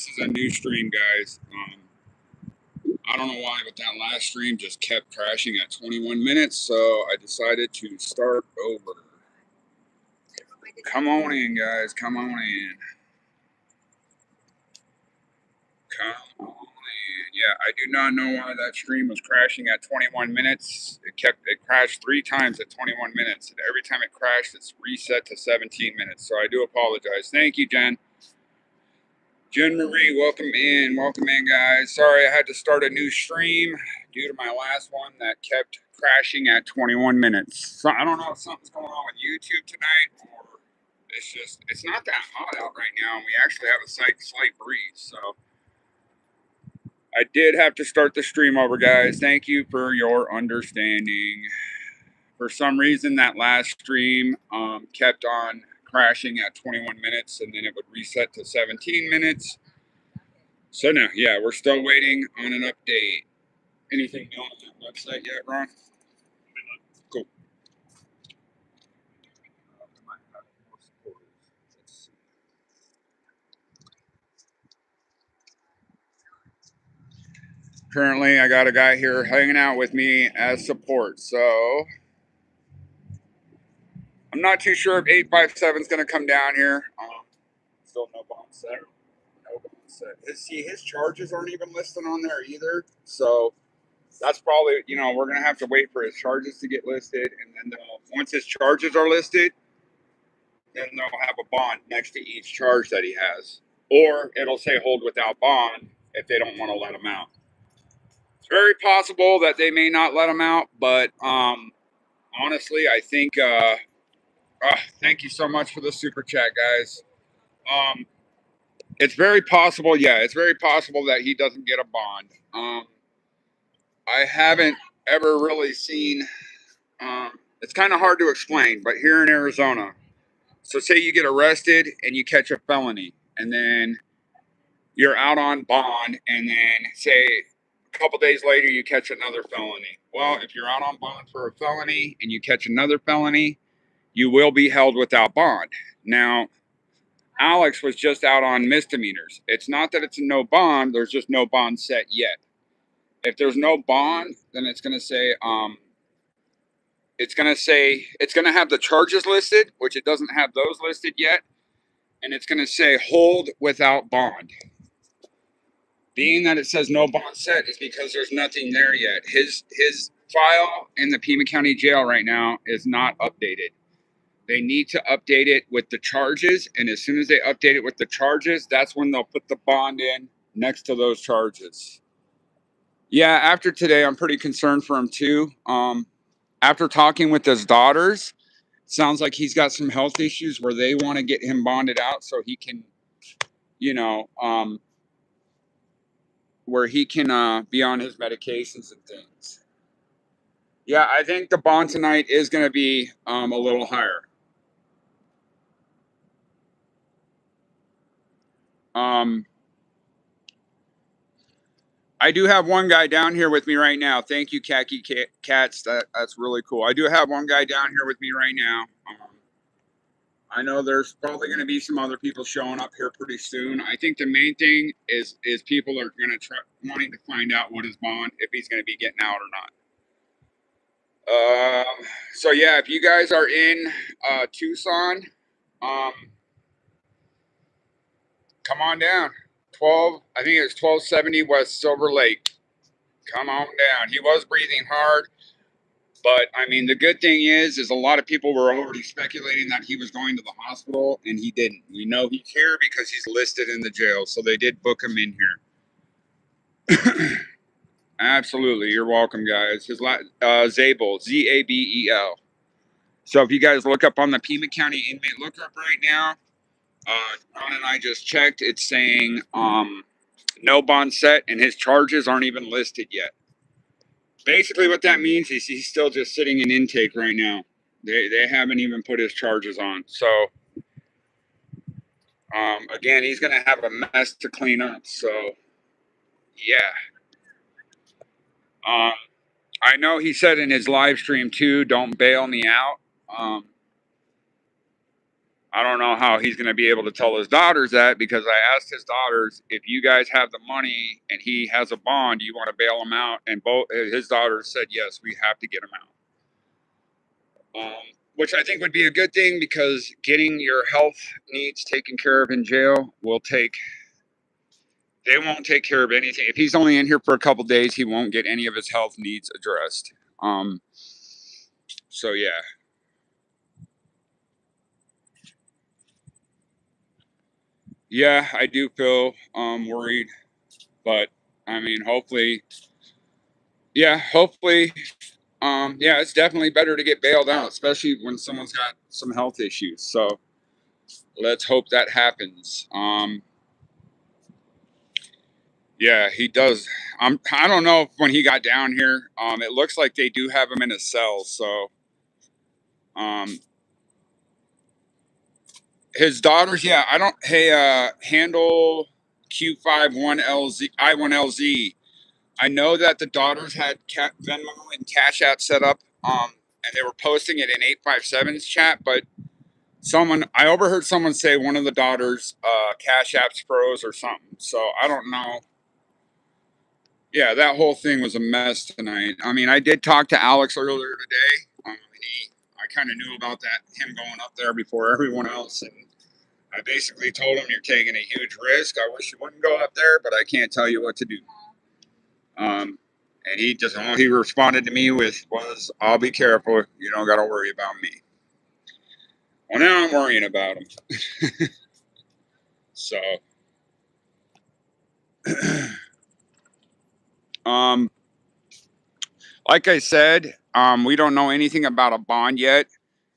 this is a new stream, guys. I don't know why, but that last stream just kept crashing at 21 minutes, so I decided to start over. Come on in, guys. Come on in. Come on in. Yeah, I do not know why that stream was crashing at 21 minutes. It crashed 3 times at 21 minutes. And every time it crashed, it's reset to 17 minutes. So I do apologize. Thank you, Jen. Jen Marie, welcome in, guys. Sorry, I had to start a new stream due to my last one that kept crashing at 21 minutes. So I don't know if something's going on with YouTube tonight, or it's not that hot out right now, and we actually have a slight breeze. So I did have to start the stream over, guys. Thank you for your understanding. For some reason, that last stream kept on crashing at 21 minutes, and then it would reset to 17 minutes. So now, yeah, we're still waiting on an update. Anything new on that website yet, Ron? Cool. Currently, I got a guy here hanging out with me as support, so I'm not too sure if 857 is going to come down here. Still no bond set. No bond set. See, his charges aren't even listed on there either, so that's probably, we're going to have to wait for his charges to get listed, and then once his charges are listed, then they'll have a bond next to each charge that he has. Or it'll say hold without bond if they don't want to let him out. It's very possible that they may not let him out, but honestly, I think, thank you so much for the super chat, guys. It's very possible, it's very possible that he doesn't get a bond. I haven't ever really seen, it's kind of hard to explain, but here in Arizona, so say you get arrested and you catch a felony, and then you're out on bond, and then say a couple days later you catch another felony. Well, if you're out on bond for a felony and you catch another felony, you will be held without bond. Now, Alex was just out on misdemeanors. It's not that it's a no bond, there's just no bond set yet. If there's no bond, then it's going to say, it's going to have the charges listed, which it doesn't have those listed yet. And it's going to say hold without bond. Being that it says no bond set is because there's nothing there yet. His file in the Pima County Jail right now is not updated. They need to update it with the charges, and as soon as they update it with the charges, that's when they'll put the bond in next to those charges. Yeah, after today, I'm pretty concerned for him too. After talking with his daughters, sounds like he's got some health issues where they want to get him bonded out so he can, where he can be on his medications and things. Yeah, I think the bond tonight is going to be a little higher. I do have one guy down here with me right now. Thank you, Khaki Cats. That's really cool. I do have one guy down here with me right now. I know there's probably going to be some other people showing up here pretty soon. I think the main thing is people are going to try wanting to find out what his bond, if he's going to be getting out or not. So yeah, if you guys are in Tucson, come on down. I think it's 1270 West Silver Lake. Come on down. He was breathing hard, but I mean, the good thing is a lot of people were already speculating that he was going to the hospital, and he didn't. We know he's here because he's listed in the jail, so they did book him in here. Absolutely, you're welcome, guys. His Zabel, Zabel. So if you guys look up on the Pima County inmate lookup right now, Ron and I just checked. It's saying no bond set, and his charges aren't even listed yet. Basically, what that means is he's still just sitting in intake right now. They haven't even put his charges on. So, again, he's going to have a mess to clean up. So, yeah. I know he said in his live stream, too, don't bail me out. I don't know how he's going to be able to tell his daughters that, because I asked his daughters, if you guys have the money and he has a bond, do you want to bail him out? And both his daughters said, yes, we have to get him out. Which I think would be a good thing, because getting your health needs taken care of in jail will take, they won't take care of anything. If he's only in here for a couple days, he won't get any of his health needs addressed. So yeah. Yeah, I do feel worried, but I mean, hopefully, yeah, yeah, it's definitely better to get bailed out, especially when someone's got some health issues. So let's hope that happens. Yeah, he does. I don't know if when he got down here, it looks like they do have him in a cell. So, his daughters, yeah, I don't. Hey, handle Q51LZ I1LZ. I know that the daughters had Venmo and Cash App set up, and they were posting it in 857's chat, but I overheard someone say one of the daughters Cash App's froze or something. So I don't know. Yeah, that whole thing was a mess tonight. I mean, I did talk to Alex earlier today. I kind of knew about him going up there before everyone else, and I basically told him, you're taking a huge risk. I wish you wouldn't go up there, but I can't tell you what to do. And all he responded to me with was, I'll be careful. You don't got to worry about me. Well, now I'm worrying about him. So, like I said, we don't know anything about a bond yet.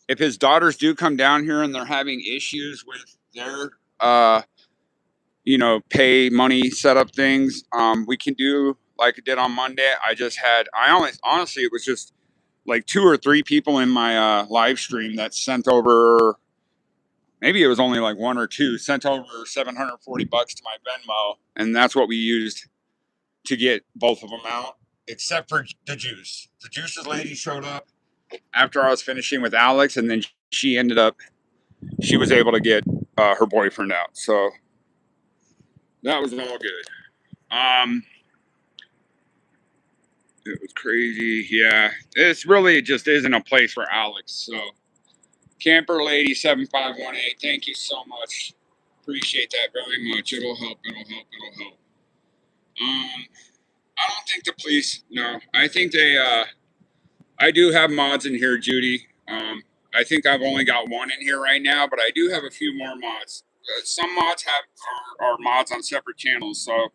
If his daughters do come down here and they're having issues with their, pay money setup things, we can do like I did on Monday. Honestly, it was just like 2 or 3 people in my live stream that sent over, maybe it was only like 1 or 2, sent over $740 to my Venmo, and that's what we used to get both of them out, except for the juice. The juice's lady showed up after I was finishing with Alex, and then she was able to get her boyfriend out. So that was all good. It was crazy. Yeah, this really just isn't a place for Alex. So Camper Lady 7518, thank you so much. Appreciate that very much. It'll help. I don't think the police. No, I think they. I do have mods in here, Judy. I think I've only got 1 in here right now, but I do have a few more mods. Some mods are mods on separate channels, so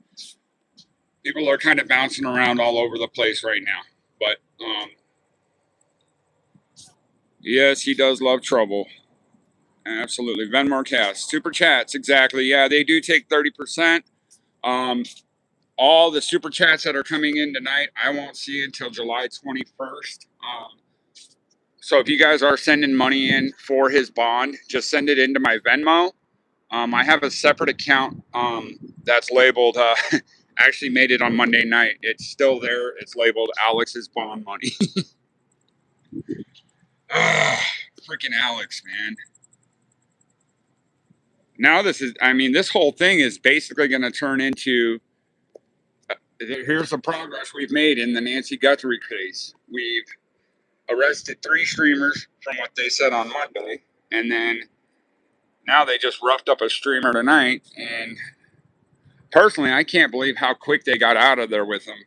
people are kind of bouncing around all over the place right now. But yes, he does love trouble. Absolutely. Venmore Cast. Super Chats, exactly. Yeah, they do take 30%. All the Super Chats that are coming in tonight, I won't see until July 21st. So if you guys are sending money in for his bond, just send it into my Venmo. I have a separate account that's labeled, actually made it on Monday night. It's still there. It's labeled Alex's bond money. Freaking Alex, man. Now this whole thing is basically going to turn into, here's the progress we've made in the Nancy Guthrie case. We've arrested 3 streamers from what they said on Monday, and then now they just roughed up a streamer tonight, and personally, I can't believe how quick they got out of there with them.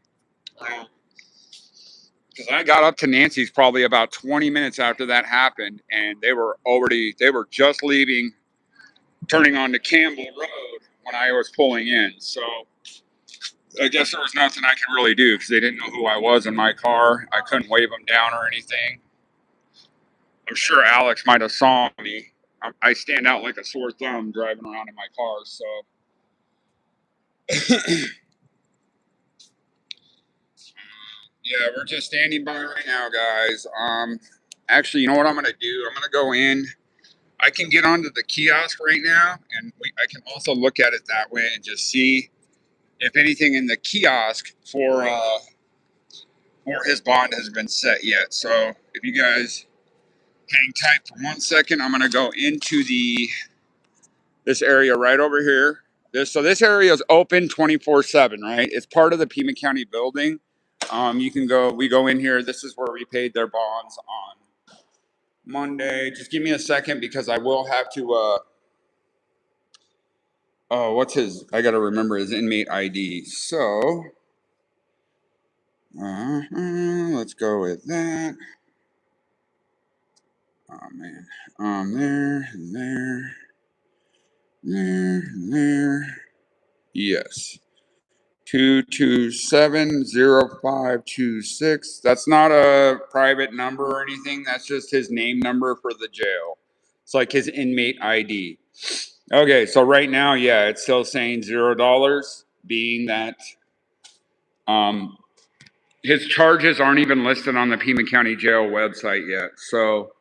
Because I got up to Nancy's probably about 20 minutes after that happened, and they were just leaving, turning onto Campbell Road when I was pulling in. So I guess there was nothing I could really do, because they didn't know who I was in my car. I couldn't wave them down or anything. I'm sure Alex might have saw me. I stand out like a sore thumb driving around in my car, so. Yeah, we're just standing by right now, guys. Actually, you know what I'm gonna do? I'm gonna go in. I can get onto the kiosk right now, and I can also look at it that way and just see if anything in the kiosk for his bond has been set yet. So if you guys Hang tight for 1 second. I'm gonna go into this area right over here. This area is open 24/7, right? It's part of the Pima County building. You can go. We go in here. This is where we paid their bonds on Monday. Just give me a second because I will have to. Oh, what's his? I gotta remember his inmate ID. So, let's go with that. Oh man. There. Yes. 2270526. That's not a private number or anything. That's just his name number for the jail. It's like his inmate ID. Okay, so right now, yeah, it's still saying $0, being that his charges aren't even listed on the Pima County Jail website yet. So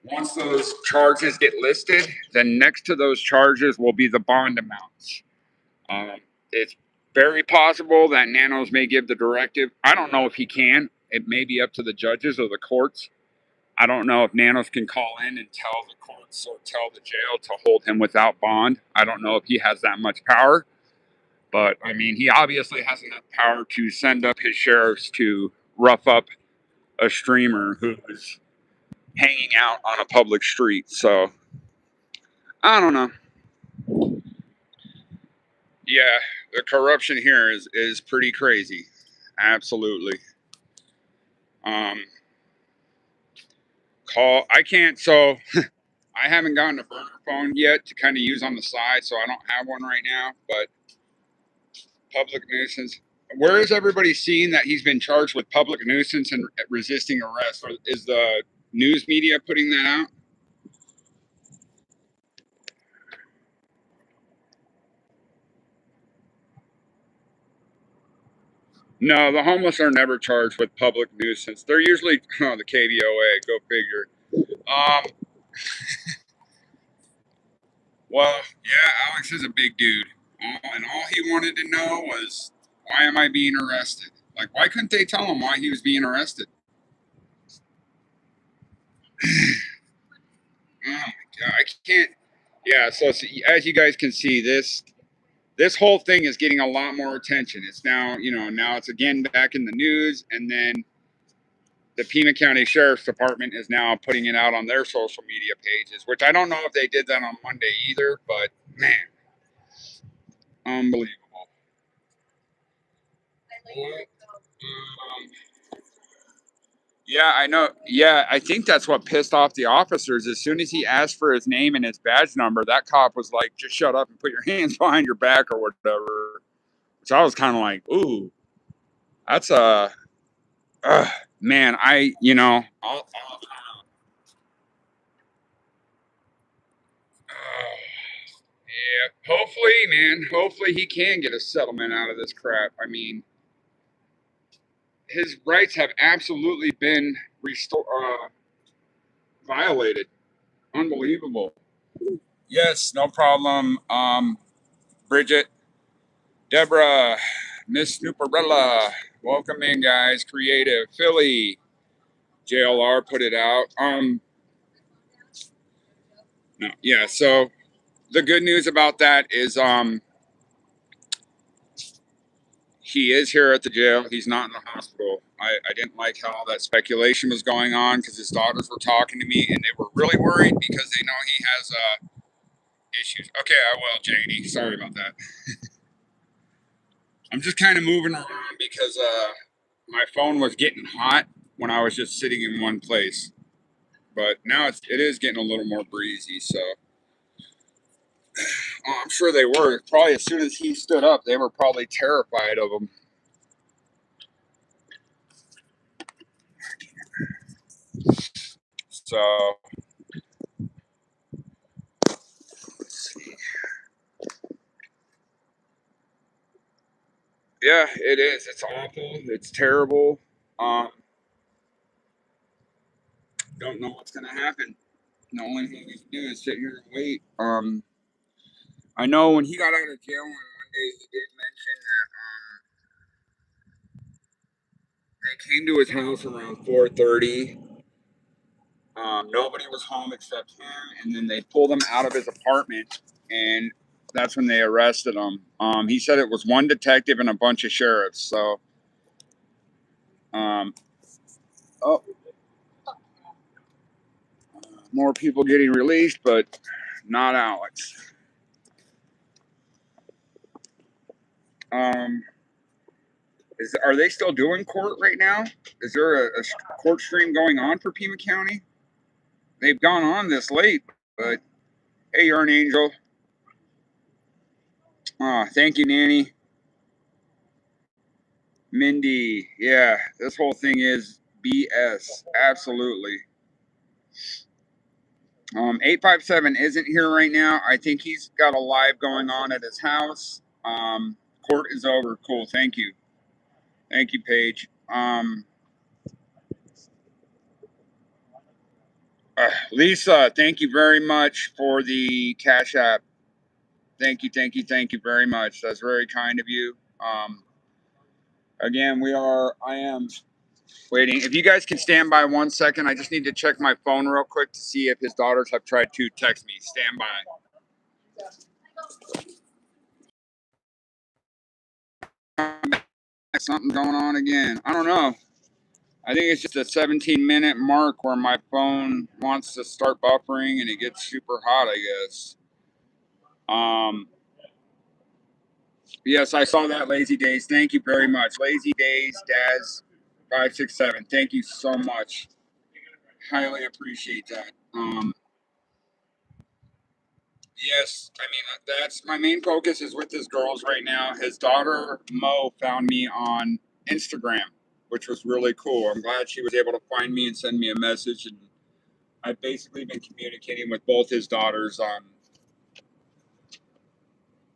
once those charges get listed, then next to those charges will be the bond amounts. It's very possible that Nanos may give the directive. I don't know if he can. It may be up to the judges or the courts. I don't know if Nanos can call in and tell the courts or tell the jail to hold him without bond. I don't know if he has that much power. But, I mean, he obviously has enough power to send up his sheriffs to rough up a streamer who's hanging out on a public street. So, I don't know. Yeah, the corruption here is pretty crazy. Absolutely. I can't, so I haven't gotten a burner phone yet to kind of use on the side, so I don't have one right now, but public nuisance. Where is everybody seeing that he's been charged with public nuisance and resisting arrest? Or is the news media putting that out? No, the homeless are never charged with public nuisance. They're usually the KVOA. Go figure. Um, well, yeah, Alex is a big dude, and all he wanted to know was why am I being arrested? Like, why couldn't they tell him why he was being arrested? Oh my god, I can't. Yeah, so as you guys can see, this whole thing is getting a lot more attention. It's now, now it's again back in the news, and then the Pima County Sheriff's Department is now putting it out on their social media pages, which I don't know if they did that on Monday either, but man, unbelievable. Um, yeah, I know. Yeah, I think that's what pissed off the officers. As soon as he asked for his name and his badge number, that cop was like, "Just shut up and put your hands behind your back or whatever." So I was kind of like, "Ooh, that's a man." Yeah, hopefully, man. Hopefully, he can get a settlement out of this crap. I mean, his rights have absolutely been violated. Unbelievable. Yes, no problem. Bridget, Deborah, Miss Snooperella, welcome in, guys. Creative, Philly, JLR put it out. No, yeah. So the good news about that is, he is here at the jail. He's not in the hospital. I didn't like how all that speculation was going on because his daughters were talking to me and they were really worried because they know he has issues. Okay, I will, Janie. Sorry about that. I'm just kind of moving around because my phone was getting hot when I was just sitting in one place. But now it is getting a little more breezy. So I'm sure they were. Probably as soon as he stood up, they were probably terrified of him. So yeah, it is. It's awful. It's terrible. Um, don't know what's gonna happen. The only thing we can do is sit here and wait. I know when he got out of jail on Monday, he did mention that they came to his house around 4:30, Nobody was home except him, and then they pulled him out of his apartment, and that's when they arrested him. He said it was one detective and a bunch of sheriffs. So, um, oh, more people getting released, but not Alex. Um, are they still doing court right now? Is there a court stream going on for Pima County? They've gone on this late, but hey, you're an angel. Thank you, Nanny. Mindy, yeah, this whole thing is BS. Absolutely. 857 isn't here right now. I think he's got a live going on at his house. Court is over. Cool. Thank you. Thank you, Paige. Lisa, thank you very much for the Cash App. Thank you, thank you, thank you very much. That's very kind of you. Again, I am waiting. If you guys can stand by 1 second, I just need to check my phone real quick to see if his daughters have tried to text me. Stand by. Something going on again. I don't know. I think it's just a 17-minute mark where my phone wants to start buffering and it gets super hot, I guess. Yes, I saw that, Lazy Days. Thank you very much. Lazy Days, Daz 567. Thank you so much. Highly appreciate that. Yes, I mean, that's my main focus is with his girls right now. His daughter, Mo, found me on Instagram, which was really cool. I'm glad she was able to find me and send me a message. And I've basically been communicating with both his daughters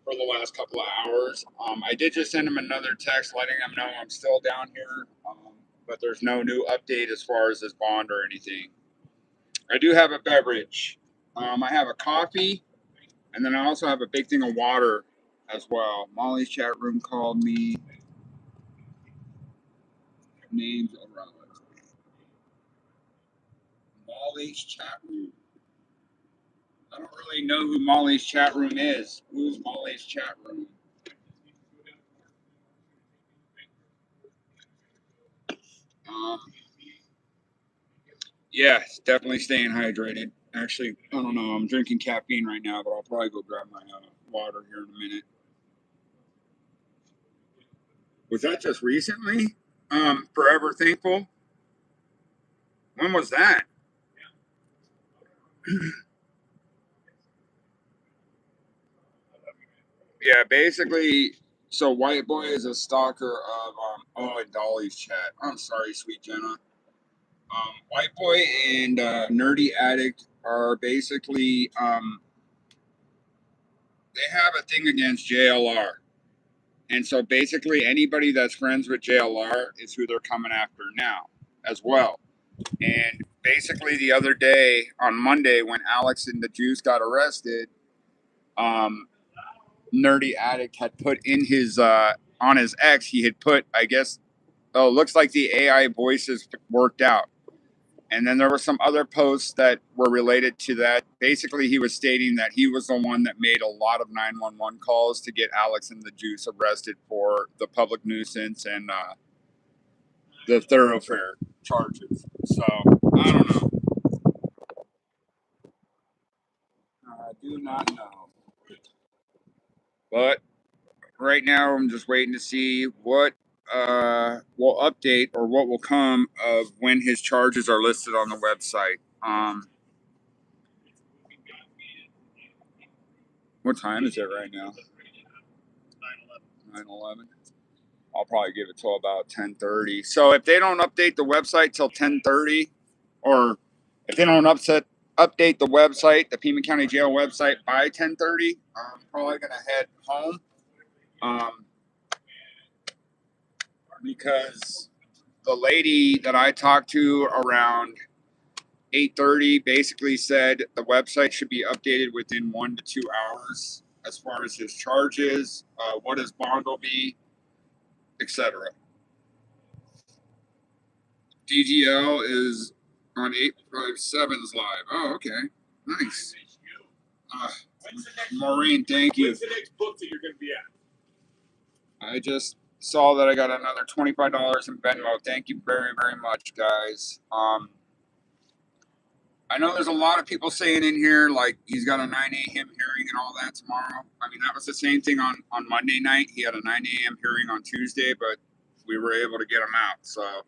for the last couple of hours. I did just send him another text letting him know I'm still down here, but there's no new update as far as his bond or anything. I do have a beverage. I have a coffee, and then I also have a big thing of water as well. Molly's chat room called me. Names around Molly's chat room. I don't really know who Molly's chat room is. Who's Molly's chat room? Um, yeah, definitely staying hydrated. Actually, I don't know. I'm drinking caffeine right now, but I'll probably go grab my water here in a minute. Was that just recently? Forever Thankful. When was that? Yeah, basically. So White Boy is a stalker of oh, and Dolly's chat. I'm sorry, sweet Jenna. White Boy and Nerdy Addict are basically they have a thing against JLR. And so basically anybody that's friends with JLR is who they're coming after now as well. And basically the other day on Monday when Alex and the Juice got arrested, Nerdy Addict had put in his on his X, he had put, I guess, oh, looks like the AI voices worked out. And then there were some other posts that were related to that. Basically, he was stating that he was the one that made a lot of 911 calls to get Alex and the Juice arrested for the public nuisance and the thoroughfare charges. So, I don't know. I do not know. But right now, I'm just waiting to see what will update or what will come of when his charges are listed on the website. What time is it right now? 9:11. I'll probably give it till about 10:30. So if they don't update the website till 10:30, or if they don't update the website, the Pima County Jail website by 10:30, I'm probably gonna head home, um, because the lady that I talked to around 8:30 basically said the website should be updated within 1 to 2 hours as far as his charges, what his bond will be, etc. DGL is on 857's live. Oh, okay. Nice. Maureen, thank you. When's the next book that you're going to be at? I just saw that I got another $25 in Venmo. Thank you very, very much, guys. I know there's a lot of people saying in here, like, he's got a 9 a.m. hearing and all that tomorrow. I mean, that was the same thing on Monday night. He had a 9 a.m. hearing on Tuesday, but we were able to get him out. So,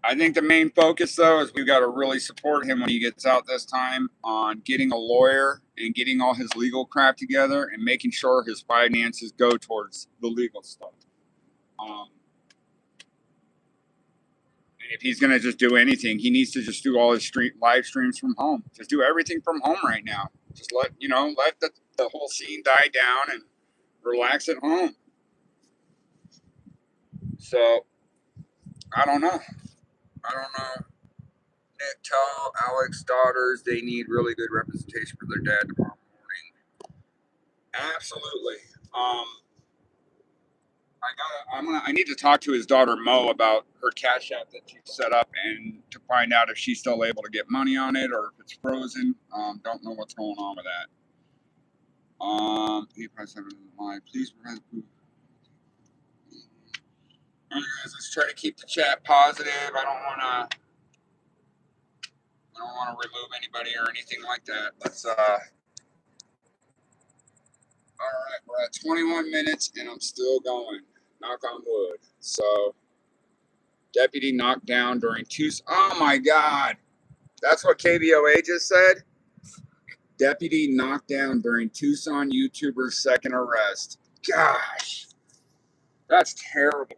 I think the main focus, though, is we've got to really support him when he gets out this time on getting a lawyer and getting all his legal crap together and making sure his finances go towards the legal stuff. If he's going to just do anything, he needs to just do all his live streams from home. Just do everything from home right now. Just let the whole scene die down and relax at home. So, I don't know. Nick, tell Alex's daughters they need really good representation for their dad tomorrow morning. Absolutely. I need to talk to his daughter Mo about her Cash App that she set up and to find out if she's still able to get money on it or if it's frozen. Don't know what's going on with that. Please provide proof. All right, guys, let's try to keep the chat positive. I don't want to remove anybody or anything like that. Let's all right, we're at 21 minutes and I'm still going. Knock on wood. So, deputy knocked down during Tuesday. Oh my God. That's what KBOA just said? Deputy knocked down during Tucson YouTuber's second arrest. Gosh. That's terrible.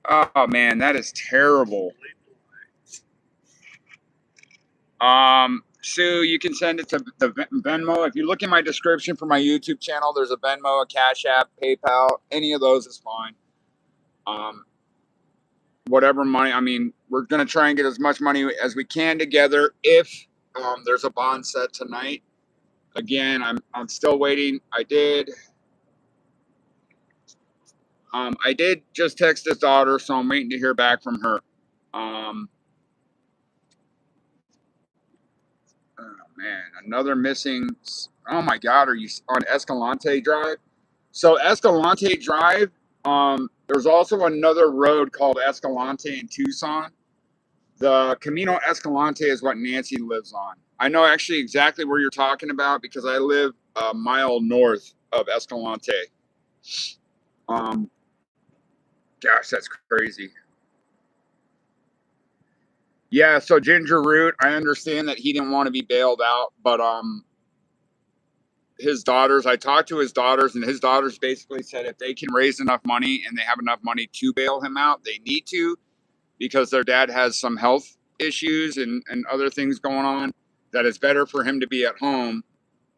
Oh man, that is terrible. Sue, you can send it to the Venmo. If you look in my description for my YouTube channel, there's a Venmo, a Cash App, PayPal. Any of those is fine. Whatever money. I mean, we're gonna try and get as much money as we can together. If there's a bond set tonight. Again, I'm still waiting. I did just text his daughter, so I'm waiting to hear back from her. Oh man, another missing. Oh my God, are you on Escalante Drive? So Escalante Drive. There's also another road called Escalante in Tucson. The Camino Escalante is what Nancy lives on. I know actually exactly where you're talking about because I live a mile north of Escalante. Gosh, that's crazy. Yeah, so Ginger Root, I understand that he didn't want to be bailed out, but his daughters, I talked to his daughters, and his daughters basically said if they can raise enough money and they have enough money to bail him out, they need to, because their dad has some health issues and other things going on, that it's better for him to be at home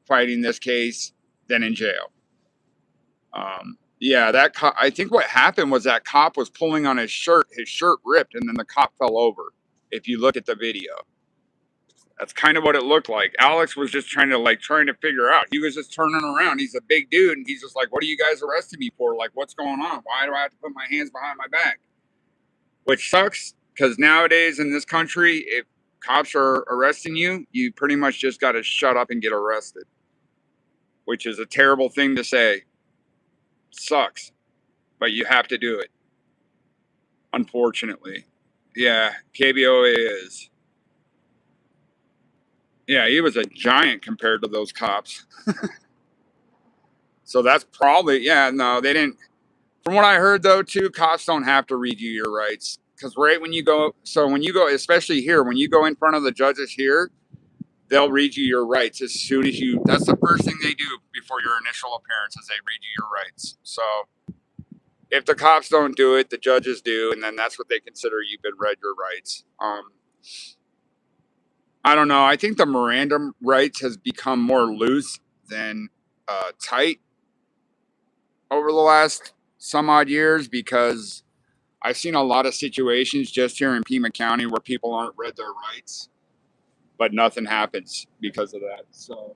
fighting this case than in jail. Yeah, that cop, I think what happened was that cop was pulling on his shirt ripped, and then the cop fell over. If you look at the video, that's kind of what it looked like. Alex was just trying to figure out. He was just turning around. He's a big dude, and he's just like, "What are you guys arresting me for? Like, what's going on? Why do I have to put my hands behind my back?" Which sucks, because nowadays in this country, if cops are arresting you, you pretty much just got to shut up and get arrested, which is a terrible thing to say. Sucks, but you have to do it, unfortunately. Yeah, KBOA is. Yeah, he was a giant compared to those cops. So that's probably, yeah, no, they didn't. From what I heard, though, too, cops don't have to read you your rights. Because right when you go, especially here, when you go in front of the judges here, they'll read you your rights as soon as that's the first thing they do before your initial appearance is they read you your rights. So if the cops don't do it, the judges do, and then that's what they consider you've been read your rights. I don't know. I think the Miranda rights has become more loose than tight over the last some odd years, because I've seen a lot of situations just here in Pima County where people aren't read their rights, but nothing happens because of that. So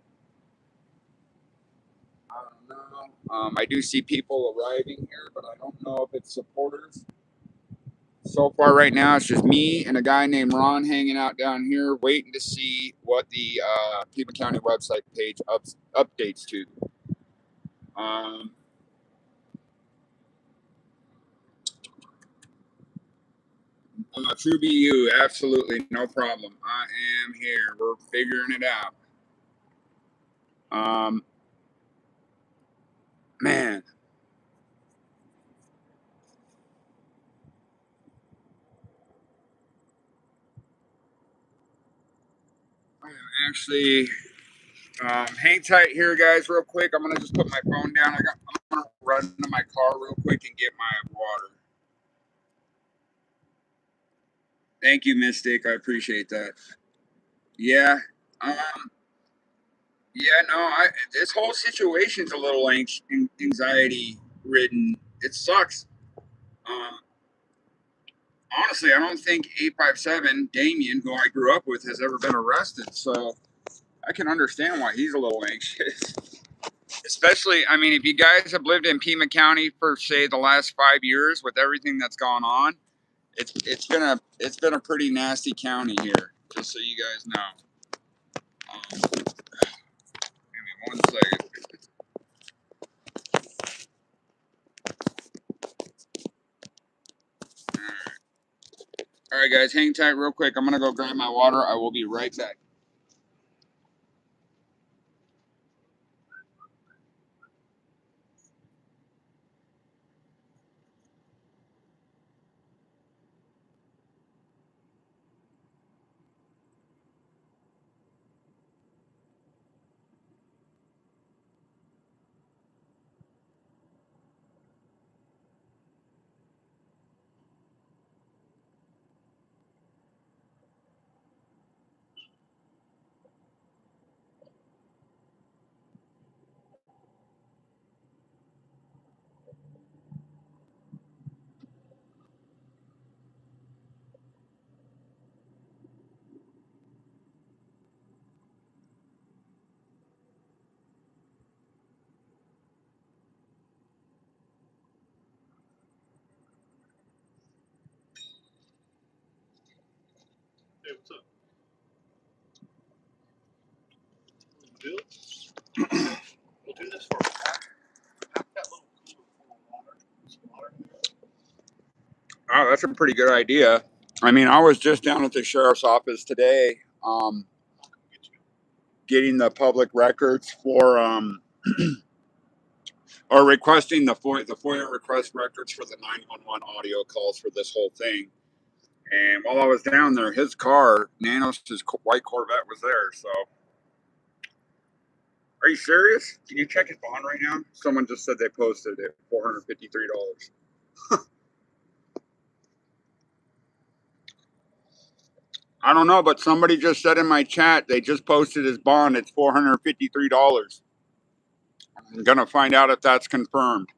I don't know. I do see people arriving here, but I don't know if it's supporters. So far right now, it's just me and a guy named Ron hanging out down here, waiting to see what the Pima County website page updates to. Um, True BU, absolutely no problem. I am here. We're figuring it out. Man, I am actually hang tight here, guys, real quick. I'm gonna just put my phone down. I'm gonna run to my car real quick and get my water. Thank you, Mystic. I appreciate that. Yeah. Um, yeah, no, this whole situation's a little anxiety ridden. It sucks. Um, honestly, I don't think 857 Damien, who I grew up with, has ever been arrested. So I can understand why he's a little anxious. Especially, I mean, if you guys have lived in Pima County for say the last 5 years with everything that's gone on, it's been a pretty nasty county here. Just so you guys know. Give me 1 second. All right, guys, hang tight real quick. I'm gonna go grab my water. I will be right back. Hey, what's up? Bill? We'll do this for pack that little cooler full of water. Some water. Oh, that's a pretty good idea. I mean, I was just down at the sheriff's office today, getting the public records for or requesting the FOIA request records for the 911 audio calls for this whole thing. And while I was down there, his car, Nanos, his white Corvette, was there. So, are you serious? Can you check his bond right now? Someone just said they posted it, $453. I don't know, but somebody just said in my chat they just posted his bond. It's $453. I'm gonna find out if that's confirmed.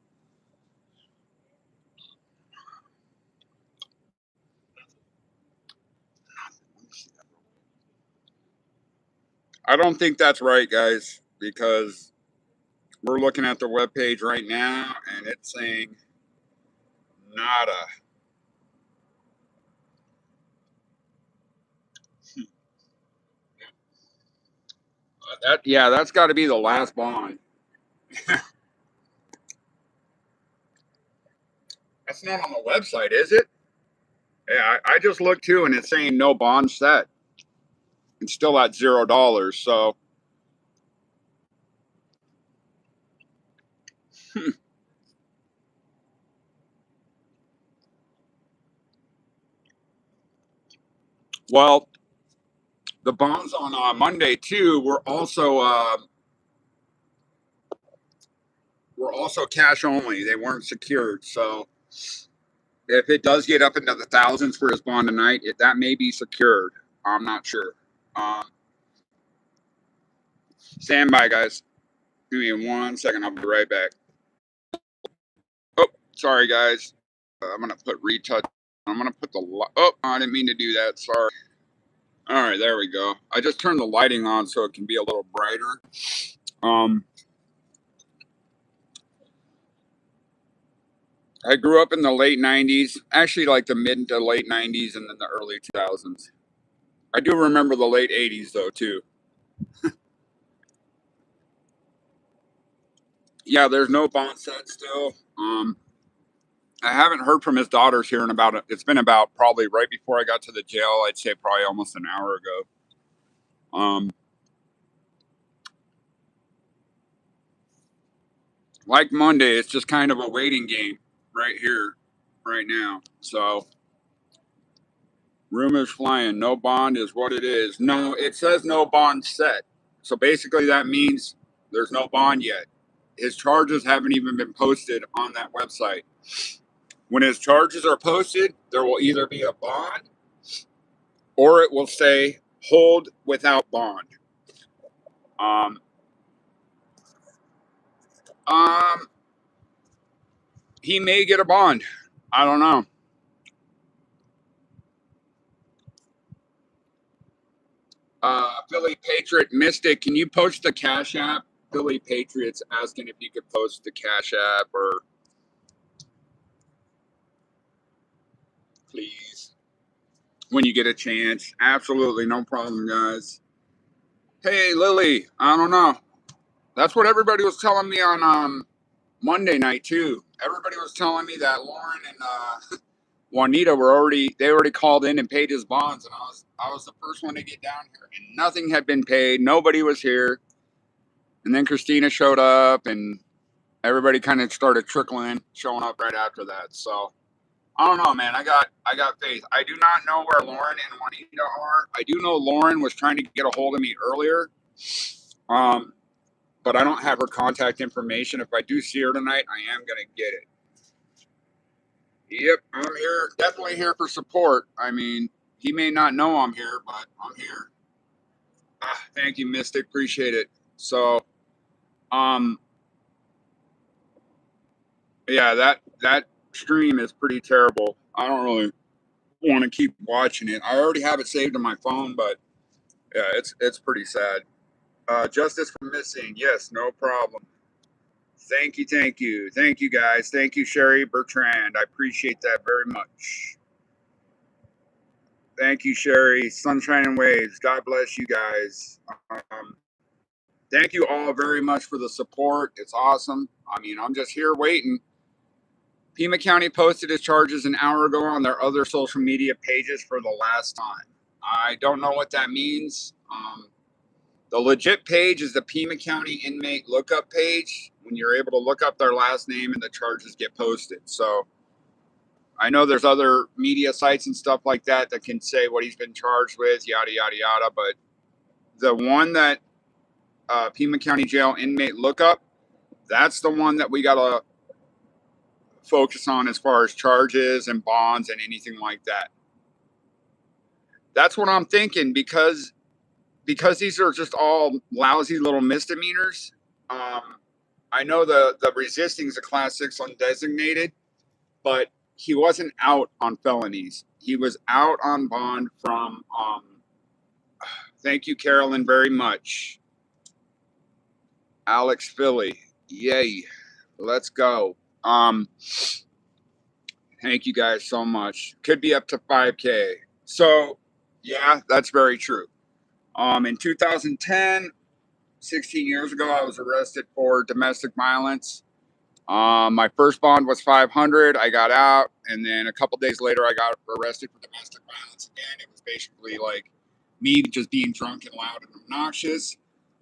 I don't think that's right, guys, because we're looking at the webpage right now and it's saying nada. That's got to be the last bond. That's not on the website, is it? Yeah, I just looked too, and it's saying no bond set. It's still at $0. So, well, the bonds on Monday too were also cash only. They weren't secured. So, if it does get up into the thousands for his bond tonight, that may be secured. I'm not sure. Um, Stand by, guys. Give me 1 second. I'll be right back. Oh, sorry, guys. I'm gonna put retouch. I'm gonna put the. Oh, I didn't mean to do that. Sorry. All right, there we go. I just turned the lighting on so it can be a little brighter. Um, I grew up in the late 90s, actually like the mid to late 90s and then the early 2000s. I do remember the late 80s though too. Yeah, there's no bond set still. I haven't heard from his daughters here in about it's been about probably right before I got to the jail. I'd say probably almost an hour ago. Like Monday, it's just kind of a waiting game right here, right now. So rumors flying. No bond is what it is. No, it says no bond set. So basically, that means there's no bond yet. His charges haven't even been posted on that website. When his charges are posted, there will either be a bond or it will say hold without bond. Um, um, he may get a bond. I don't know. Philly Patriot Mystic, can you post the Cash App? Philly Patriots asking if you could post the Cash App or please when you get a chance. Absolutely, no problem, guys. Hey, Lily, I don't know. That's what everybody was telling me on Monday night too. Everybody was telling me that Lauren and Juanita they already called in and paid his bonds, and I was the first one to get down here, and nothing had been paid. Nobody was here, and then Christina showed up, and everybody kind of started trickling, showing up right after that. So I don't know, man. I got faith. I do not know where Lauren and Juanita are. I do know Lauren was trying to get a hold of me earlier, but I don't have her contact information. If I do see her tonight, I am gonna get it. Yep, I'm here. Definitely here for support. I mean, he may not know I'm here, but I'm here. Thank you, Mystic. Appreciate it. So, um, yeah, that stream is pretty terrible. I don't really want to keep watching it. I already have it saved on my phone, but yeah, it's pretty sad. Justice for missing. Yes, no problem. Thank you, guys. Thank you, Sherry Bertrand. I appreciate that very much. Thank you, Sherry. Sunshine and waves. God bless you guys. Um, thank you all very much for the support. It's awesome. I mean, I'm just here waiting. Pima County posted his charges an hour ago on their other social media pages for the last time. I don't know what that means. The legit page is the Pima County inmate lookup page when you're able to look up their last name and the charges get posted. So I know there's other media sites and stuff like that that can say what he's been charged with, yada, yada, yada. But the one that Pima County Jail inmate lookup, that's the one that we got to focus on as far as charges and bonds and anything like that. That's what I'm thinking because these are just all lousy little misdemeanors. I know the resisting is a class 6 undesignated, but he wasn't out on felonies. He was out on bond from. Thank you, Carolyn, very much. Alex Philly, yay, let's go. Thank you guys so much. Could be up to 5K. So, yeah, that's very true. In 2010, 16 years ago, I was arrested for domestic violence. My first bond was 500. I got out, and then a couple days later, I got arrested for domestic violence again. It was basically like me just being drunk and loud and obnoxious.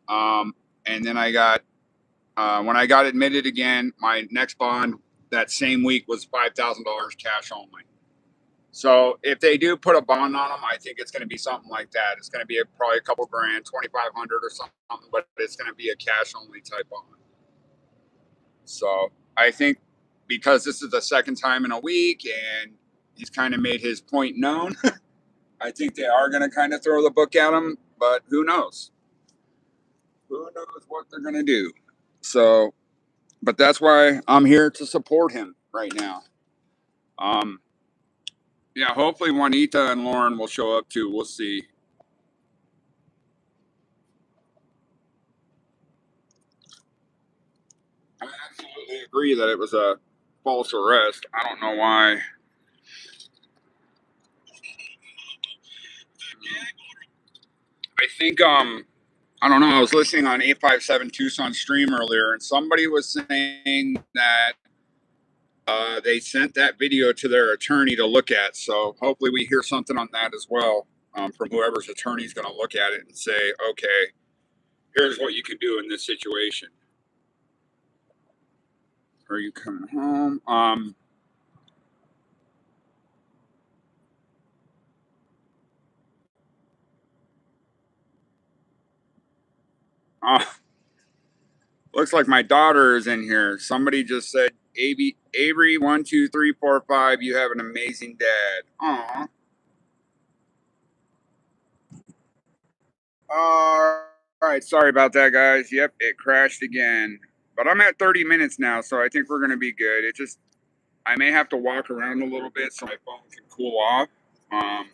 And then when I got admitted again, my next bond that same week was $5,000 cash only. So if they do put a bond on them, I think it's going to be something like that. It's going to be probably a couple grand, 2,500 or something, but it's going to be a cash only type bond. So I think because this is the second time in a week and he's kind of made his point known, I think they are going to kind of throw the book at him, but who knows? Who knows what they're going to do? So, but that's why I'm here to support him right now. Yeah, hopefully Juanita and Lauren will show up too. We'll see. I absolutely agree that it was a false arrest. I don't know why. I think I don't know. I was listening on 857 Tucson stream earlier, and somebody was saying that they sent that video to their attorney to look at. So hopefully we hear something on that as well from whoever's attorney is going to look at it and say, okay, here's what you can do in this situation. Are you coming home? Looks like my daughter is in here. Somebody just said, Avery, 1, 2, 3, 4, 5. You have an amazing dad. Aw. All right. Sorry about that, guys. Yep, it crashed again. But I'm at 30 minutes now, so I think we're going to be good. It just, I may have to walk around a little bit so my phone can cool off. I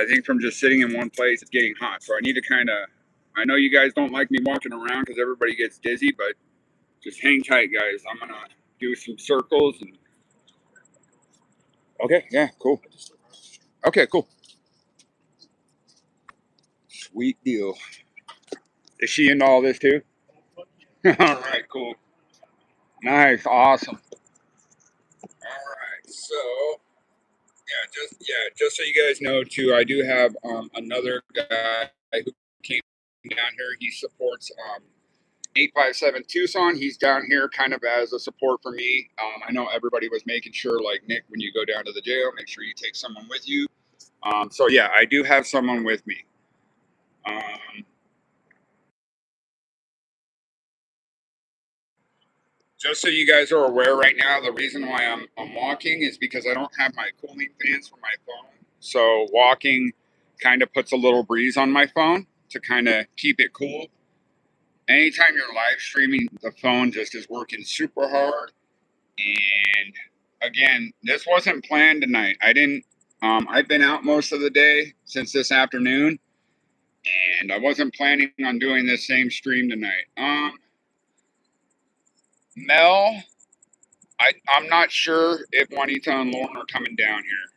think from just sitting in one place, it's getting hot. So I need to kind of, I know you guys don't like me walking around because everybody gets dizzy, but just hang tight, guys. I'm going to do some circles. And okay, yeah, cool. Okay, cool. Sweet deal. Is she into all this too? All right, cool. Nice, awesome. All right, so just so you guys know too, I do have another guy who came down here. He supports 857 Tucson. He's down here kind of as a support for me. I know everybody was making sure, like Nick, when you go down to the jail, make sure you take someone with you. So yeah, I do have someone with me. Just so you guys are aware right now, the reason why I'm walking is because I don't have my cooling fans for my phone. So walking kind of puts a little breeze on my phone to kind of keep it cool. Anytime you're live streaming, the phone just is working super hard. And again, this wasn't planned tonight. I've been out most of the day since this afternoon, and I wasn't planning on doing this same stream tonight. Mel, I'm not sure if Juanita and Lauren are coming down here.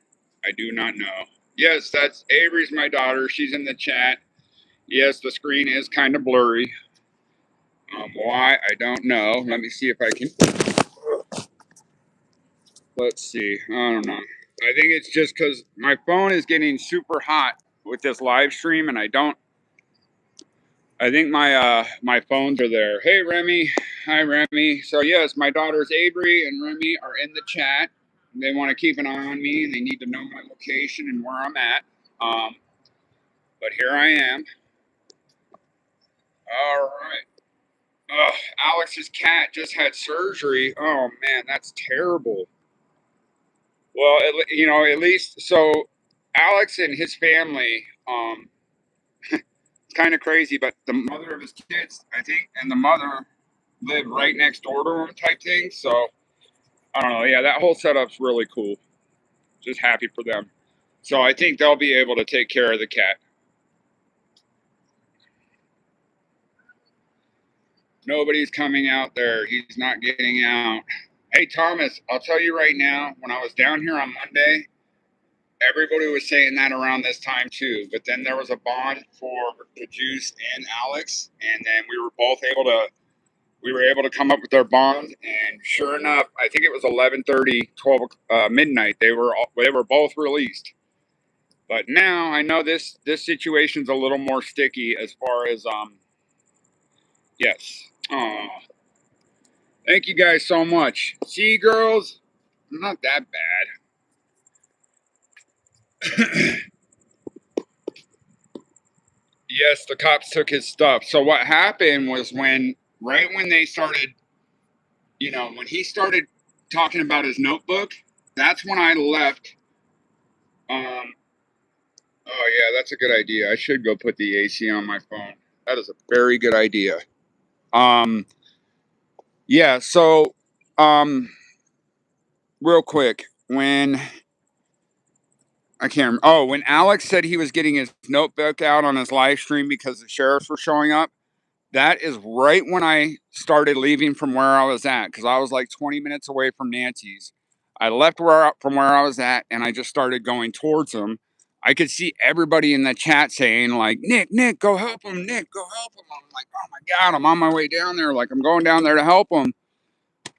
I do not know. Yes, that's Avery's my daughter. She's in the chat. Yes, the screen is kind of blurry. Why? I don't know. Let me see if I can. Let's see. I don't know. I think it's just because my phone is getting super hot with this live stream, and I think my phones are there. Hey Remy, hi Remy. So yes, my daughters Avery and Remy are in the chat. They want to keep an eye on me, and they need to know my location and where I'm at. But here I am. All right. Alex's cat just had surgery. Oh man, that's terrible. Well, at least so Alex and his family. It's kind of crazy, but the mother of his kids, I think, and the mother live right next door to him, type thing. So I don't know. Yeah, that whole setup's really cool. Just happy for them. So I think they'll be able to take care of the cat. Nobody's coming out there. He's not getting out. Hey, Thomas, I'll tell you right now, when I was down here on Monday, everybody was saying that around this time too. But then there was a bond for the Juice and Alex, and then we were able to come up with their bond. And sure enough, I think it was 11:30, 12 midnight. They were both released. But now I know this situation's a little more sticky as far as yes. Oh, thank you guys so much. See, girls, not that bad. Yes, the cops took his stuff. So what happened was right when they started, when he started talking about his notebook, that's when I left. Oh yeah, that's a good idea. I should go put the AC on my phone. That is a very good idea. Yeah, so real quick, when Alex said he was getting his notebook out on his live stream because the sheriffs were showing up, That is right when I started leaving from where I was at, because I was like 20 minutes away from Nancy's. I left from where I was at, and I just started going towards them. I could see everybody in the chat saying like, Nick, go help him. Nick, go help him. I'm like, oh my God, I'm on my way down there. Like, I'm going down there to help him.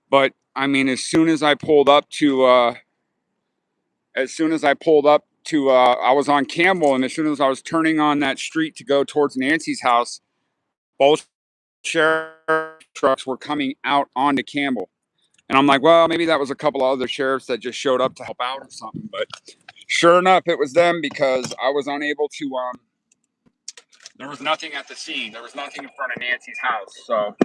But I mean, as soon as I pulled up to, I was on Campbell, and as soon as I was turning on that street to go towards Nancy's house, both sheriff trucks were coming out onto Campbell. And I'm like, well, maybe that was a couple of other sheriffs that just showed up to help out or something. But sure enough, it was them, because I was unable to, there was nothing at the scene. There was nothing in front of Nancy's house. So,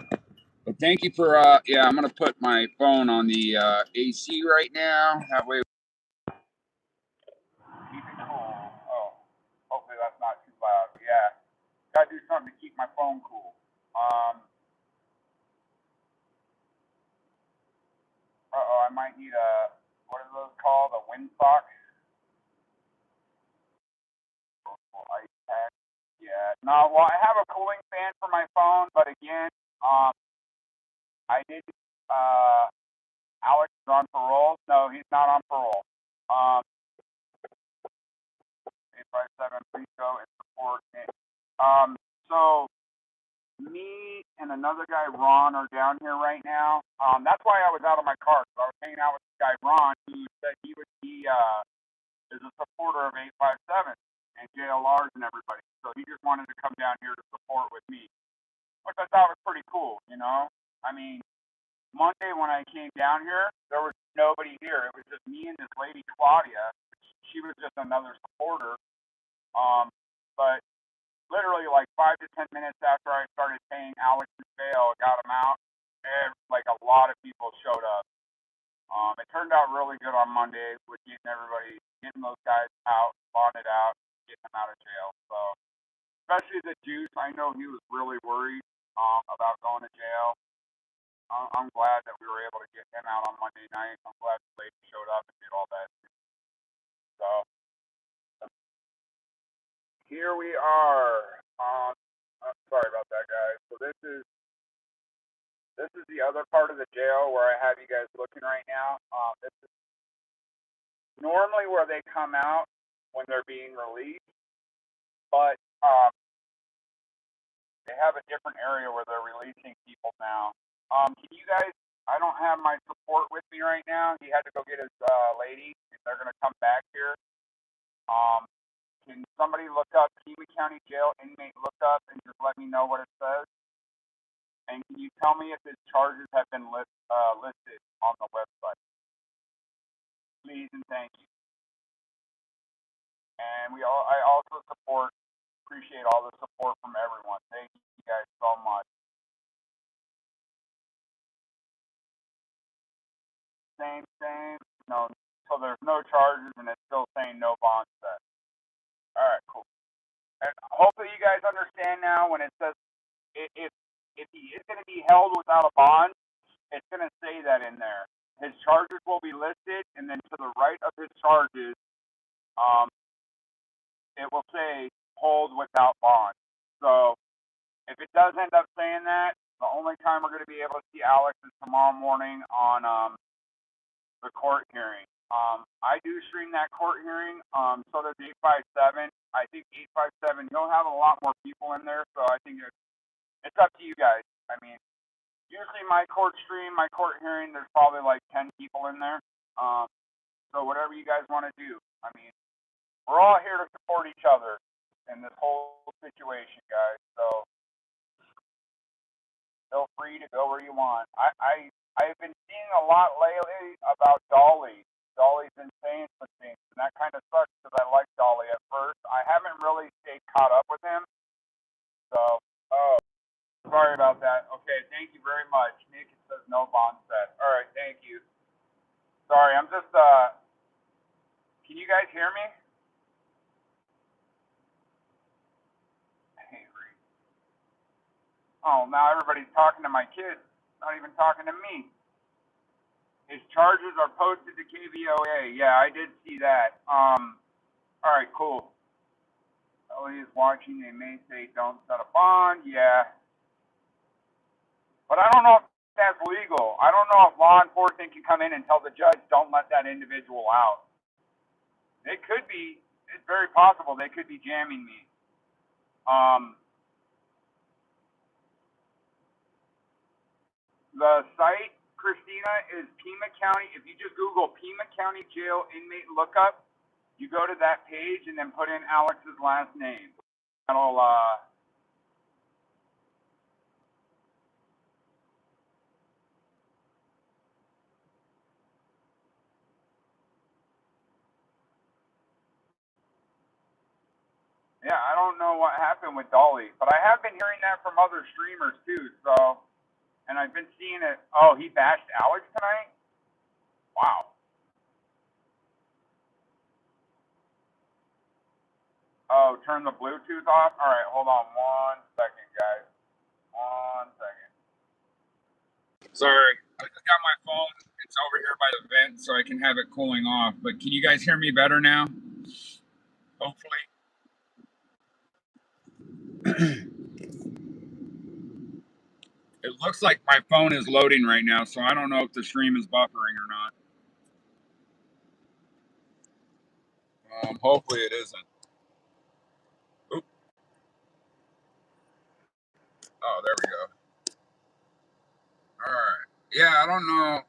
but thank you for, yeah, I'm going to put my phone on the AC right now. That way, keep it cool. Oh, hopefully that's not too loud. Yeah, got to do something to keep my phone cool. I might need what are those called? A wind sock? Ice pack? Yeah. No, well, I have a cooling fan for my phone, but again, I didn't, Alex is on parole. No, he's not on parole. 857, please go and support me. So me and another guy, Ron, are down here right now. That's why I was out of my car, because I was hanging out with this guy, Ron, who said he is a supporter of 857 and JLRs and everybody. So he just wanted to come down here to support with me, which I thought was pretty cool, you know? I mean, Monday when I came down here, there was nobody here. It was just me and this lady, Claudia. She was just another supporter. But literally like 5 to 10 minutes after I started paying Alex's bail, got him out, and like a lot of people showed up. It turned out really good on Monday with getting those guys out, bonded out, getting them out of jail. So, especially the Juice, I know he was really worried about going to jail. I'm glad that we were able to get him out on Monday night. I'm glad the lady showed up and did all that. So, here we are. I'm sorry about that, guys. So this is the other part of the jail where I have you guys looking right now. This is normally where they come out when they're being released, but they have a different area where they're releasing people now. Can you guys? I don't have my support with me right now. He had to go get his lady, and they're gonna come back here. Can somebody look up Kiwi County Jail inmate lookup and just let me know what it says? And can you tell me if his charges have been listed on the website? Please and thank you. And I also appreciate all the support from everyone. Thank you guys so much. Same. No, so there's no charges and it's still saying no bond set. All right, cool. And hopefully you guys understand now when it says if he is going to be held without a bond, it's going to say that in there. His charges will be listed, and then to the right of his charges, it will say hold without bond. So if it does end up saying that, the only time we're going to be able to see Alex is tomorrow morning on the court hearing. I do stream that court hearing. So does 857. I think 857. You'll have a lot more people in there, so I think it's up to you guys. I mean, usually my court hearing, there's probably like 10 people in there. So whatever you guys want to do. I mean, we're all here to support each other in this whole situation, guys. So feel free to go where you want. I've been seeing a lot lately about Dolly. Dolly's been saying some things, and that kind of sucks because I liked Dolly at first. I haven't really stayed caught up with him. So, sorry about that. Okay, thank you very much. Nick, it says no bond set. All right, thank you. Sorry, I'm just, can you guys hear me? Hey, oh, now everybody's talking to my kids, not even talking to me. His charges are posted to KVOA. Yeah, I did see that. All right, cool. Ellie is watching. They may say don't set a bond. Yeah. But I don't know if that's legal. I don't know if law enforcement can come in and tell the judge, don't let that individual out. It could be, it's very possible they could be jamming me. The site, Christina, is Pima County. If you just Google Pima County Jail inmate lookup, you go to that page and then put in Alex's last name. That'll, yeah, I don't know what happened with Dolly, but I have been hearing that from other streamers too, so, and I've been seeing it. Oh, he bashed Alex tonight? Wow. Oh, turn the Bluetooth off? Alright, hold on 1 second, guys. 1 second. Sorry, I just got my phone. It's over here by the vent so I can have it cooling off. But can you guys hear me better now? Hopefully. It looks like my phone is loading right now, so I don't know if the stream is buffering or not. Hopefully it isn't. Oop. Oh, there we go. All right. Yeah, I don't know.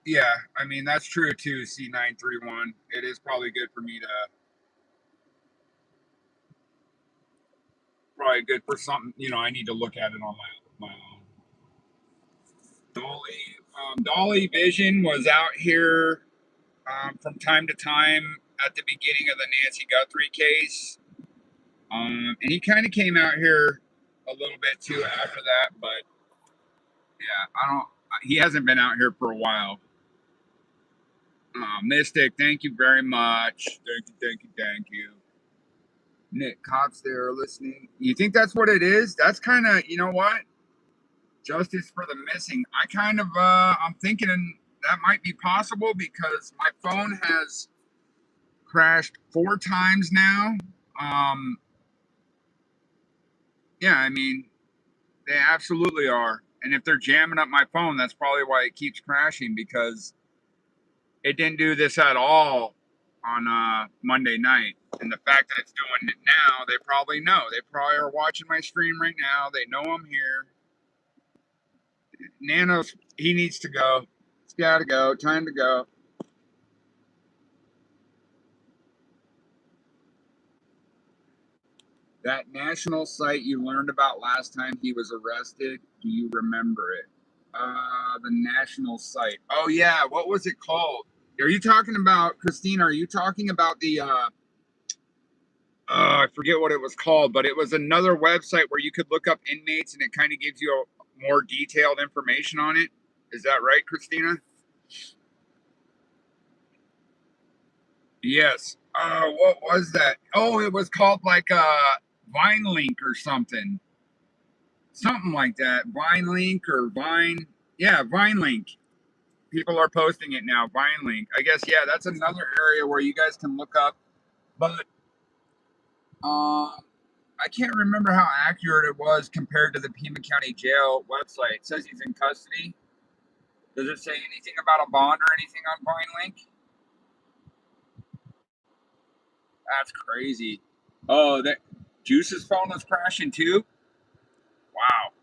Yeah, I mean, that's true too, C931. It is probably good for me to, probably good for something, I need to look at it on my own. Dolly Vision was out here from time to time at the beginning of the Nancy Guthrie case. And he kind of came out here a little bit too after that, but yeah, he hasn't been out here for a while. Mystic, thank you very much. Thank you. Nick Cops there listening. You think that's what it is? That's kind of, you know what? Justice for the missing. I'm thinking that might be possible because my phone has crashed 4 times now. Yeah, I mean, they absolutely are. And if they're jamming up my phone, that's probably why it keeps crashing, because it didn't do this at all on Monday night. And the fact that it's doing it now, they probably know. They probably are watching my stream right now. They know I'm here. Nanos, he needs to go. He's got to go. Time to go. That national site you learned about last time he was arrested, do you remember it? The national site. Oh, yeah. What was it called? Are you talking about, Christine, are you talking about the, I forget what it was called, but it was another website where you could look up inmates and it kind of gives you more detailed information on it. Is that right, Christina? Yes. What was that? Oh, it was called like VineLink or something. Something like that. VineLink or Vine. Yeah, VineLink. People are posting it now. VineLink. I guess, yeah, that's another area where you guys can look up. But I can't remember how accurate it was compared to the Pima County Jail website. It says he's in custody. Does it say anything about a bond or anything on VineLink? That's crazy. Oh, that Juice's phone was crashing too? Wow.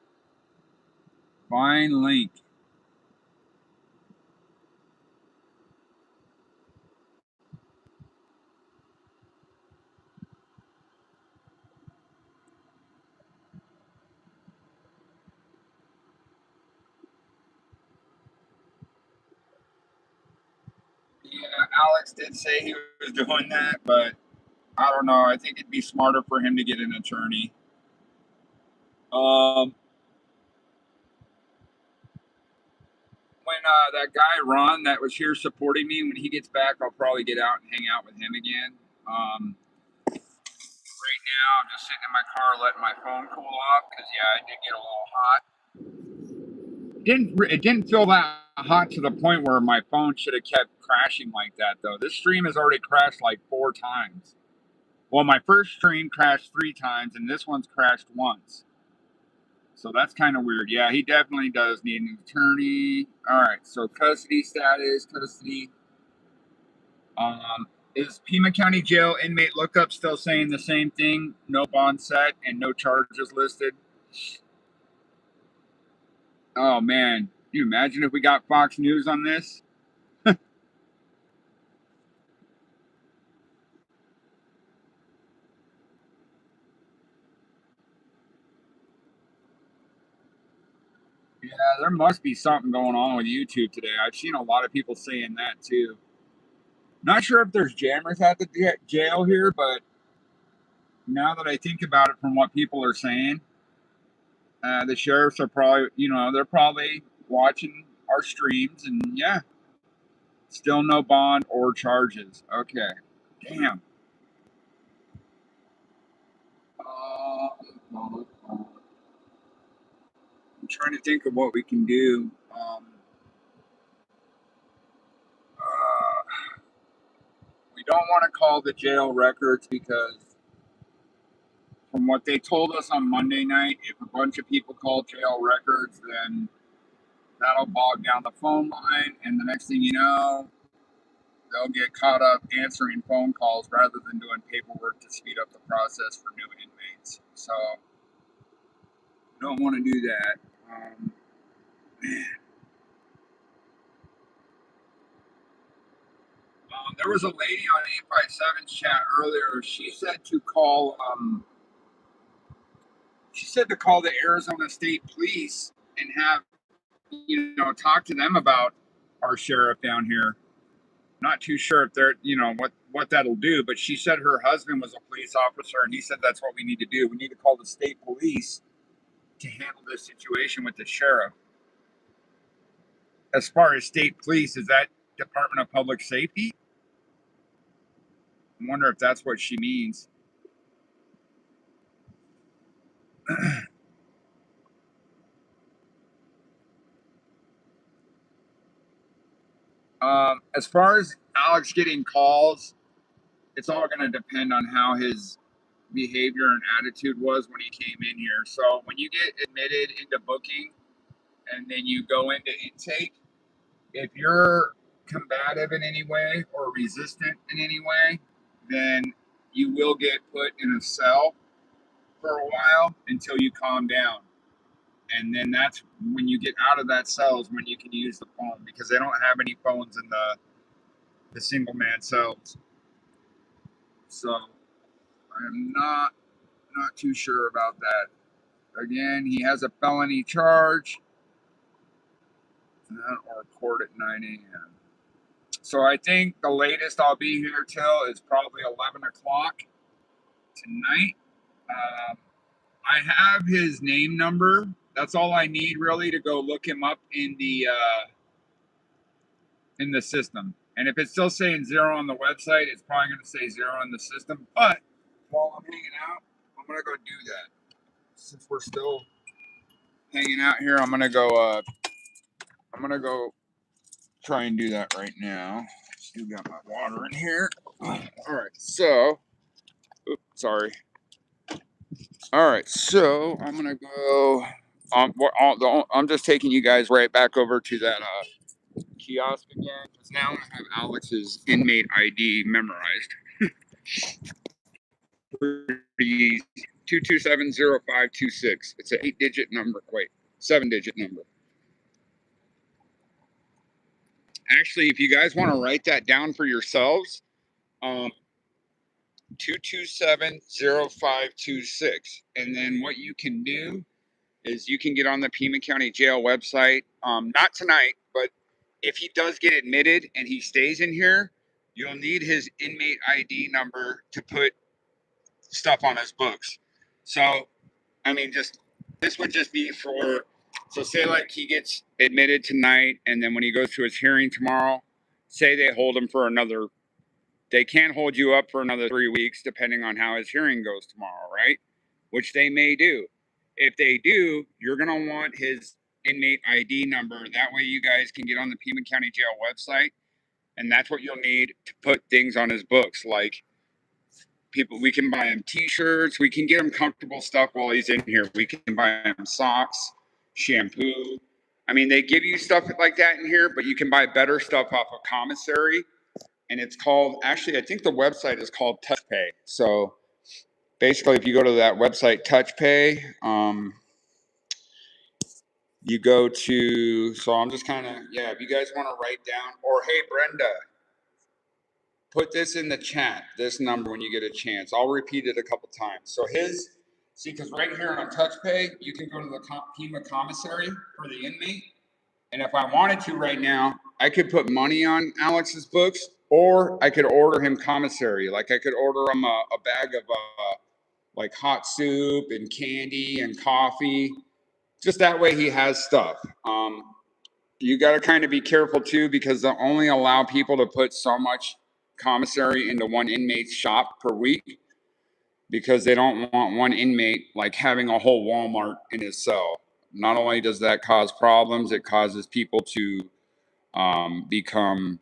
VineLink. Yeah, Alex did say he was doing that, but I don't know. I think it'd be smarter for him to get an attorney. When that guy Ron that was here supporting me, when he gets back, I'll probably get out and hang out with him again. Right now, I'm just sitting in my car letting my phone cool off because yeah, it did get a little hot. It didn't feel that hot to the point where my phone should have kept crashing like that though. This stream has already crashed like 4 times. Well, my first stream crashed 3 times, and this one's crashed once. So that's kind of weird. Yeah, he definitely does need an attorney. All right, so custody status, custody. Is Pima County Jail inmate lookup still saying the same thing? No bond set and no charges listed. Oh man, can you imagine if we got Fox News on this? Yeah, there must be something going on with YouTube today. I've seen a lot of people saying that too. Not sure if there's jammers at the jail here, but now that I think about it from what people are saying, the sheriffs are probably, they're probably watching our streams, and yeah, still no bond or charges. Okay, damn. I'm trying to think of what we can do. We don't want to call the jail records because, from what they told us on Monday night, if a bunch of people call jail records, then that'll bog down the phone line, and the next thing you know, they'll get caught up answering phone calls rather than doing paperwork to speed up the process for new inmates. So, don't want to do that. There was a lady on 857's chat earlier. She said to call. She said to call the Arizona State Police and have talk to them about our sheriff down here. Not too sure if they're what that'll do, but she said her husband was a police officer, and he said that's what we need to do. We need to call the state police to handle this situation with the sheriff. As far as state police, is that Department of Public Safety? I wonder if that's what she means. As far as Alex getting calls, it's all going to depend on how his behavior and attitude was when he came in here. So when you get admitted into booking and then you go into intake, if you're combative in any way or resistant in any way, then you will get put in a cell for a while until you calm down. And then that's when you get out of that cell is when you can use the phone, because they don't have any phones in the single man cells. So I'm not too sure about that. Again, he has a felony charge or court at 9 a.m. So I think the latest I'll be here till is probably 11 o'clock tonight. I have his name number. That's all I need really to go look him up in the system. And if it's still saying 0 on the website, it's probably going to say 0 in the system. But while I'm hanging out, I'm going to go do that. Since we're still hanging out here, I'm going to go try and do that right now. Still got my water in here. All right, so, sorry. All right, so I'm gonna go. I'm just taking you guys right back over to that kiosk again, because now I have Alex's inmate ID memorized. 2270526. It's an 8-digit number. Wait, 7-digit number. Actually, if you guys want to write that down for yourselves, 2270526, and then what you can do is you can get on the Pima County Jail website. Not tonight, but if he does get admitted and he stays in here, you'll need his inmate ID number to put stuff on his books. So, I mean, this would just be for, so say like he gets admitted tonight, and then when he goes to his hearing tomorrow, say they hold him for another, they can hold you up for another 3 weeks, depending on how his hearing goes tomorrow, right? Which they may do. If they do, you're going to want his inmate ID number. That way you guys can get on the Pima County Jail website, and that's what you'll need to put things on his books, like we can buy him t-shirts. We can get him comfortable stuff while he's in here. We can buy him socks, shampoo. I mean, they give you stuff like that in here, but you can buy better stuff off of commissary. And it's called, actually, I think the website is called TouchPay. So basically, if you go to that website, TouchPay, you go to, so I'm just kind of, yeah, if you guys want to write down, or hey, Brenda, put this in the chat, this number when you get a chance. I'll repeat it a couple times. So see, because right here on TouchPay, you can go to the Pima commissary for the inmate. And if I wanted to right now, I could put money on Alex's books, or I could order him commissary. Like I could order him a bag of like hot soup and candy and coffee. Just that way he has stuff. You got to kind of be careful too, because they'll only allow people to put so much commissary into one inmate's shop per week, because they don't want one inmate like having a whole Walmart in his cell. Not only does that cause problems, it causes people to become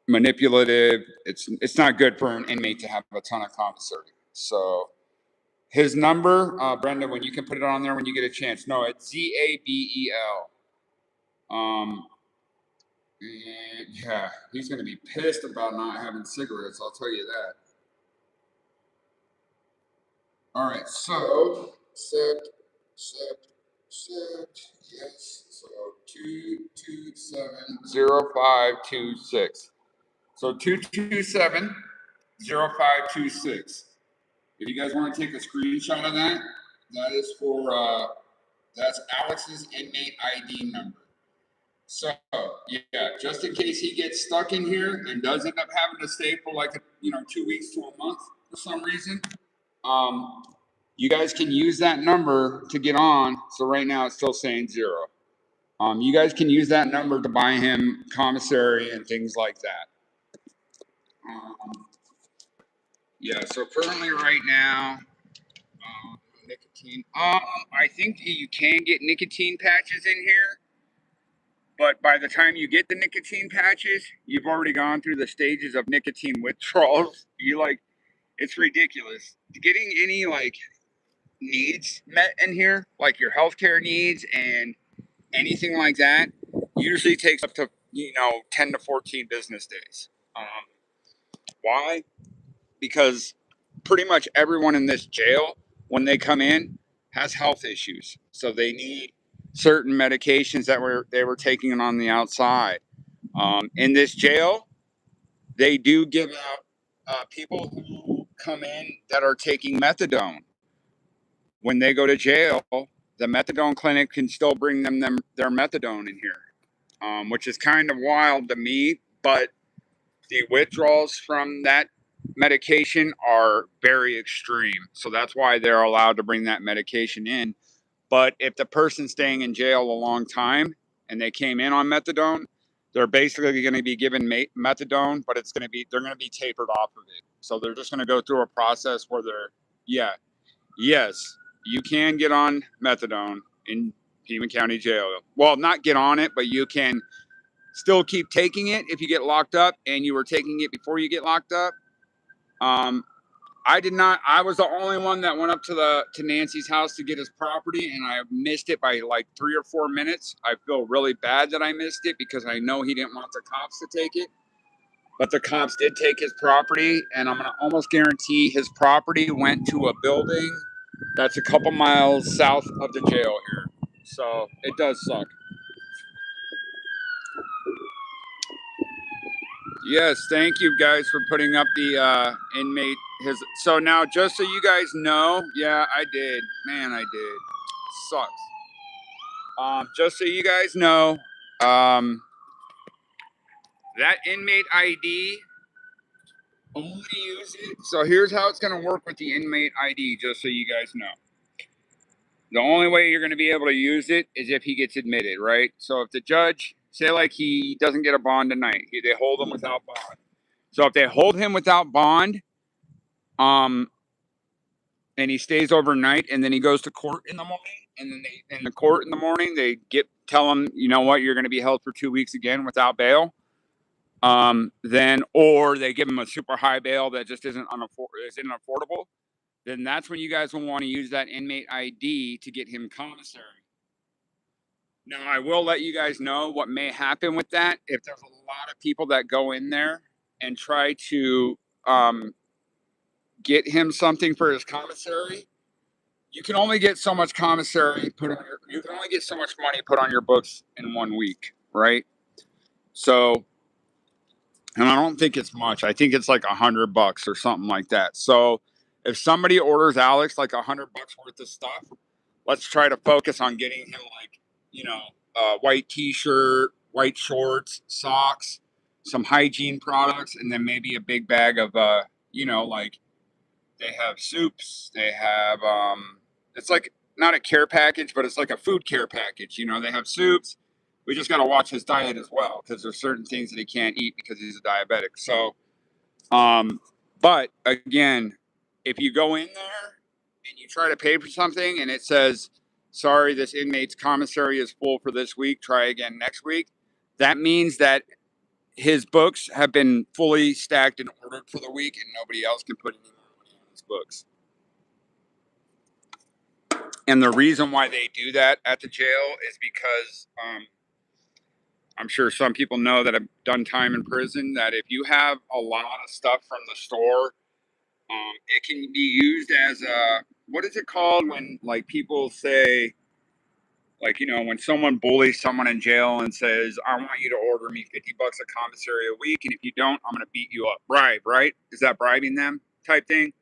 manipulative. It's not good for an inmate to have a ton of commissary. So his number, Brenda, when you can put it on there when you get a chance. No, it's ZABEL. Yeah, he's going to be pissed about not having cigarettes. I'll tell you that. All right, so set, yes. So 227-0526. So 227-0526. If you guys want to take a screenshot of that, that is for that's Alex's inmate ID number. So yeah, just in case he gets stuck in here and does end up having to stay for like 2 weeks to a month for some reason, you guys can use that number to get on. So right now it's still saying 0. You guys can use that number to buy him commissary and things like that. Yeah, so currently right now, nicotine. I think you can get nicotine patches in here, but by the time you get the nicotine patches, you've already gone through the stages of nicotine withdrawals. It's ridiculous. Getting any needs met in here, like your healthcare needs and anything like that, usually takes up to 10 to 14 business days. Why? Because pretty much everyone in this jail, when they come in, has health issues, so they need certain medications that they were taking on the outside. In this jail, they do give out people who come in that are taking methadone. When they go to jail, the methadone clinic can still bring them their methadone in here, which is kind of wild to me, but the withdrawals from that medication are very extreme. So that's why they're allowed to bring that medication in. But if the person's staying in jail a long time and they came in on methadone, they're basically going to be given methadone, but they're going to be tapered off of it. So they're just going to go through a process where yes, you can get on methadone in Pima County Jail. Well, not get on it, but you can still keep taking it if you get locked up and you were taking it before you get locked up. I did not. I was the only one that went up to Nancy's house to get his property, and I missed it by like 3 or 4 minutes. I feel really bad that I missed it because I know he didn't want the cops to take it. But the cops did take his property, and I'm going to almost guarantee his property went to a building that's a couple miles south of the jail here. So it does suck. Yes, thank you guys for putting up the inmate. So now, just so you guys know, yeah, I did. Man, I did. Sucks. Just so you guys know, that inmate ID, only use it. So here's how it's going to work with the inmate ID, just so you guys know. The only way you're going to be able to use it is if he gets admitted, right? So if the judge, say like he doesn't get a bond tonight, they hold him without bond. So if they hold him without bond, and he stays overnight, and then he goes to court in the morning, and then in the court in the morning, they tell him, you know what, you're going to be held for 2 weeks again without bail. then or they give him a super high bail that just isn't affordable, then that's when you guys will want to use that inmate ID to get him commissary. Now, I will let you guys know what may happen with that. If there's a lot of people that go in there and try to get him something for his commissary, you can only get so much commissary you can only get so much money put on your books in 1 week, right? So, and I don't think it's much. I think it's like $100 or something like that. So, if somebody orders Alex like $100 worth of stuff, let's try to focus on getting him like, white t-shirt, white shorts, socks, some hygiene products, and then maybe a big bag of like they have soups, they have it's like not a care package, but it's like a food care package. They have soups. We just got to watch his diet as well, because there's certain things that he can't eat because he's a diabetic. So but again, if you go in there and you try to pay for something and it says, sorry, this inmate's commissary is full for this week, try again next week, that means that his books have been fully stacked and ordered for the week and nobody else can put any more money on his books. And the reason why they do that at the jail is because I'm sure some people know that have done time in prison, that if you have a lot of stuff from the store, it can be used as a, what is it called when like people say, like, when someone bullies someone in jail and says, I want you to order me $50 a commissary a week, and if you don't, I'm going to beat you up. Bribe, right? Is that bribing them type thing?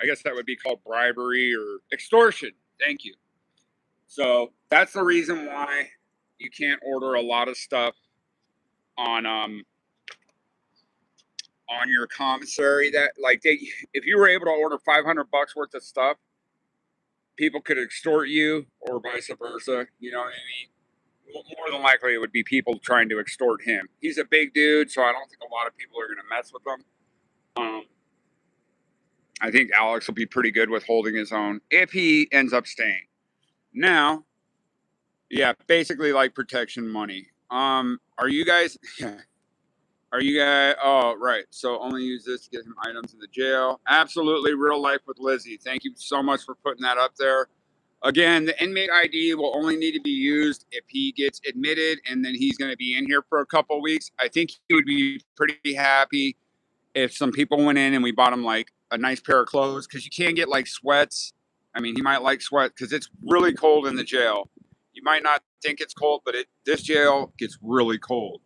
I guess that would be called bribery or extortion. Thank you. So that's the reason why you can't order a lot of stuff on your commissary. That like if you were able to order $500 worth of stuff, people could extort you, or vice versa. You know what I mean? More than likely, it would be people trying to extort him. He's a big dude, so I don't think a lot of people are going to mess with him. I think Alex will be pretty good with holding his own if he ends up staying. Now, yeah, basically like protection money. Are you guys? Oh, right. So only use this to get him items in the jail. Absolutely, real life with Lizzie. Thank you so much for putting that up there. Again, the inmate ID will only need to be used if he gets admitted and then he's going to be in here for a couple of weeks. I think he would be pretty happy if some people went in and we bought him like a nice pair of clothes, because you can't get like sweats. I mean, he might like sweat because it's really cold in the jail. You might not think it's cold, but this jail gets really cold.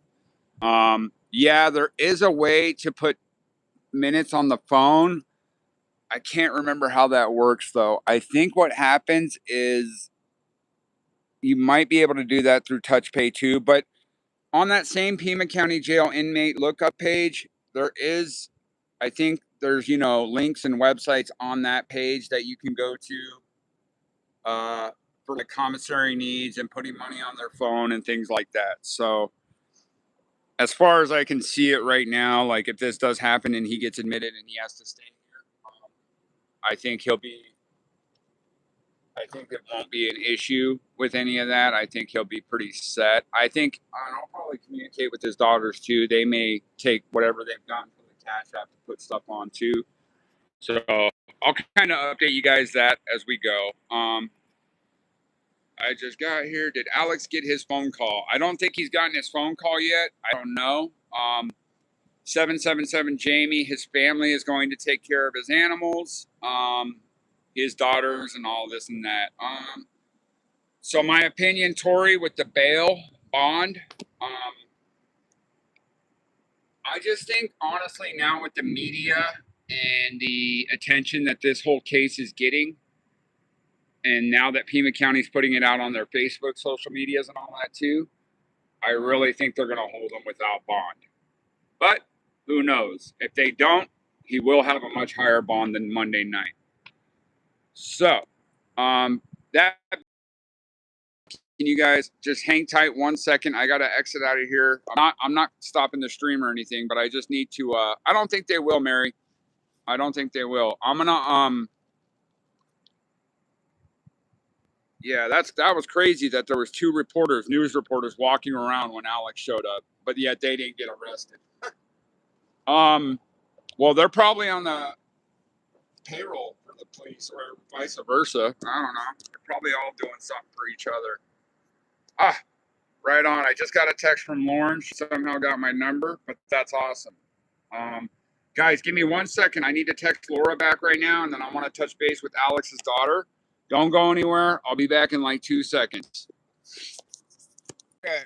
Yeah, there is a way to put minutes on the phone. I can't remember how that works though. I think what happens is you might be able to do that through TouchPay too, but on that same Pima County Jail inmate lookup page, I think there's, links and websites on that page that you can go to for the commissary needs and putting money on their phone and things like that. So as far as I can see it right now, like if this does happen and he gets admitted and he has to stay here, I think it won't be an issue with any of that. I think he'll be pretty set. I'll probably communicate with his daughters too. They may take whatever they've gotten from the Cash App to put stuff on too. So I'll kind of update you guys that as we go. I just got here. Did Alex get his phone call? I don't think he's gotten his phone call yet. I don't know. 777 Jamie, his family is going to take care of his animals, his daughters, and all this and that. So my opinion, Tori, with the bail bond, I just think honestly now with the media and the attention that this whole case is getting, and now that Pima County's putting it out on their Facebook, social medias, and all that too, I really think they're going to hold him without bond. But who knows? If they don't, he will have a much higher bond than Monday night. So, that. Can you guys just hang tight 1 second? I gotta exit out of here. I'm not stopping the stream or anything, but I just need to. I don't think they will, Mary. I don't think they will. I'm gonna. Yeah, that was crazy that there was 2 news reporters walking around when Alex showed up, but yet they didn't get arrested. Well, they're probably on the payroll for the police or vice versa. I don't know. They're probably all doing something for each other. Ah, right on. I just got a text from Lauren. She somehow got my number, but that's awesome. Guys, give me 1 second. I need to text Laura back right now, and then I want to touch base with Alex's daughter. Don't go anywhere. I'll be back in like 2 seconds. Okay.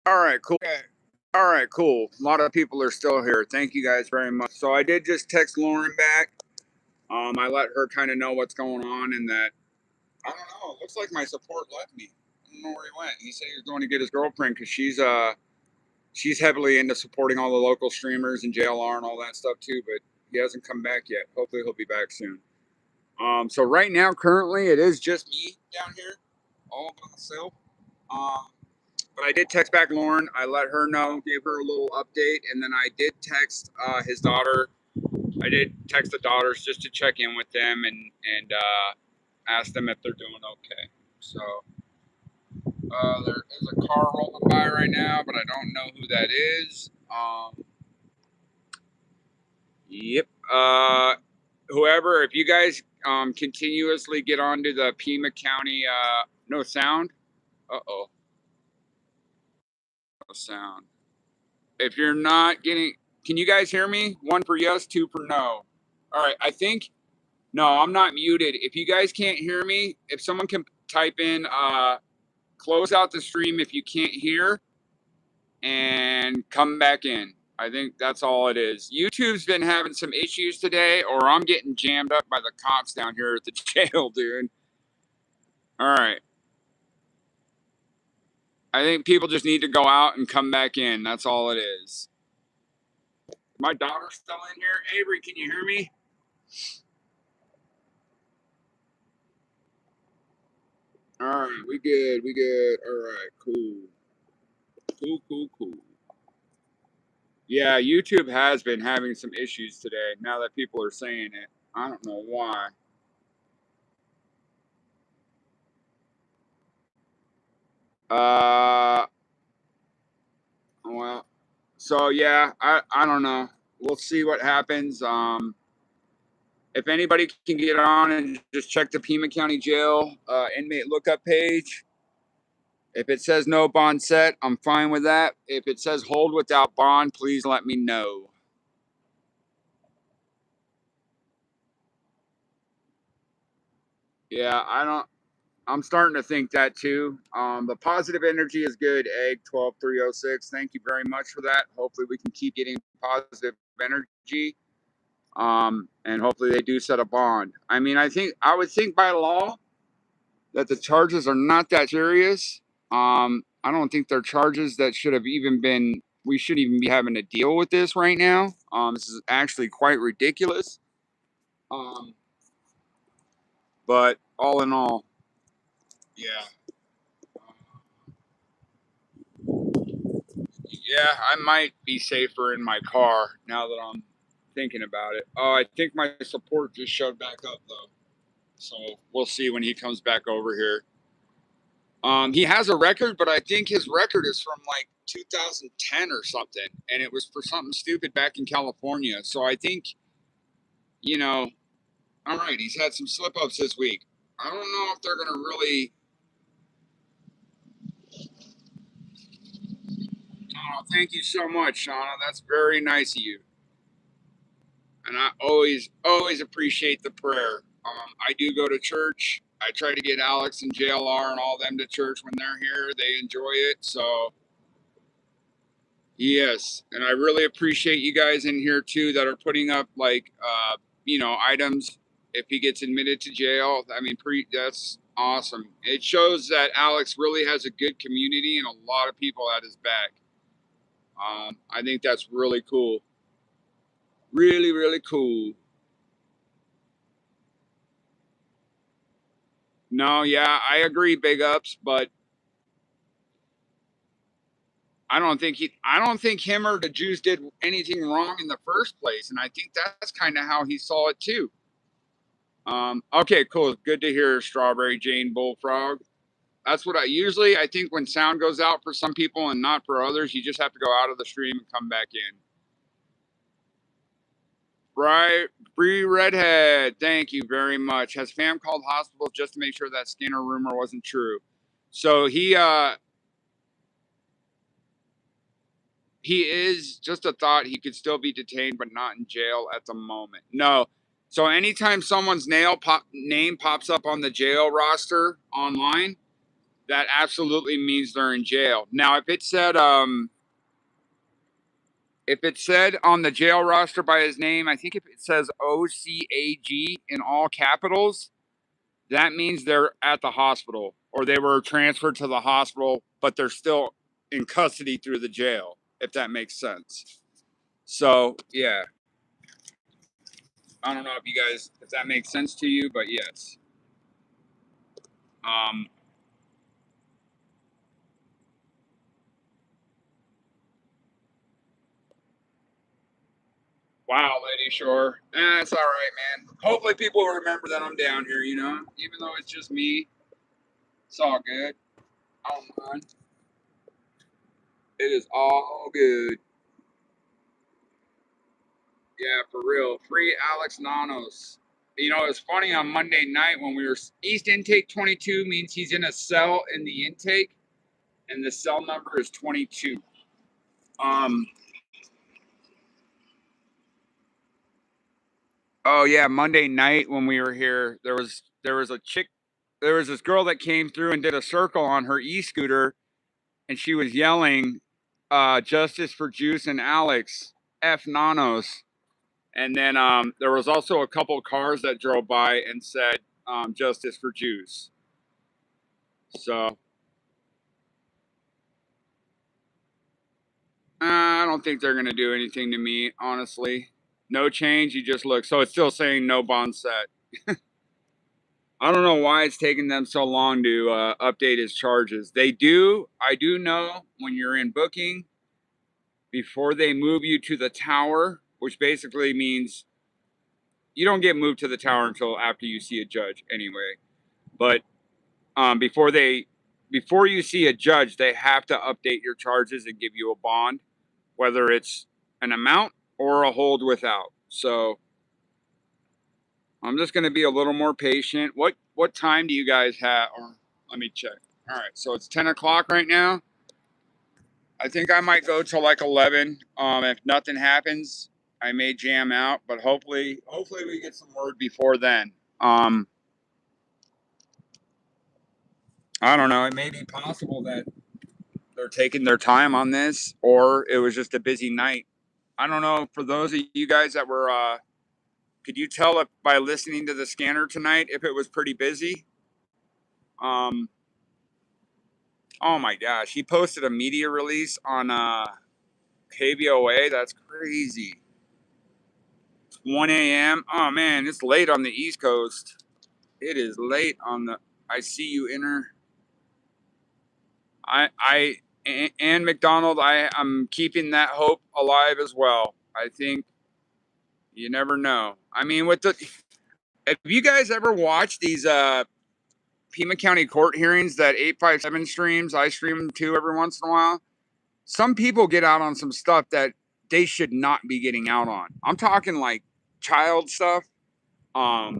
All right, cool. Okay. All right, cool. A lot of people are still here. Thank you guys very much. So I did just text Lauren back. I let her kind of know what's going on and that, I don't know, it looks like my support left me. I don't know where he went. He said he was going to get his girlfriend because she's heavily into supporting all the local streamers and JLR and all that stuff too, but he hasn't come back yet. Hopefully he'll be back soon. So right now, currently, it is just me down here, all by myself. But I did text back Lauren. I let her know, gave her a little update, and then I did text his daughter. I did text the daughters just to check in with them and ask them if they're doing okay. So there is a car rolling by right now, but I don't know who that is. Yep. Whoever, if you guys continuously get onto the Pima County, no sound. Uh-oh. No sound. If you're not getting, can you guys hear me? 1 for yes, 2 for no. All right, I think, no, I'm not muted. If you guys can't hear me, if someone can type in, close out the stream if you can't hear and come back in. I think that's all it is. YouTube's been having some issues today, or I'm getting jammed up by the cops down here at the jail, dude. All right. I think people just need to go out and come back in. That's all it is. My daughter's still in here. Avery, can you hear me? All right, we good. We good. All right, cool. Cool. Yeah, YouTube has been having some issues today. Now that people are saying it, I don't know why. Well, so yeah, I don't know. We'll see what happens. If anybody can get on and just check the Pima County Jail inmate lookup page. If it says no bond set, I'm fine with that. If it says hold without bond, please let me know. Yeah, I'm starting to think that too. The positive energy is good. Egg 12306. Thank you very much for that. Hopefully we can keep getting positive energy. And hopefully they do set a bond. I mean, I would think by law that the charges are not that serious. I don't think they're charges that should have even been. We shouldn't even be having to deal with this right now. This is actually quite ridiculous. But all in all, yeah. Yeah, I might be safer in my car now that I'm thinking about it. Oh, I think my support just showed back up though. So we'll see when he comes back over here. He has a record, but I think his record is from like 2010 or something, and it was for something stupid back in California. So I think, all right, he's had some slip ups this week. I don't know if they're gonna really. Oh, thank you so much, Shauna. That's very nice of you. And I always appreciate the prayer. I do go to church. I try to get Alex and JLR and all them to church when they're here. They enjoy it. So, yes. And I really appreciate you guys in here too that are putting up items if he gets admitted to jail. I mean, that's awesome. It shows that Alex really has a good community and a lot of people at his back. I think that's really cool. Really, really cool. No, yeah, I agree, big ups, but I don't think him or the Jews did anything wrong in the first place, and I think that's kind of how he saw it too. Okay, cool. Good to hear, Strawberry Jane Bullfrog. That's what I think when sound goes out for some people and not for others, you just have to go out of the stream and come back in. Right, Free Redhead. Thank you very much. Has fam called hospitals just to make sure that Skinner rumor wasn't true? So he is, just a thought, he could still be detained but not in jail at the moment. No. So anytime someone's name pops up on the jail roster online, that absolutely means they're in jail. Now, if it said on the jail roster by his name, I think if it says OCAG in all capitals, that means they're at the hospital or they were transferred to the hospital, but they're still in custody through the jail, if that makes sense. So, yeah. I don't know if that makes sense to you, but yes. Wow, Lady Shore. It's all right, man. Hopefully people remember that I'm down here, even though it's just me. It's all good. I don't mind. It is all good. Yeah, for real. Free Alex Nanos. It's funny, on Monday night when we were East Intake 22 means he's in a cell in the intake, and the cell number is 22. Oh yeah, Monday night when we were here, there was this girl that came through and did a circle on her e-scooter, and she was yelling, "Justice for Juice and Alex, F Nanos." And then there was also a couple cars that drove by and said, "Justice for Juice." So I don't think they're gonna do anything to me, honestly. No change. You just look. So it's still saying no bond set. I don't know why it's taking them so long to update his charges. I do know when you're in booking, before they move you to the tower, which basically means you don't get moved to the tower until after you see a judge anyway. But before you see a judge, they have to update your charges and give you a bond, whether it's an amount or a hold without. So I'm just going to be a little more patient. What time do you guys have? Or let me check. All right, so it's 10 o'clock right now. I think I might go till like 11. If nothing happens, I may jam out, but hopefully we get some word before then. I don't know. It may be possible that they're taking their time on this, or it was just a busy night. I don't know. For those of you guys that were, could you tell if by listening to the scanner tonight if it was pretty busy? Oh my gosh, he posted a media release on KBOA. That's crazy. 1 a.m. Oh man, it's late on the East Coast. It is late on the. I see you enter. And McDonald, I'm keeping that hope alive as well. I think you never know. I mean, have you guys ever watched these Pima County court hearings that 857 streams? I stream them too every once in a while. Some people get out on some stuff that they should not be getting out on. I'm talking like child stuff. I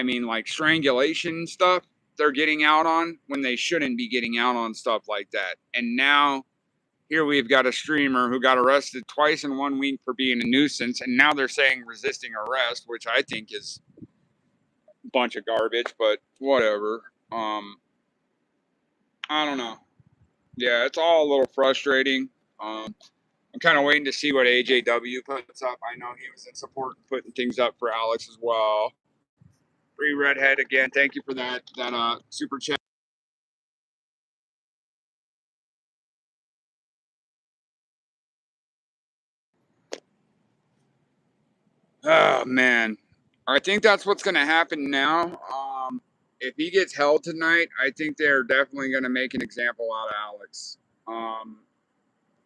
mean, like strangulation stuff they're getting out on when they shouldn't be getting out on stuff like that. And now here we've got a streamer who got arrested twice in 1 week for being a nuisance, and now they're saying resisting arrest, which I think is a bunch of garbage, but whatever. I don't know. Yeah, it's all a little frustrating. I'm kind of waiting to see what AJW puts up. I know he was in support and putting things up for Alex as well. Free Redhead again. Thank you for that super chat. Oh man, I think that's what's going to happen now. If he gets held tonight, I think they're definitely going to make an example out of Alex.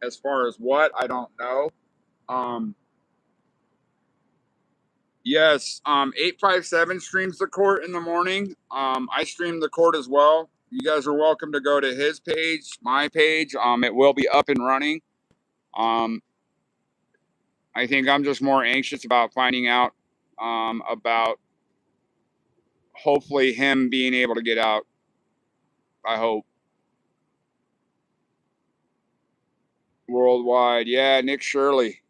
As far as what, I don't know. Yes, 857 streams the court in the morning. I stream the court as well. You guys are welcome to go to his page, my page. It will be up and running. I think I'm just more anxious about finding out about hopefully him being able to get out. I hope. Worldwide. Yeah, Nick Shirley.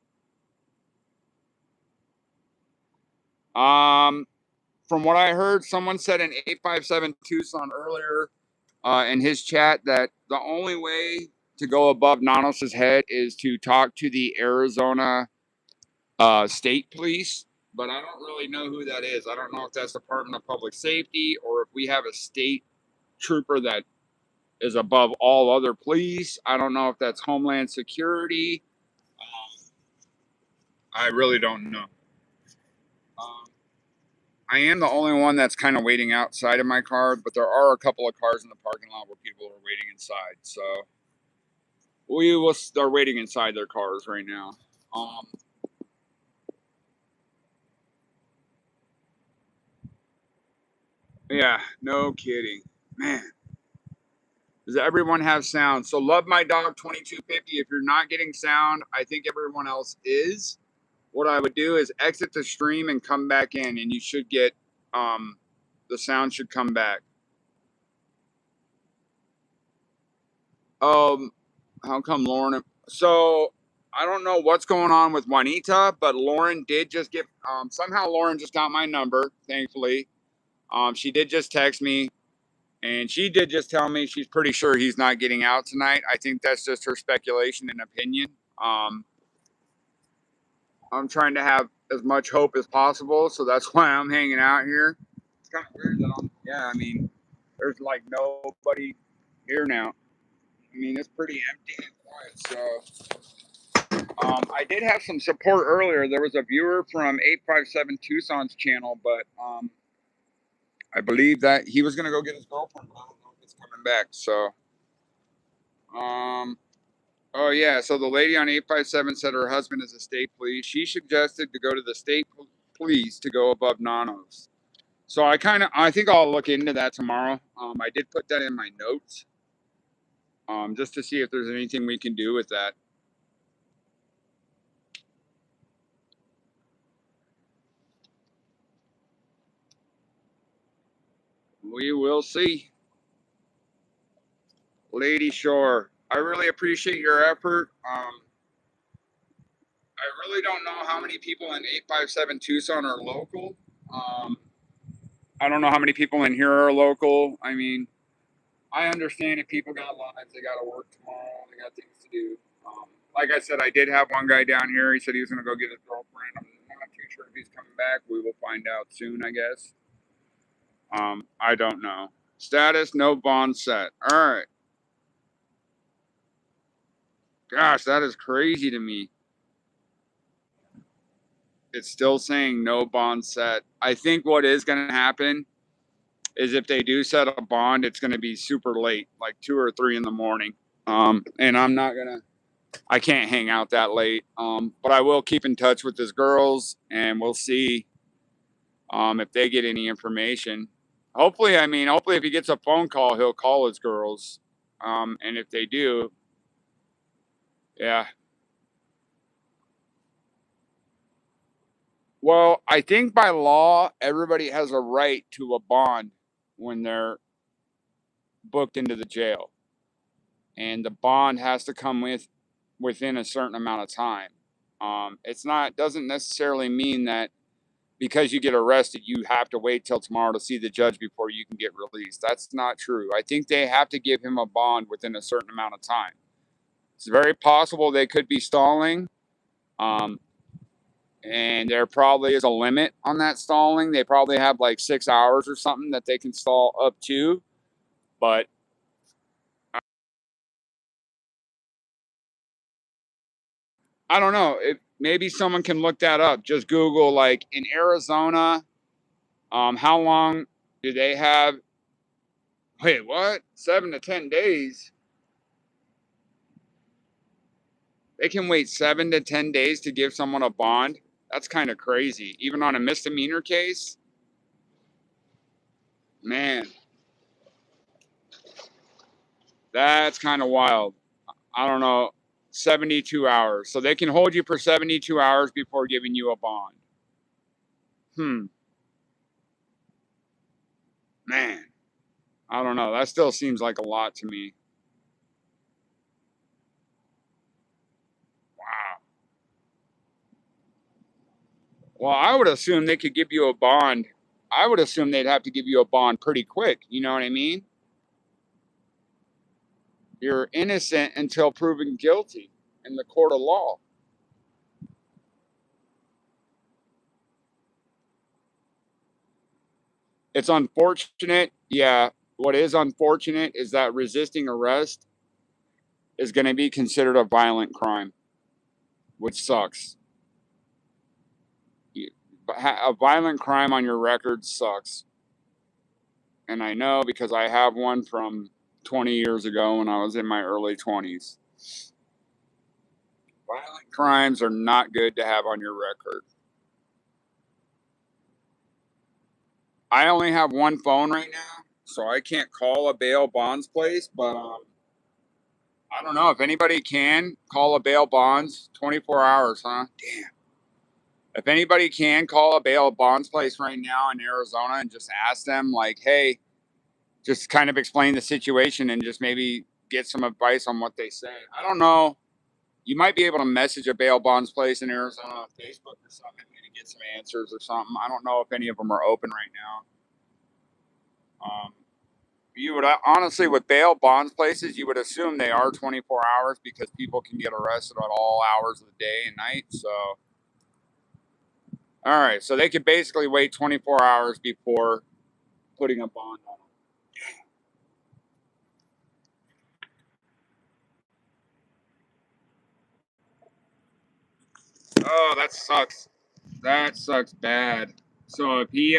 From what I heard, someone said in 857 Tucson earlier in his chat that the only way to go above Nanos's head is to talk to the Arizona state police, but I don't really know who that is. I don't know if that's Department of Public Safety or if we have a state trooper that is above all other police. I don't know if that's Homeland Security. I really don't know. I am the only one that's kind of waiting outside of my car, but there are a couple of cars in the parking lot where people are waiting inside. So we will start waiting inside their cars right now. Yeah, no kidding, man. Does everyone have sound? So love my dog 2250. If you're not getting sound, I think everyone else is. What I would do is exit the stream and come back in, and you should get the sound should come back. How come Lauren? So I don't know what's going on with Juanita, but Lauren did just get somehow Lauren just got my number, thankfully. She did just text me, and she did just tell me she's pretty sure he's not getting out tonight. I think that's just her speculation and opinion. I'm trying to have as much hope as possible, so that's why I'm hanging out here. It's kind of weird that I mean, there's like nobody here now. I mean, it's pretty empty and quiet, so I did have some support earlier. There was a viewer from 857 Tucson's channel, but I believe that he was going to go get his girlfriend, but I don't know if it's coming back. So, oh yeah, so the lady on 857 said her husband is a state police. She suggested to go to the state police to go above Nanos. So I think I'll look into that tomorrow. I did put that in my notes, just to see if there's anything we can do with that. We will see. Lady Shore, I really appreciate your effort. I really don't know how many people in 857 Tucson are local. I don't know how many people in here are local. I mean, I understand if people got lives, they got to work tomorrow, they got things to do. Like I said, I did have one guy down here. He said he was going to go get his girlfriend. I'm not too sure if he's coming back. We will find out soon, I guess. I don't know. Status, no bond set. All right. Gosh, that is crazy to me. It's still saying no bond set. I think what is going to happen is if they do set a bond, it's going to be super late, like 2 or 3 in the morning. And I can't hang out that late. But I will keep in touch with his girls, and we'll see if they get any information. Hopefully if he gets a phone call, he'll call his girls. And if they do, yeah. Well, I think by law, everybody has a right to a bond when they're booked into the jail. And the bond has to come within a certain amount of time. Doesn't necessarily mean that because you get arrested, you have to wait till tomorrow to see the judge before you can get released. That's not true. I think they have to give him a bond within a certain amount of time. It's very possible they could be stalling. And there probably is a limit on that stalling. They probably have like 6 hours or something that they can stall up to. But I don't know. Maybe someone can look that up. Just Google, like, in Arizona, how long do they have? Wait, what? 7 to 10 days? They can wait 7 to 10 days to give someone a bond? That's kind of crazy. Even on a misdemeanor case? Man, that's kind of wild. I don't know. 72 hours. So they can hold you for 72 hours before giving you a bond. Man, I don't know. That still seems like a lot to me. Wow. Well, I would assume they could give you a bond. I would assume they'd have to give you a bond pretty quick. You know what I mean? You're innocent until proven guilty in the court of law. It's unfortunate. Yeah. What is unfortunate is that resisting arrest is going to be considered a violent crime, which sucks. A violent crime on your record sucks. And I know because I have one from 20 years ago when I was in my early 20s. Violent crimes are not good to have on your record. I only have one phone right now, so I can't call a bail bonds place, but I don't know if anybody can call a bail bonds 24 hours, huh? Damn. If anybody can call a bail bonds place right now in Arizona and just ask them, like, hey, just kind of explain the situation and just maybe get some advice on what they say. I don't know. You might be able to message a bail bonds place in Arizona on Facebook or something and get some answers or something. I don't know if any of them are open right now. You would honestly, with bail bonds places, you would assume they are 24 hours because people can get arrested at all hours of the day and night. So, all right, so they could basically wait 24 hours before putting a bond on them. Oh, that sucks. That sucks bad. So if he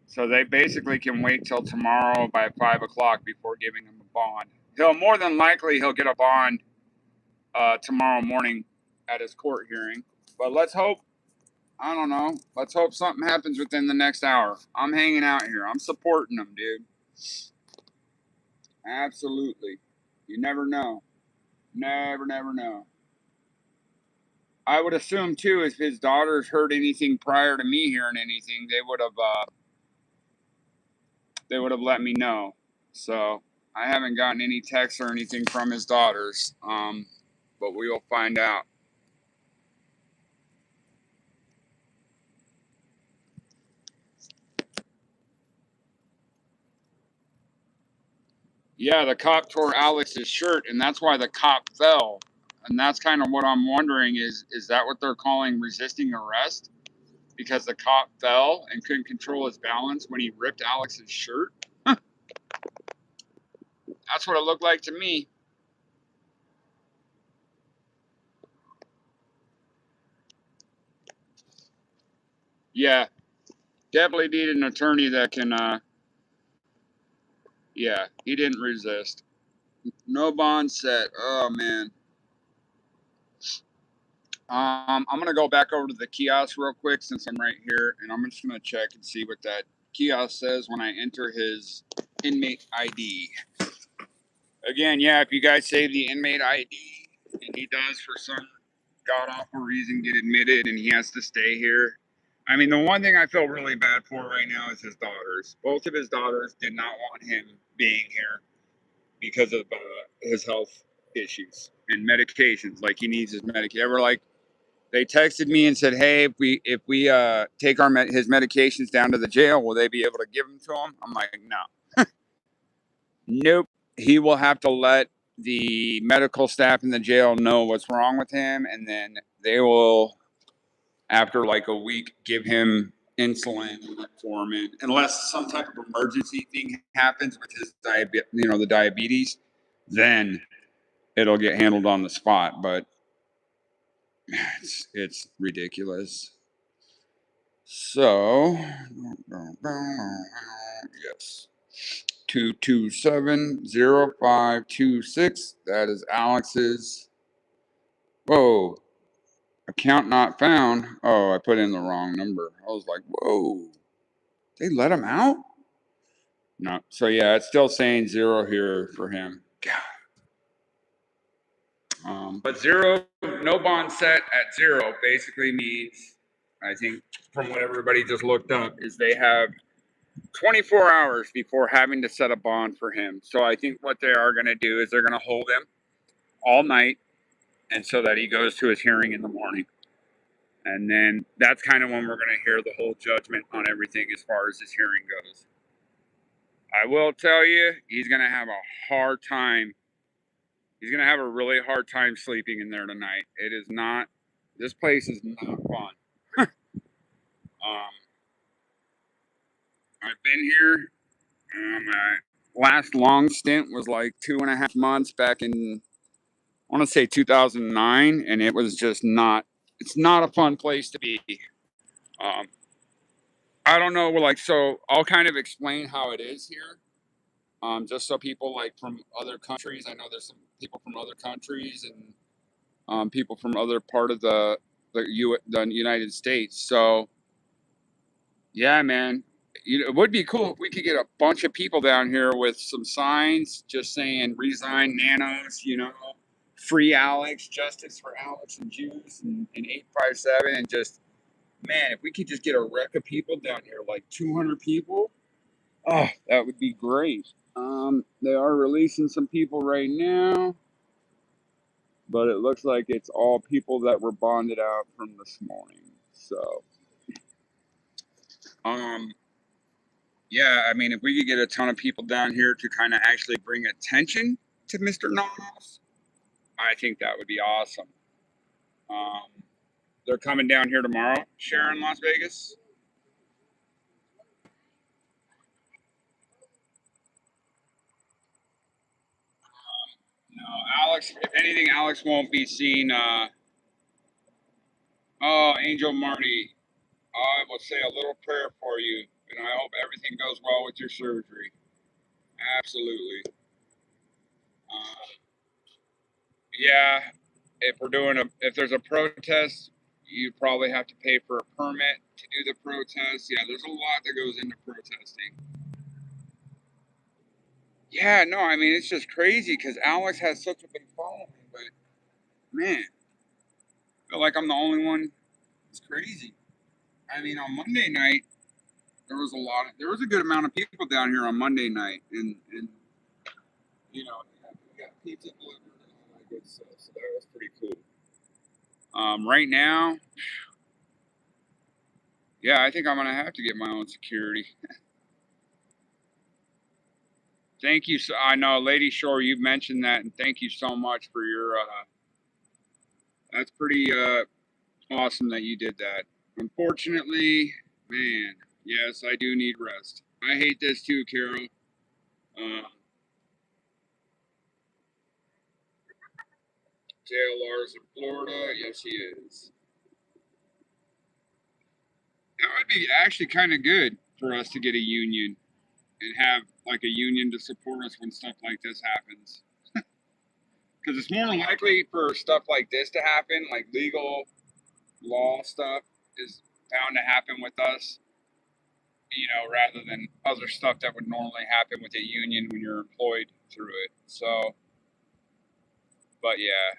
so they basically can wait till tomorrow by 5 o'clock before giving him a bond. He'll more than likely he'll get a bond tomorrow morning at his court hearing. But let's hope. I don't know. Let's hope something happens within the next hour. I'm hanging out here. I'm supporting him, dude. Absolutely. You never know. Never know. I would assume too, if his daughters heard anything prior to me hearing anything, they would have let me know. So I haven't gotten any texts or anything from his daughters. But we will find out. Yeah, the cop tore Alex's shirt, and that's why the cop fell. And that's kind of what I'm wondering is that what they're calling resisting arrest? Because the cop fell and couldn't control his balance when he ripped Alex's shirt? That's what it looked like to me. Yeah, definitely need an attorney that can, yeah, he didn't resist. No bond set. Oh, man. I'm going to go back over to the kiosk real quick since I'm right here, and I'm just going to check and see what that kiosk says when I enter his inmate ID. Again, yeah, if you guys save the inmate ID and he does for some god-awful reason get admitted and he has to stay here. I mean, the one thing I feel really bad for right now is his daughters. Both of his daughters did not want him being here because of his health issues and medications. Like he needs his medication. They were like, they texted me and said, "Hey, if we take his medications down to the jail, will they be able to give them to him?" I'm like, "No, nope. He will have to let the medical staff in the jail know what's wrong with him, and then they will, after like a week, give him insulin and metformin, unless some type of emergency thing happens with his the diabetes, then it'll get handled on the spot." But it's ridiculous. So, yes, 2270526. That is Alex's. Whoa, account not found. Oh, I put in the wrong number. I was like, whoa, they let him out? No. So yeah, it's still saying zero here for him. But zero, no bond set at zero basically means, I think from what everybody just looked up, is they have 24 hours before having to set a bond for him. So I think what they are going to do is they're going to hold him all night, and so that he goes to his hearing in the morning. And then that's kind of when we're going to hear the whole judgment on everything as far as his hearing goes. I will tell you, he's going to have a hard time. He's going to have a really hard time sleeping in there tonight. It is not, this place is not fun. I've been here. My last long stint was like 2.5 months back in, I want to say 2009, and it was just not, it's not a fun place to be. Um, I don't know, like, so I'll kind of explain how it is here. Just so people like from other countries, I know there's some people from other countries and people from other part of the United States. So yeah, man, it would be cool if we could get a bunch of people down here with some signs just saying "Resign Nanos," free Alex, justice for Alex and Jews, and 857, and just man, if we could just get a wreck of people down here, like 200 people. Oh, that would be great. They are releasing some people right now, but it looks like it's all people that were bonded out from this morning. So, yeah, I mean, if we could get a ton of people down here to kind of actually bring attention to Mr. Nanos, I think that would be awesome. They're coming down here tomorrow, Sharon, Las Vegas. No, Alex, if anything, Alex won't be seen. Oh, Angel Marty, I will say a little prayer for you, and I hope everything goes well with your surgery. Absolutely. Yeah, if there's a protest, you probably have to pay for a permit to do the protest. Yeah, there's a lot that goes into protesting. Yeah, no, I mean it's just crazy because Alex has such a big following, but man, I feel like I'm the only one. It's crazy. I mean, on Monday night there was a good amount of people down here on Monday night, and we got pizza delivered and all that good stuff, so that was pretty cool. Right now, yeah, I think I'm gonna have to get my own security. Thank you. So I know, Lady Shore, you mentioned that, and thank you so much for your. That's pretty awesome that you did that. Unfortunately, man, yes, I do need rest. I hate this too, Carol. JLR's in Florida. Yes, he is. That would be actually kind of good for us to get a union and have like a union to support us when stuff like this happens. Because it's more likely for stuff like this to happen, like legal law stuff is bound to happen with us, rather than other stuff that would normally happen with a union when you're employed through it. So, but yeah,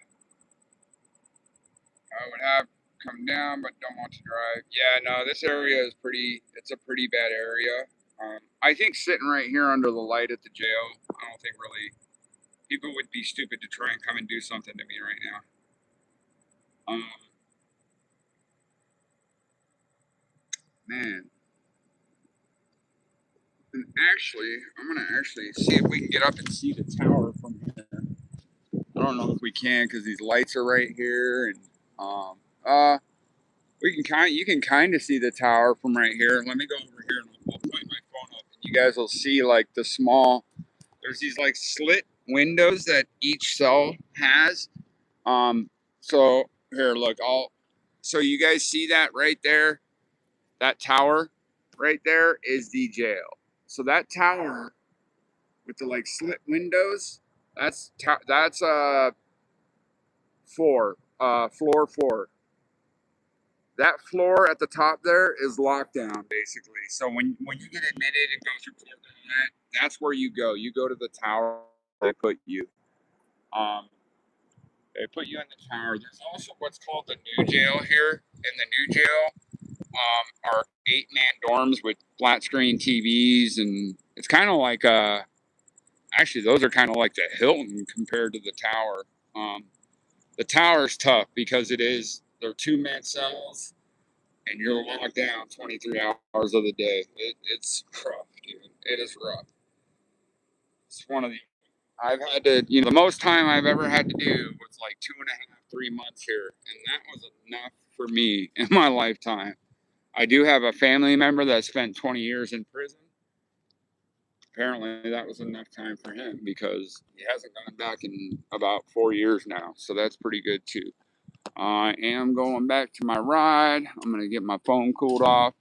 I would have come down, but don't want to drive. Yeah, no, this area is it's a pretty bad area. I think sitting right here under the light at the jail, I don't think really people would be stupid to try and come and do something to me right now. Man. And actually, I'm gonna actually see if we can get up and see the tower from here. I don't know if we can because these lights are right here, and you can kind of see the tower from right here. Let me go over here and I'll point my phone up, and you guys will see like there's these like slit windows that each cell has. So here, look, so you guys see that right there? That tower right there is the jail. So that tower with the like slit windows, that's floor 4. That floor at the top there is lockdown basically. So when you get admitted and go through court and all that's where you go. You go to the tower they put you. Um, They put you in the tower. There's also what's called the new jail here. In the new jail, are 8-man dorms with flat screen TVs, and it's kind of like actually those are kind of like the Hilton compared to the tower. The tower's tough because they're 2-man cells, and you're locked down 23 hours of the day. It's rough, dude. It is rough. It's one of the I've had to, the most time I've ever had to do was like 2.5, 3 months here, and that was enough for me in my lifetime. I do have a family member that spent 20 years in prison. Apparently, that was enough time for him because he hasn't gone back in about 4 years now, so that's pretty good too. I am going back to my ride. I'm gonna get my phone cooled off.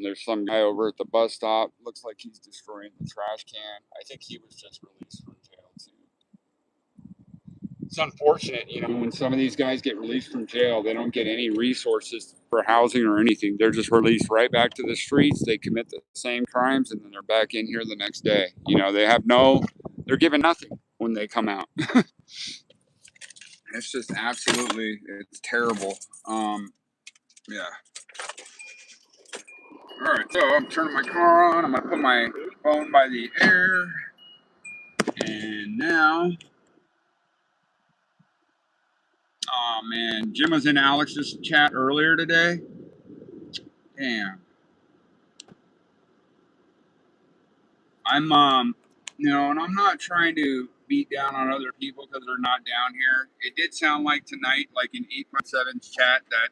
There's some guy over at the bus stop. Looks like he's destroying the trash can. I think he was just released from jail too. It's unfortunate, when some of these guys get released from jail, they don't get any resources for housing or anything. They're just released right back to the streets. They commit the same crimes, and then they're back in here the next day. They're given nothing when they come out. It's just it's terrible. Yeah. All right, so I'm turning my car on. I'm gonna put my phone by the air, and now, oh man, Jim was in Alex's chat earlier today. Damn. I'm and I'm not trying to beat down on other people because they're not down here. It did sound like tonight, like in 8.7's chat, that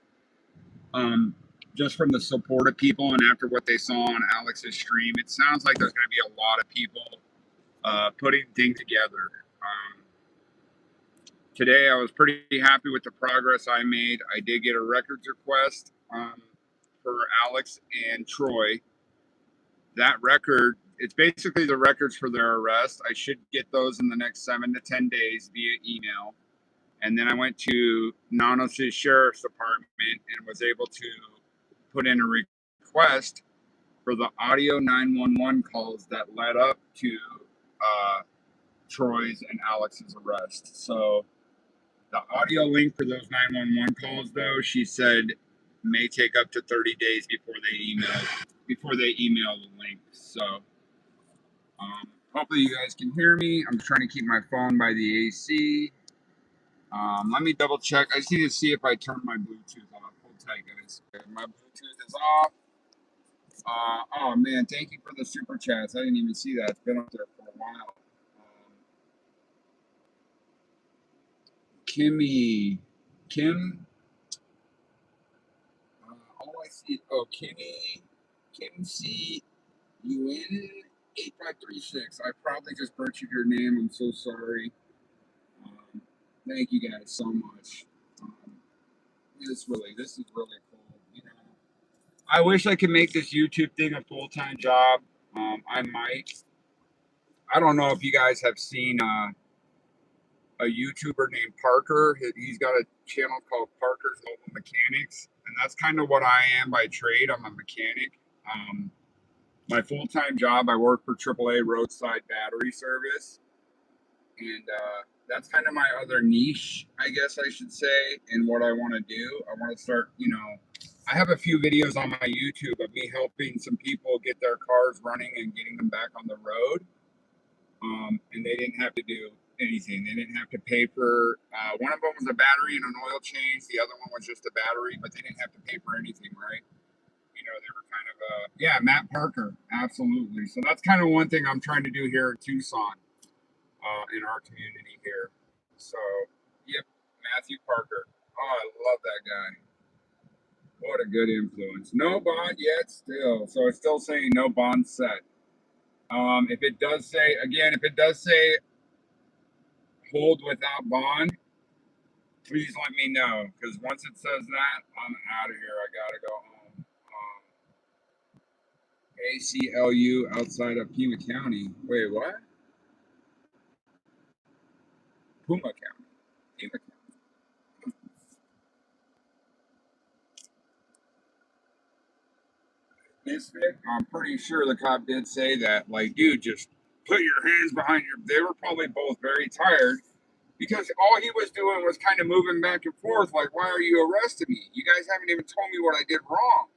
just from the support of people and after what they saw on Alex's stream, it sounds like there's going to be a lot of people putting things together. Today, I was pretty happy with the progress I made. I did get a records request for Alex and Troy. That record, it's basically the records for their arrest. I should get those in the next 7 to 10 days via email. And then I went to Nanos' Sheriff's Department and was able to put in a request for the audio 911 calls that led up to Troy's and Alex's arrest. So the audio link for those 911 calls, though, she said may take up to 30 days before they email the link. So hopefully you guys can hear me. I'm trying to keep my phone by the AC. Let me double check. I just need to see if I turned my Bluetooth off. Hold tight, guys. My Bluetooth is off. Oh man, thank you for the super chats. I didn't even see that. It's been up there for a while. Kim, all I see, Kim C. UN 8536. I probably just butchered your name. I'm so sorry. Thank you guys so much. This is really cool. I wish I could make this YouTube thing a full-time job. I might. I don't know if you guys have seen a YouTuber named Parker. He's got a channel called Parker's Mobile Mechanics, and that's kind of what I am by trade. I'm a mechanic. My full-time job, I work for AAA Roadside Battery Service, and that's kind of my other niche, I guess I should say, and what I want to do. I want to start, I have a few videos on my YouTube of me helping some people get their cars running and getting them back on the road, and they didn't have to do anything. They didn't have to pay for, one of them was a battery and an oil change, the other one was just a battery, but they didn't have to pay for anything, right? They were kind of, yeah, Matt Parker, absolutely. So that's kind of one thing I'm trying to do here in Tucson, in our community here. So, yep, Matthew Parker. Oh, I love that guy. What a good influence. No bond yet, still. So it's still saying no bond set. If it does say hold without bond, please let me know. Because once it says that, I'm out of here. I gotta go home. ACLU outside of Pima County. Wait, what? Pima County. Pima County. Misfit, I'm pretty sure the cop did say that. Like, dude, just put your hands behind your. They were probably both very tired because all he was doing was kind of moving back and forth, like, why are you arresting me? You guys haven't even told me what I did wrong.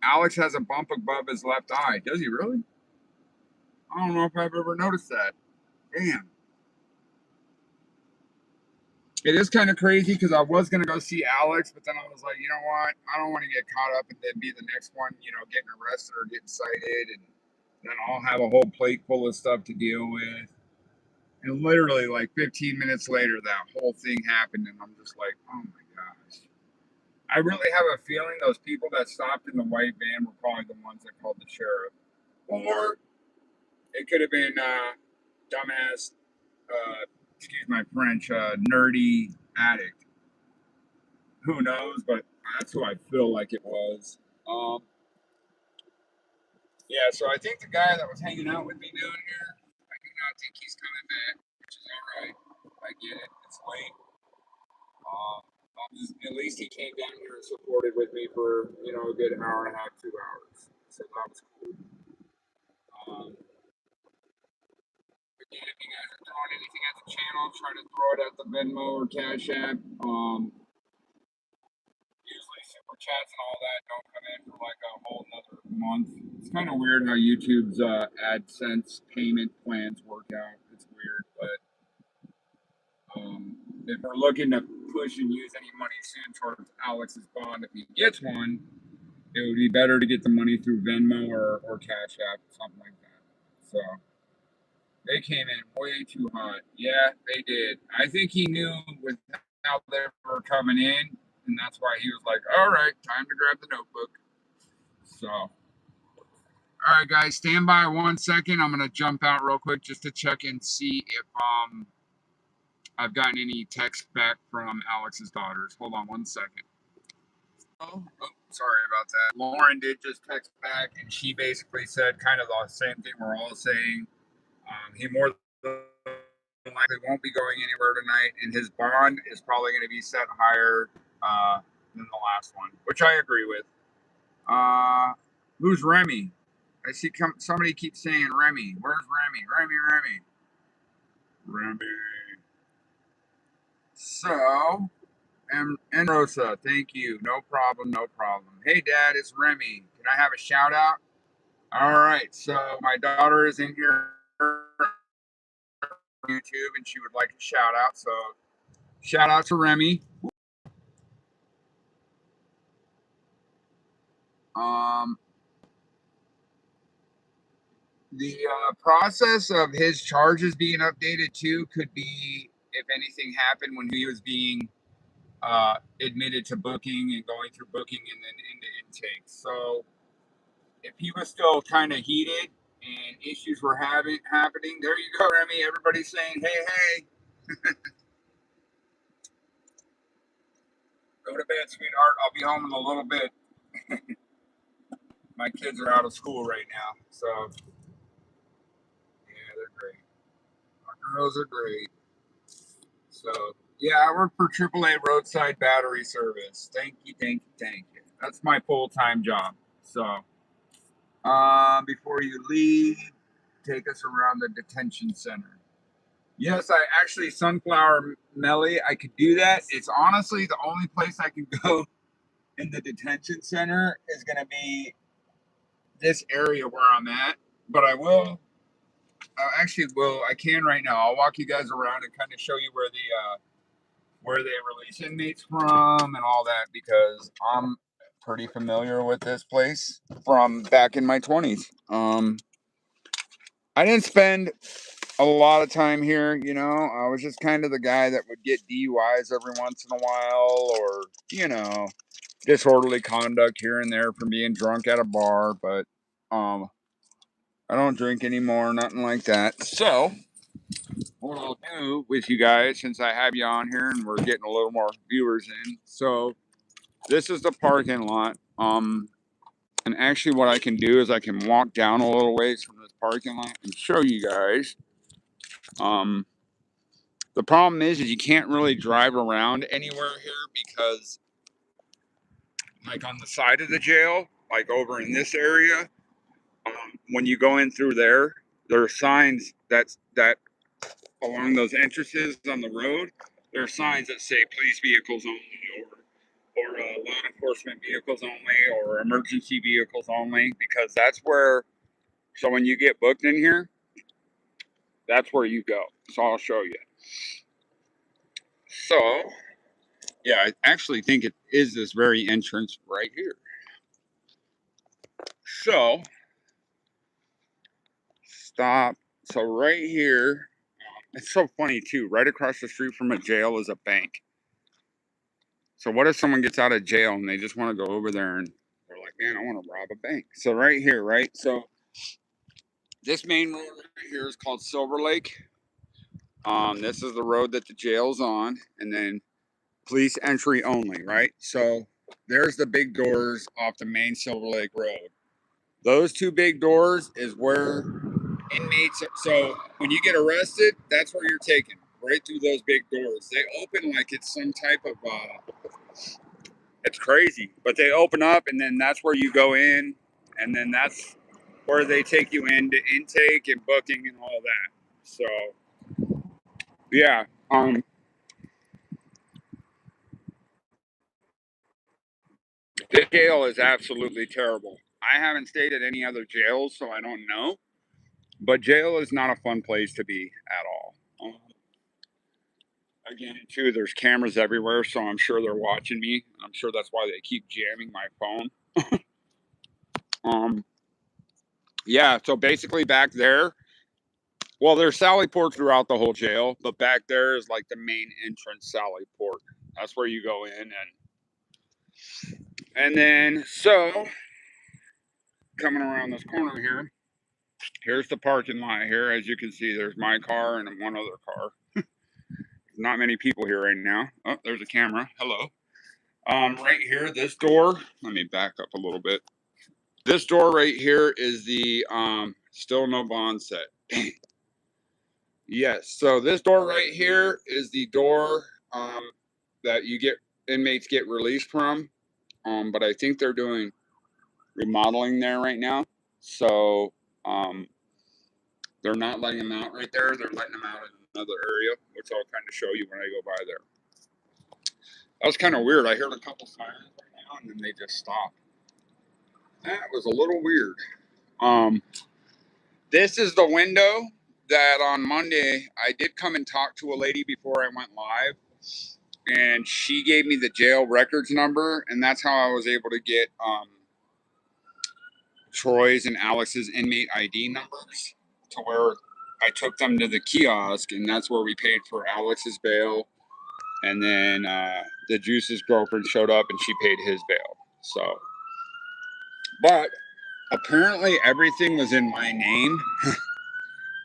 Alex has a bump above his left eye. Does he really? I don't know if I've ever noticed that. Damn. It is kind of crazy because I was going to go see Alex, but then I was like, you know what? I don't want to get caught up and then be the next one, getting arrested or getting cited. And then I'll have a whole plate full of stuff to deal with. And literally, like 15 minutes later, that whole thing happened. And I'm just like, oh my gosh. I really have a feeling those people that stopped in the white van were probably the ones that called the sheriff. Or it could have been dumbass, excuse my French, nerdy addict. Who knows? But that's who I feel like it was. Yeah, so I think the guy that was hanging out with me down here, I do not think he's coming back, which is all right. I get it. It's late. At least he came down here and supported with me for a good hour and a half, 2 hours. So that was cool. Again, if you guys are throwing anything at the channel, try to throw it at the Venmo or Cash App. Usually super chats and all that don't come in for like a whole another month. It's kind of weird how YouTube's AdSense payment plans work out. It's weird, but if we're looking to push and use any money soon towards Alex's bond, if he gets one, it would be better to get the money through Venmo or Cash App, something like that. So they came in way too hot. Yeah, they did. I think he knew with how they were coming in, and that's why he was like, all right, time to grab the notebook. So, all right, guys, stand by 1 second. I'm going to jump out real quick just to check and see if I've gotten any text back from Alex's daughters. Hold on 1 second. Oh, sorry about that. Lauren did just text back, and she basically said kind of the same thing we're all saying. He more than likely won't be going anywhere tonight, and his bond is probably going to be set higher than the last one, which I agree with. Who's Remy? I see somebody keeps saying Remy. Where's Remy? Remy. So, and Rosa, thank you. No problem. Hey, Dad, it's Remy. Can I have a shout out? All right. So, my daughter is in here on YouTube, and she would like a shout out. So, shout out to Remy. The process of his charges being updated too could be if anything happened when he was being admitted to booking and going through booking and then into intake. So if he was still kind of heated and issues were happening, there you go, Remy. Everybody's saying, hey. Go to bed, sweetheart. I'll be home in a little bit. My kids are out of school right now, so yeah, they're great. Our girls are great. So yeah, I work for AAA Roadside Battery Service. Thank you. That's my full-time job. So before you leave, take us around the detention center. Yes, I actually Sunflower Melly. I could do that. It's honestly the only place I can go in the detention center is going to be this area where I'm at. But I will. I can right now. I'll walk you guys around and kind of show you where they release inmates from and all that because I'm pretty familiar with this place from back in my 20s. I didn't spend a lot of time here, I was just kind of the guy that would get DUIs every once in a while or, disorderly conduct here and there from being drunk at a bar, but I don't drink anymore, nothing like that. So what I'll do with you guys, since I have you on here and we're getting a little more viewers in. So this is the parking lot. And actually what I can do is I can walk down a little ways from this parking lot and show you guys. The problem is you can't really drive around anywhere here because like on the side of the jail, like over in this area, when you go in through there, there are signs that that along those entrances on the road, there are signs that say police vehicles only, or law enforcement vehicles only, or emergency vehicles only, because that's where. So when you get booked in here, that's where you go. So I'll show you. So yeah, I actually think it is this very entrance right here. So stop. So right here, it's so funny too. Right across the street from a jail is a bank. So what if someone gets out of jail and they just want to go over there and they're like, man, I want to rob a bank. So right here, right? So this main road right here is called Silver Lake. This is the road that the jail's on, and then police entry only, right? So there's the big doors off the main Silver Lake Road. Those two big doors is where inmates. So when you get arrested, that's where you're taken, right through those big doors. They open like it's some type of. It's crazy, but they open up, and then that's where you go in, and then that's where they take you into intake and booking and all that. So, yeah, the jail is absolutely terrible. I haven't stayed at any other jails, so I don't know. But jail is not a fun place to be at all. Again, too, there's cameras everywhere, so I'm sure they're watching me. I'm sure that's why they keep jamming my phone. Yeah, so basically back there, well, there's sally port throughout the whole jail, but back there is like the main entrance sally port. That's where you go in, and then so coming around this corner here, here's the parking lot here. As you can see, there's my car and one other car. Not many people here right now. Oh, there's a camera. Hello. Right here, this door. Let me back up a little bit. This door right here is the still no bond set. Yes. So this door right here is the door that you get inmates get released from. But I think they're doing remodeling there right now. So they're not letting them out right there. They're letting them out in another area, which I'll kind of show you when I go by there. That was kind of weird. I heard a couple sirens right now, and then they just stopped. That was a little weird. This is the window that on Monday I did come and talk to a lady before I went live, and she gave me the jail records number, and that's how I was able to get Troy's and Alex's inmate ID numbers to where I took them to the kiosk, and that's where we paid for Alex's bail. And then the Juice's girlfriend showed up and she paid his bail. So, but apparently everything was in my name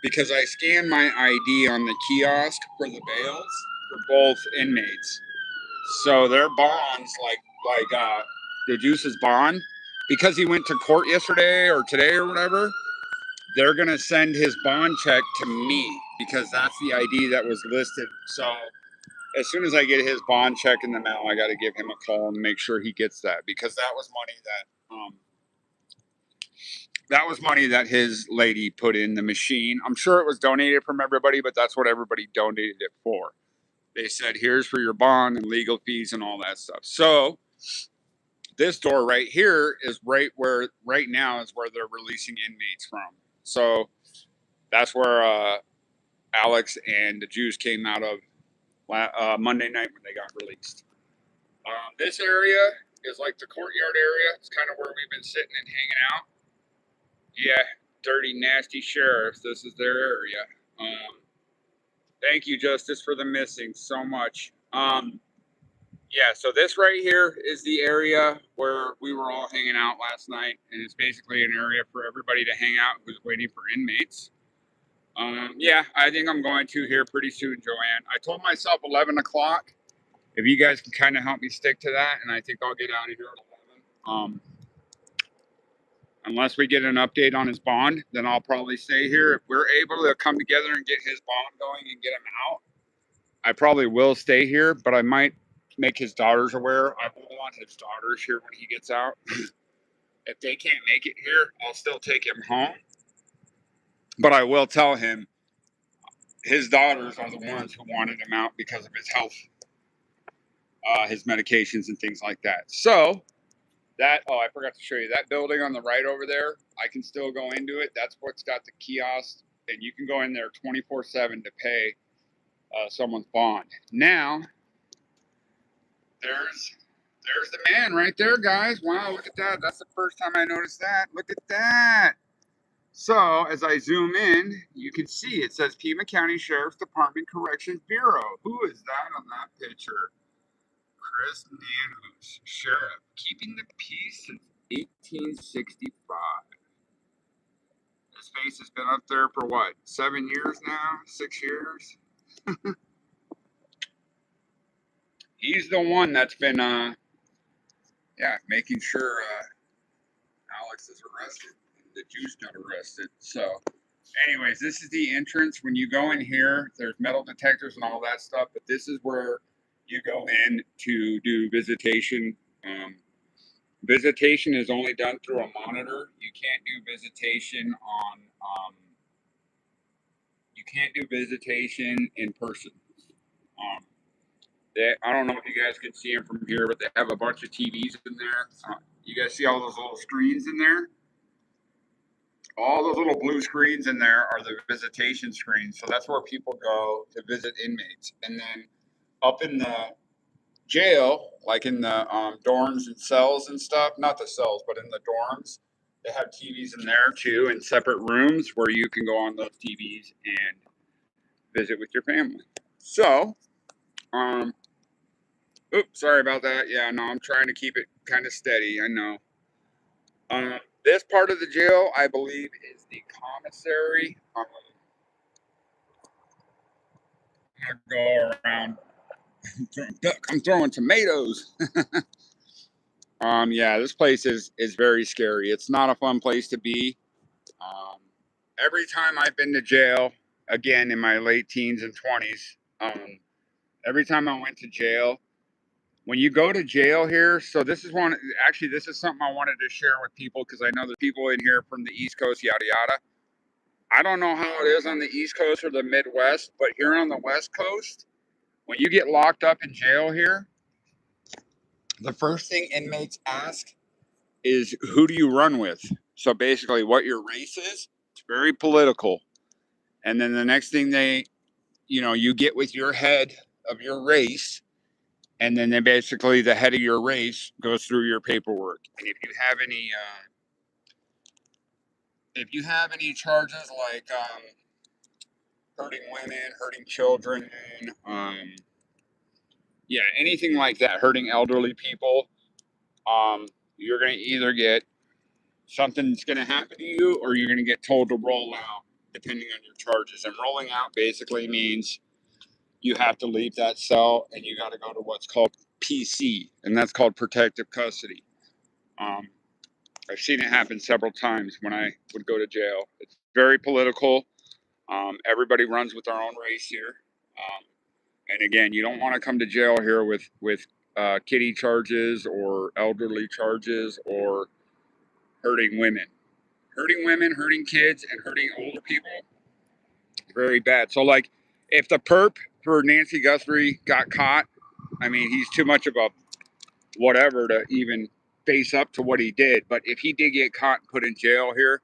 because I scanned my ID on the kiosk for the bails for both inmates. So their bonds, like the Juice's bond, because he went to court yesterday or today or whatever, they're gonna send his bond check to me because that's the ID that was listed. So as soon as I get his bond check in the mail, I got to give him a call and make sure he gets that because that was money that his lady put in the machine. I'm sure it was donated from everybody, but that's what everybody donated it for. They said, here's for your bond and legal fees and all that stuff. So this door right here is right now is where they're releasing inmates from. So that's where Alex and the Jews came out of Monday night when they got released. This area is like the courtyard area. It's kind of where we've been sitting and hanging out. Yeah, dirty, nasty sheriffs. This is their area. Thank you, Justice, for the missing so much. Yeah, so this right here is the area where we were all hanging out last night, and it's basically an area for everybody to hang out who's waiting for inmates. Yeah, I think I'm going to here pretty soon, Joanne. I told myself 11 o'clock. If you guys can kind of help me stick to that, and I think I'll get out of here at 11. Unless we get an update on his bond, then I'll probably stay here. If we're able to come together and get his bond going and get him out, I probably will stay here, but I might make his daughters aware. I will want his daughters here when he gets out. If they can't make it here, I'll still take him home. But I will tell him, his daughters are the ones who wanted him out because of his health, his medications and things like that. So that, oh, I forgot to show you that building on the right over there. I can still go into it. That's what's got the kiosk, and you can go in there 24/7 to pay someone's bond. Now, there's the man right there, guys. Wow, look at that. That's the first time I noticed that. Look at that. So as I zoom in, you can see it says Pima County Sheriff's Department Corrections Bureau. Who is that on that picture? Chris Nanus, sheriff, keeping the peace since 1865. His face has been up there for what, 7 years now? 6 years? He's the one that's been, making sure Alex is arrested. The Jew's not arrested. So, anyways, this is the entrance. When you go in here, there's metal detectors and all that stuff, but this is where you go in to do visitation. Visitation is only done through a monitor. You can't do visitation on. You can't do visitation in person. I don't know if you guys can see them from here, but they have a bunch of TVs in there. You guys see all those little screens in there? All those little blue screens in there are the visitation screens. So that's where people go to visit inmates. And then up in the jail, like in the dorms and cells and stuff, not the cells, but in the dorms, they have TVs in there too, in separate rooms where you can go on those TVs and visit with your family. So, oops, sorry about that. Yeah, no, I'm trying to keep it kind of steady. I know. This part of the jail, I believe, is the commissary. I'm gonna go around. I'm throwing tomatoes. Yeah, this place is very scary. It's not a fun place to be. Every time I've been to jail, again in my late teens and 20s, every time I went to jail, when you go to jail here, so this is one, actually, this is something I wanted to share with people because I know there's people in here from the East Coast, yada, yada. I don't know how it is on the East Coast or the Midwest, but here on the West Coast, when you get locked up in jail here, the first thing inmates ask is, who do you run with? So basically, what your race is. It's very political. And then the next thing you get with your head of your race, and then basically the head of your race goes through your paperwork. And if you have any charges like hurting women, hurting children, anything like that, hurting elderly people, you're going to either get something's going to happen to you, or you're going to get told to roll out, depending on your charges. And rolling out basically means you have to leave that cell and you got to go to what's called PC, and that's called protective custody. I've seen it happen several times when I would go to jail. It's very political. Everybody runs with their own race here. And again, you don't want to come to jail here with kiddie charges or elderly charges or hurting women. Hurting women, hurting kids, and hurting older people, very bad. So, like, if the perp for Nancy Guthrie got caught, I mean, he's too much of a whatever to even face up to what he did. But if he did get caught and put in jail here,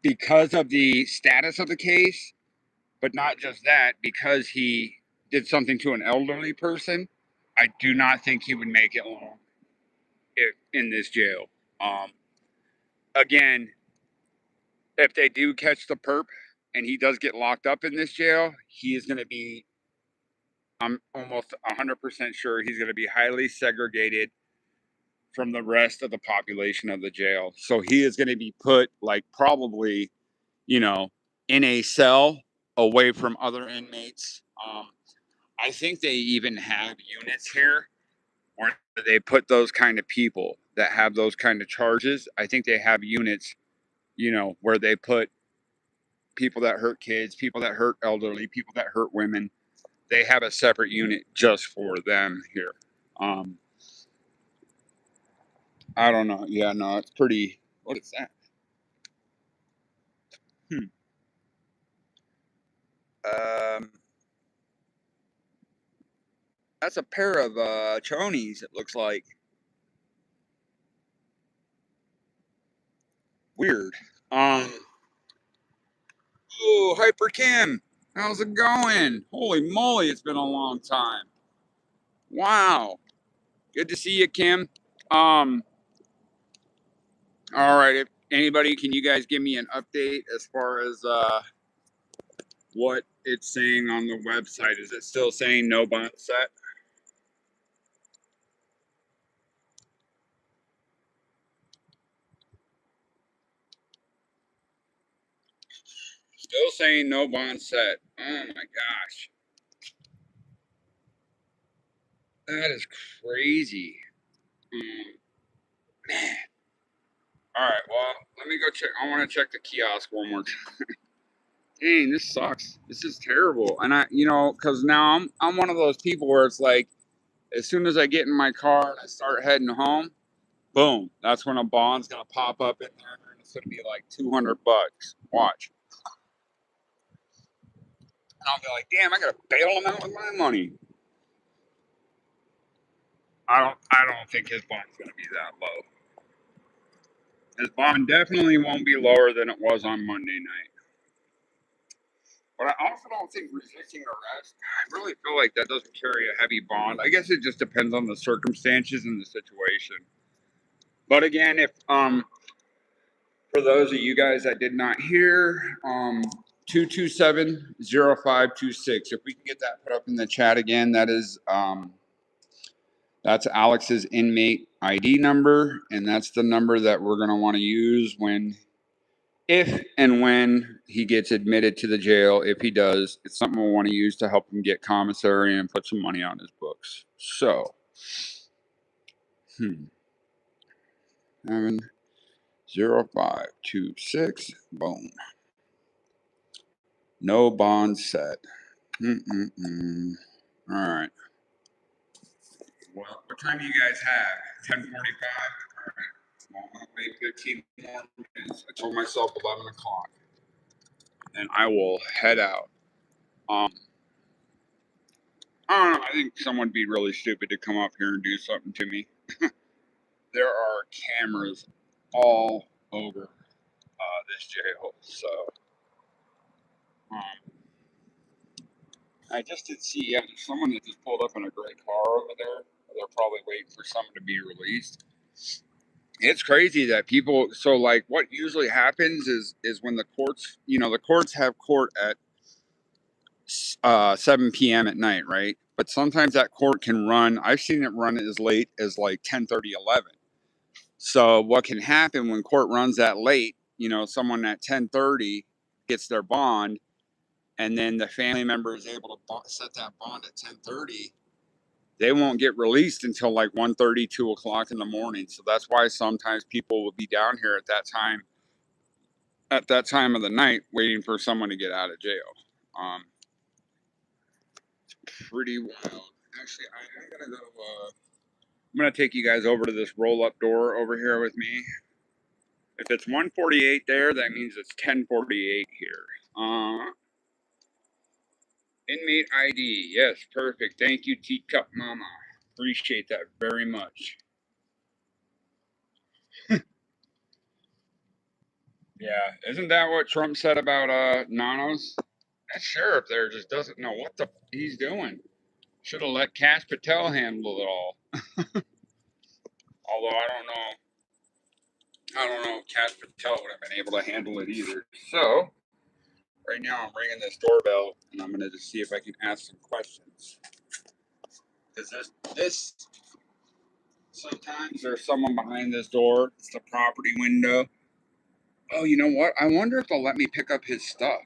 because of the status of the case, but not just that, because he did something to an elderly person, I do not think he would make it long in this jail. Again, if they do catch the perp and he does get locked up in this jail, he is going to be, I'm almost 100% sure he's going to be highly segregated from the rest of the population of the jail. So he is going to be put, like, probably, in a cell away from other inmates. I think they even have units here where they put those kind of people that have those kind of charges. I think they have units, where they put people that hurt kids, people that hurt elderly, people that hurt women. They have a separate unit just for them here. I don't know. Yeah, no, it's pretty. What is that? That's a pair of chonies, it looks like. Weird. Oh, Hyper Kim, how's it going? Holy moly, it's been a long time. Wow. Good to see you, Kim. All right, if anybody, can you guys give me an update as far as what it's saying on the website? Is it still saying no bond set? Still saying no bond set. Oh my gosh. That is crazy. Man. All right, well, let me go check. I want to check the kiosk one more time. Dang, this sucks. This is terrible. And because now I'm one of those people where it's like, as soon as I get in my car and I start heading home, boom, that's when a bond's gonna pop up in there, and it's gonna be like $200. Watch, and I'll be like, damn, I gotta bail him out with my money. I don't think his bond's gonna be that low. His bond definitely won't be lower than it was on Monday night. But I also don't think resisting arrest, I really feel like that doesn't carry a heavy bond. I guess it just depends on the circumstances and the situation. But again, if for those of you guys that did not hear, 227-0526. If we can get that put up in the chat again, that's Alex's inmate ID number, and that's the number that we're going to want to use if and when he gets admitted to the jail. If he does, it's something we'll want to use to help him get commissary and put some money on his books. So, 70526, boom. No bond set. All right. Well, what time do you guys have? 10:45? All right. Well, I'll wait 15 more minutes. I told myself 11 o'clock. And I will head out. I don't know. I think someone would be really stupid to come up here and do something to me. There are cameras all over this jail. So, I just did see someone that just pulled up in a gray car over there. They're probably waiting for someone to be released. It's crazy that people. So, like, what usually happens is when the courts, the courts have court at 7 p.m. at night, right? But sometimes that court can run. I've seen it run as late as like 10:30, 11. So, what can happen when court runs that late? Someone at 10:30 gets their bond, and then the family member is able to set that bond at 10:30. They won't get released until like 1:30, 2 o'clock in the morning. So that's why sometimes people will be down here at that time of the night waiting for someone to get out of jail. Pretty wild. Actually, I'm gonna go. I'm gonna take you guys over to this roll-up door over here with me. If it's 148 there, that means it's 1048 here. Inmate ID. Yes, perfect. Thank you, Teacup Mama. Appreciate that very much. Yeah, isn't that what Trump said about Nanos? That sheriff there just doesn't know what he's doing. Should have let Cash Patel handle it all. Although I don't know if Cash Patel would have been able to handle it either. So right now I'm ringing this doorbell and I'm gonna just see if I can ask some questions. Because this sometimes there's someone behind this door. It's the property window. Oh, you know what? I wonder if they'll let me pick up his stuff.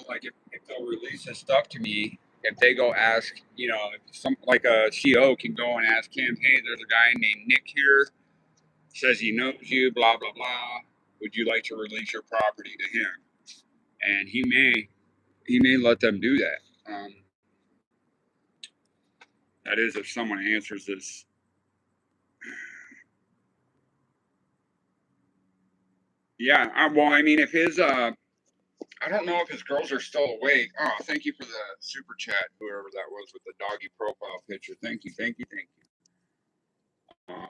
Like if they'll release his stuff to me, if they go ask, if some like a CO can go and ask him, hey, there's a guy named Nick here, says he knows you, blah blah blah. Would you like to release your property to him? And he may let them do that. That is, if someone answers this. Yeah, well, I mean, if his I don't know if his girls are still awake. Oh, thank you for the super chat, whoever that was with the doggy profile picture. Thank you, thank you, thank you.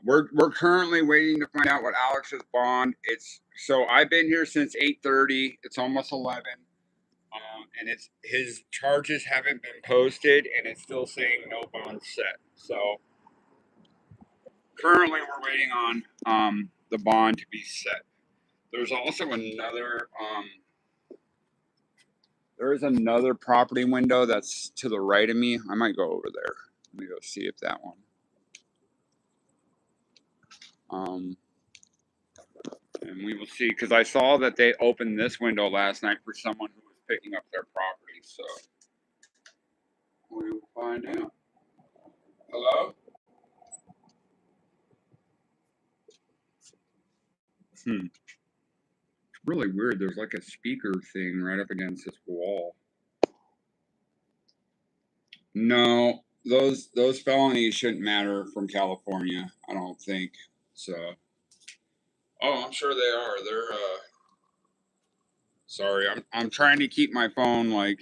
We're currently waiting to find out what Alex's bond. It's so I've been here since 8:30. It's almost 11, and it's his charges haven't been posted, and it's still saying no bond set. So currently, we're waiting on the bond to be set. There's also another there is another property window that's to the right of me. I might go over there. Let me go see if that one. And we will see, because I saw that they opened this window last night for someone who was picking up their property. So we will find out. Hello? It's really weird. There's like a speaker thing right up against this wall. No, those felonies shouldn't matter from California. I don't think so. Oh, I'm sure they are. They're sorry. I'm trying to keep my phone like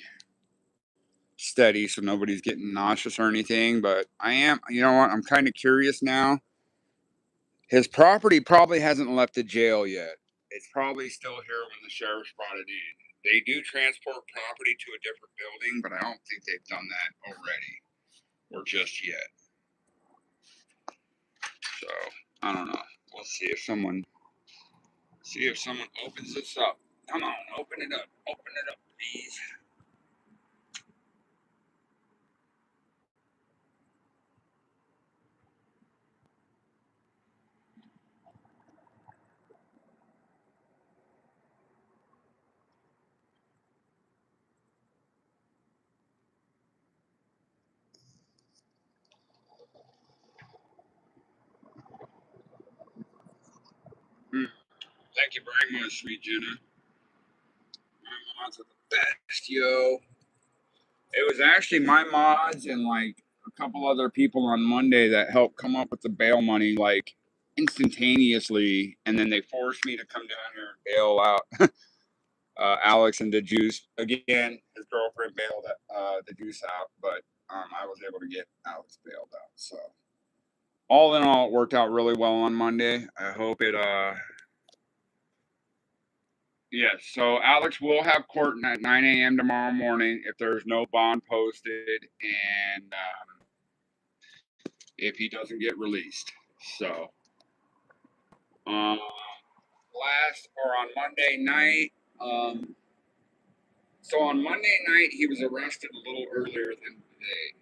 steady so nobody's getting nauseous or anything, but I am, you know what? I'm kind of curious now. His property probably hasn't left the jail yet. It's probably still here when the sheriff's brought it in. They do transport property to a different building, but I don't think they've done that already or just yet. So I don't know. We'll see if someone opens this up. Come on, open it up. Open it up, please. Thank you very much, sweet Jenna. My mods are the best, yo. It was actually my mods and like a couple other people on Monday that helped come up with the bail money like instantaneously, and then they forced me to come down here and bail out Alex and the Juice again. His girlfriend bailed the Juice out, but I was able to get Alex bailed out. So all in all, it worked out really well on Monday. I hope it. Yes, so Alex will have court at 9 a.m. tomorrow morning if there's no bond posted and if he doesn't get released. So, last or on Monday night, so on Monday night he was arrested a little earlier than today.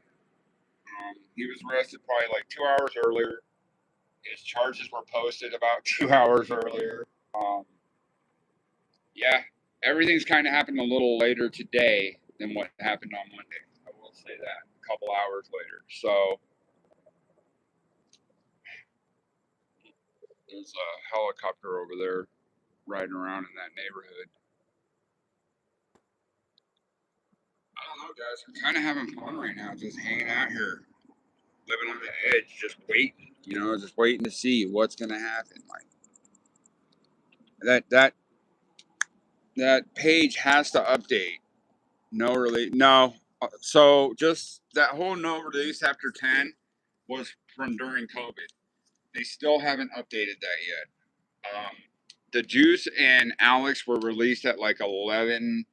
He was arrested probably like 2 hours earlier. His charges were posted about 2 hours earlier. Yeah, everything's kind of happened a little later today than what happened on Monday. I will say that a couple hours later. So there's a helicopter over there riding around in that neighborhood. I don't know, guys. I'm kind of having fun right now, just hanging out here, living on the edge, just waiting. You know, just waiting to see what's gonna happen. Like that page has to update. No, really, no. So just that whole no release after 10 was from during COVID. They still haven't updated that yet. The Juice and Alex were released at like 11.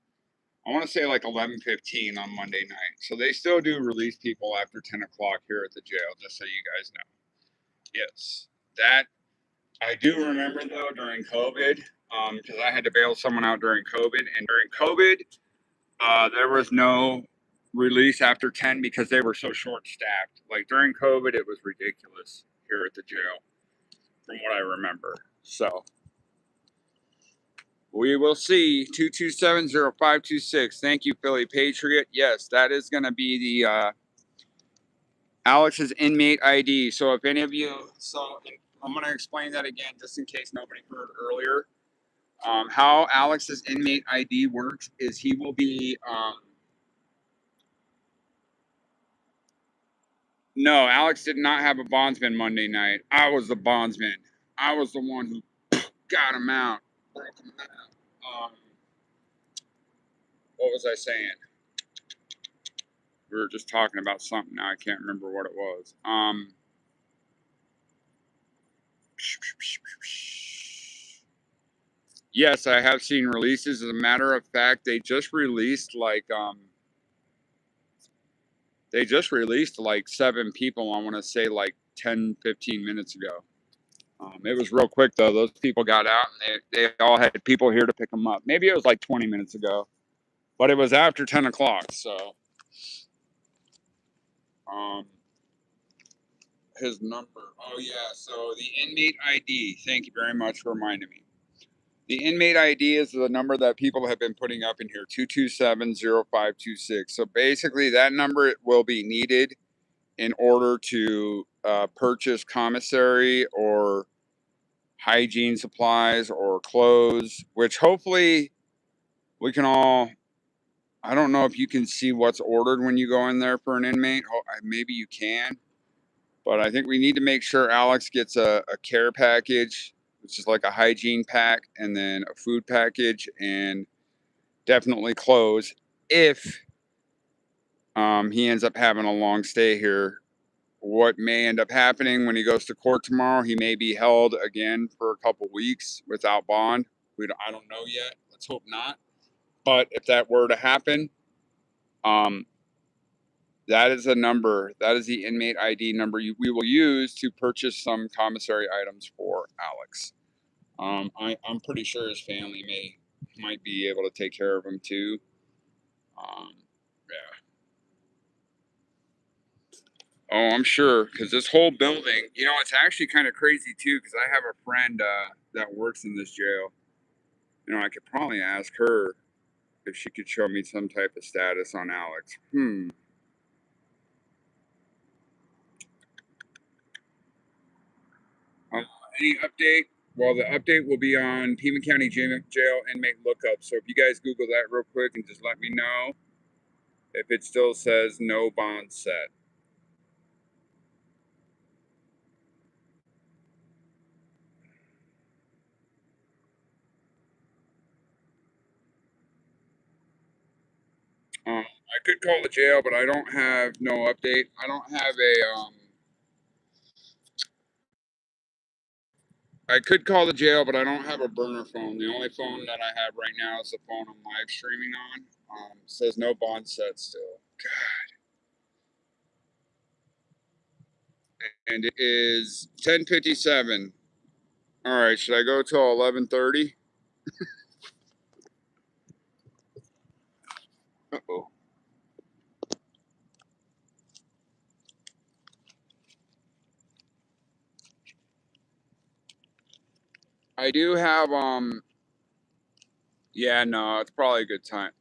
I want to say like 11:15 on Monday night. So they still do release people after 10 o'clock here at the jail, just so you guys know. Yes, that I do remember though during COVID, because I had to bail someone out during COVID, and during COVID, there was no release after 10 because they were so short-staffed. Like during COVID, it was ridiculous here at the jail, from what I remember. So we will see. 227-0526. Thank you, Philly Patriot. Yes, that is going to be the Alex's inmate ID. So if any of you, so I'm going to explain that again just in case nobody heard earlier. How Alex's inmate ID works is he will be. No, Alex did not have a bondsman Monday night. I was the bondsman. I was the one who got him out, broke him out. What was I saying? We were just talking about something. Now I can't remember what it was. Yes, I have seen releases. As a matter of fact, they just released like 7 people. I want to say like 10, 15 minutes ago. It was real quick though. Those people got out and they all had people here to pick them up. Maybe it was like 20 minutes ago, but it was after 10 o'clock. So, his number. Oh yeah. So the inmate ID. Thank you very much for reminding me. The inmate ID is the number that people have been putting up in here, 227-0526. So basically that number will be needed in order to purchase commissary or hygiene supplies or clothes, which hopefully we can all, I don't know if you can see what's ordered when you go in there for an inmate. Maybe you can, but I think we need to make sure Alex gets a care package, which is like a hygiene pack, and then a food package, and definitely clothes. If he ends up having a long stay here, what may end up happening when he goes to court tomorrow, he may be held again for a couple weeks without bond. I don't know yet. Let's hope not. But if that were to happen, that is a number. That is the inmate ID number we will use to purchase some commissary items for Alex. I'm pretty sure his family might be able to take care of him too. Yeah. Oh, I'm sure, because this whole building, it's actually kind of crazy too, because I have a friend that works in this jail. I could probably ask her if she could show me some type of status on Alex. Any update? Well, the update will be on Pima County Jail inmate lookup. So if you guys Google that real quick and just let me know if it still says no bond set. I could call the jail, but I don't have no update. I don't have I could call the jail, but I don't have a burner phone. The only phone that I have right now is the phone I'm live streaming on. Says no bond set still. God. And it is 10:57. All right, should I go till 11:30? Uh-oh. I do have yeah, no, it's probably a good time.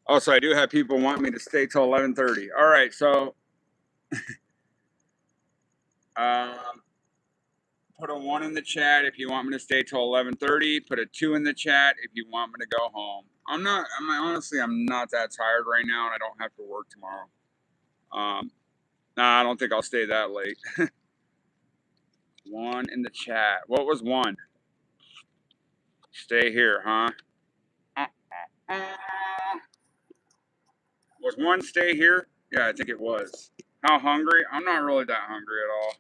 Also, I do have people want me to stay till 11:30. All right, so um put a 1 in the chat if you want me to stay till 11:30. Put a 2 in the chat if you want me to go home. I'm honestly, I'm not that tired right now, and I don't have to work tomorrow. Nah, I don't think I'll stay that late. 1 in the chat. What was 1? Stay here, huh? Was 1 stay here? Yeah, I think it was. How hungry? I'm not really that hungry at all.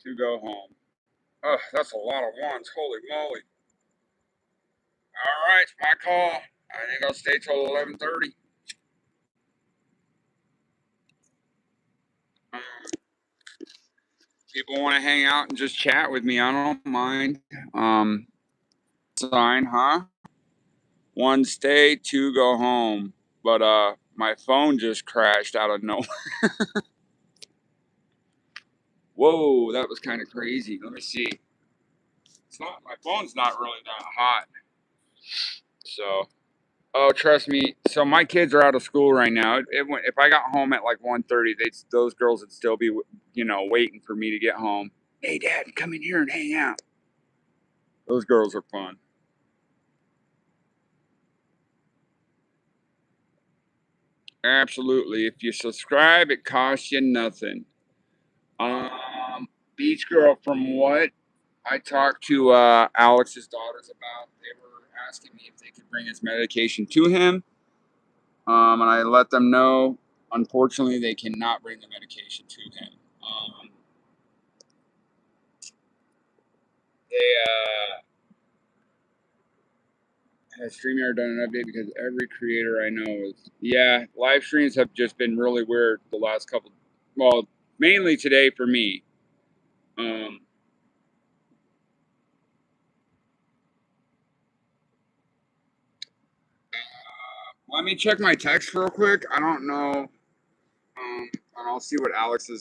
To go home. Oh, that's a lot of 1s. Holy moly. All right, it's my call. I think I'll stay till 11:30. People want to hang out and just chat with me, I don't mind. Sign, huh? 1 stay, 2 go home. But my phone just crashed out of nowhere. Whoa, that was kind of crazy. Let me see. My phone's not really that hot. So, oh, trust me. So my kids are out of school right now. If I got home at like 1:30, those girls would still be, waiting for me to get home. Hey, Dad, come in here and hang out. Those girls are fun. Absolutely. If you subscribe, it costs you nothing. Beach girl from what? I talked to Alex's daughters about. They were asking me if they could bring his medication to him, and I let them know. Unfortunately, they cannot bring the medication to him. They has StreamYard done an update because every creator I know is live streams have just been really weird the last couple. Well, mainly today for me. Um, Let me check my text real quick. I don't know. And I'll see what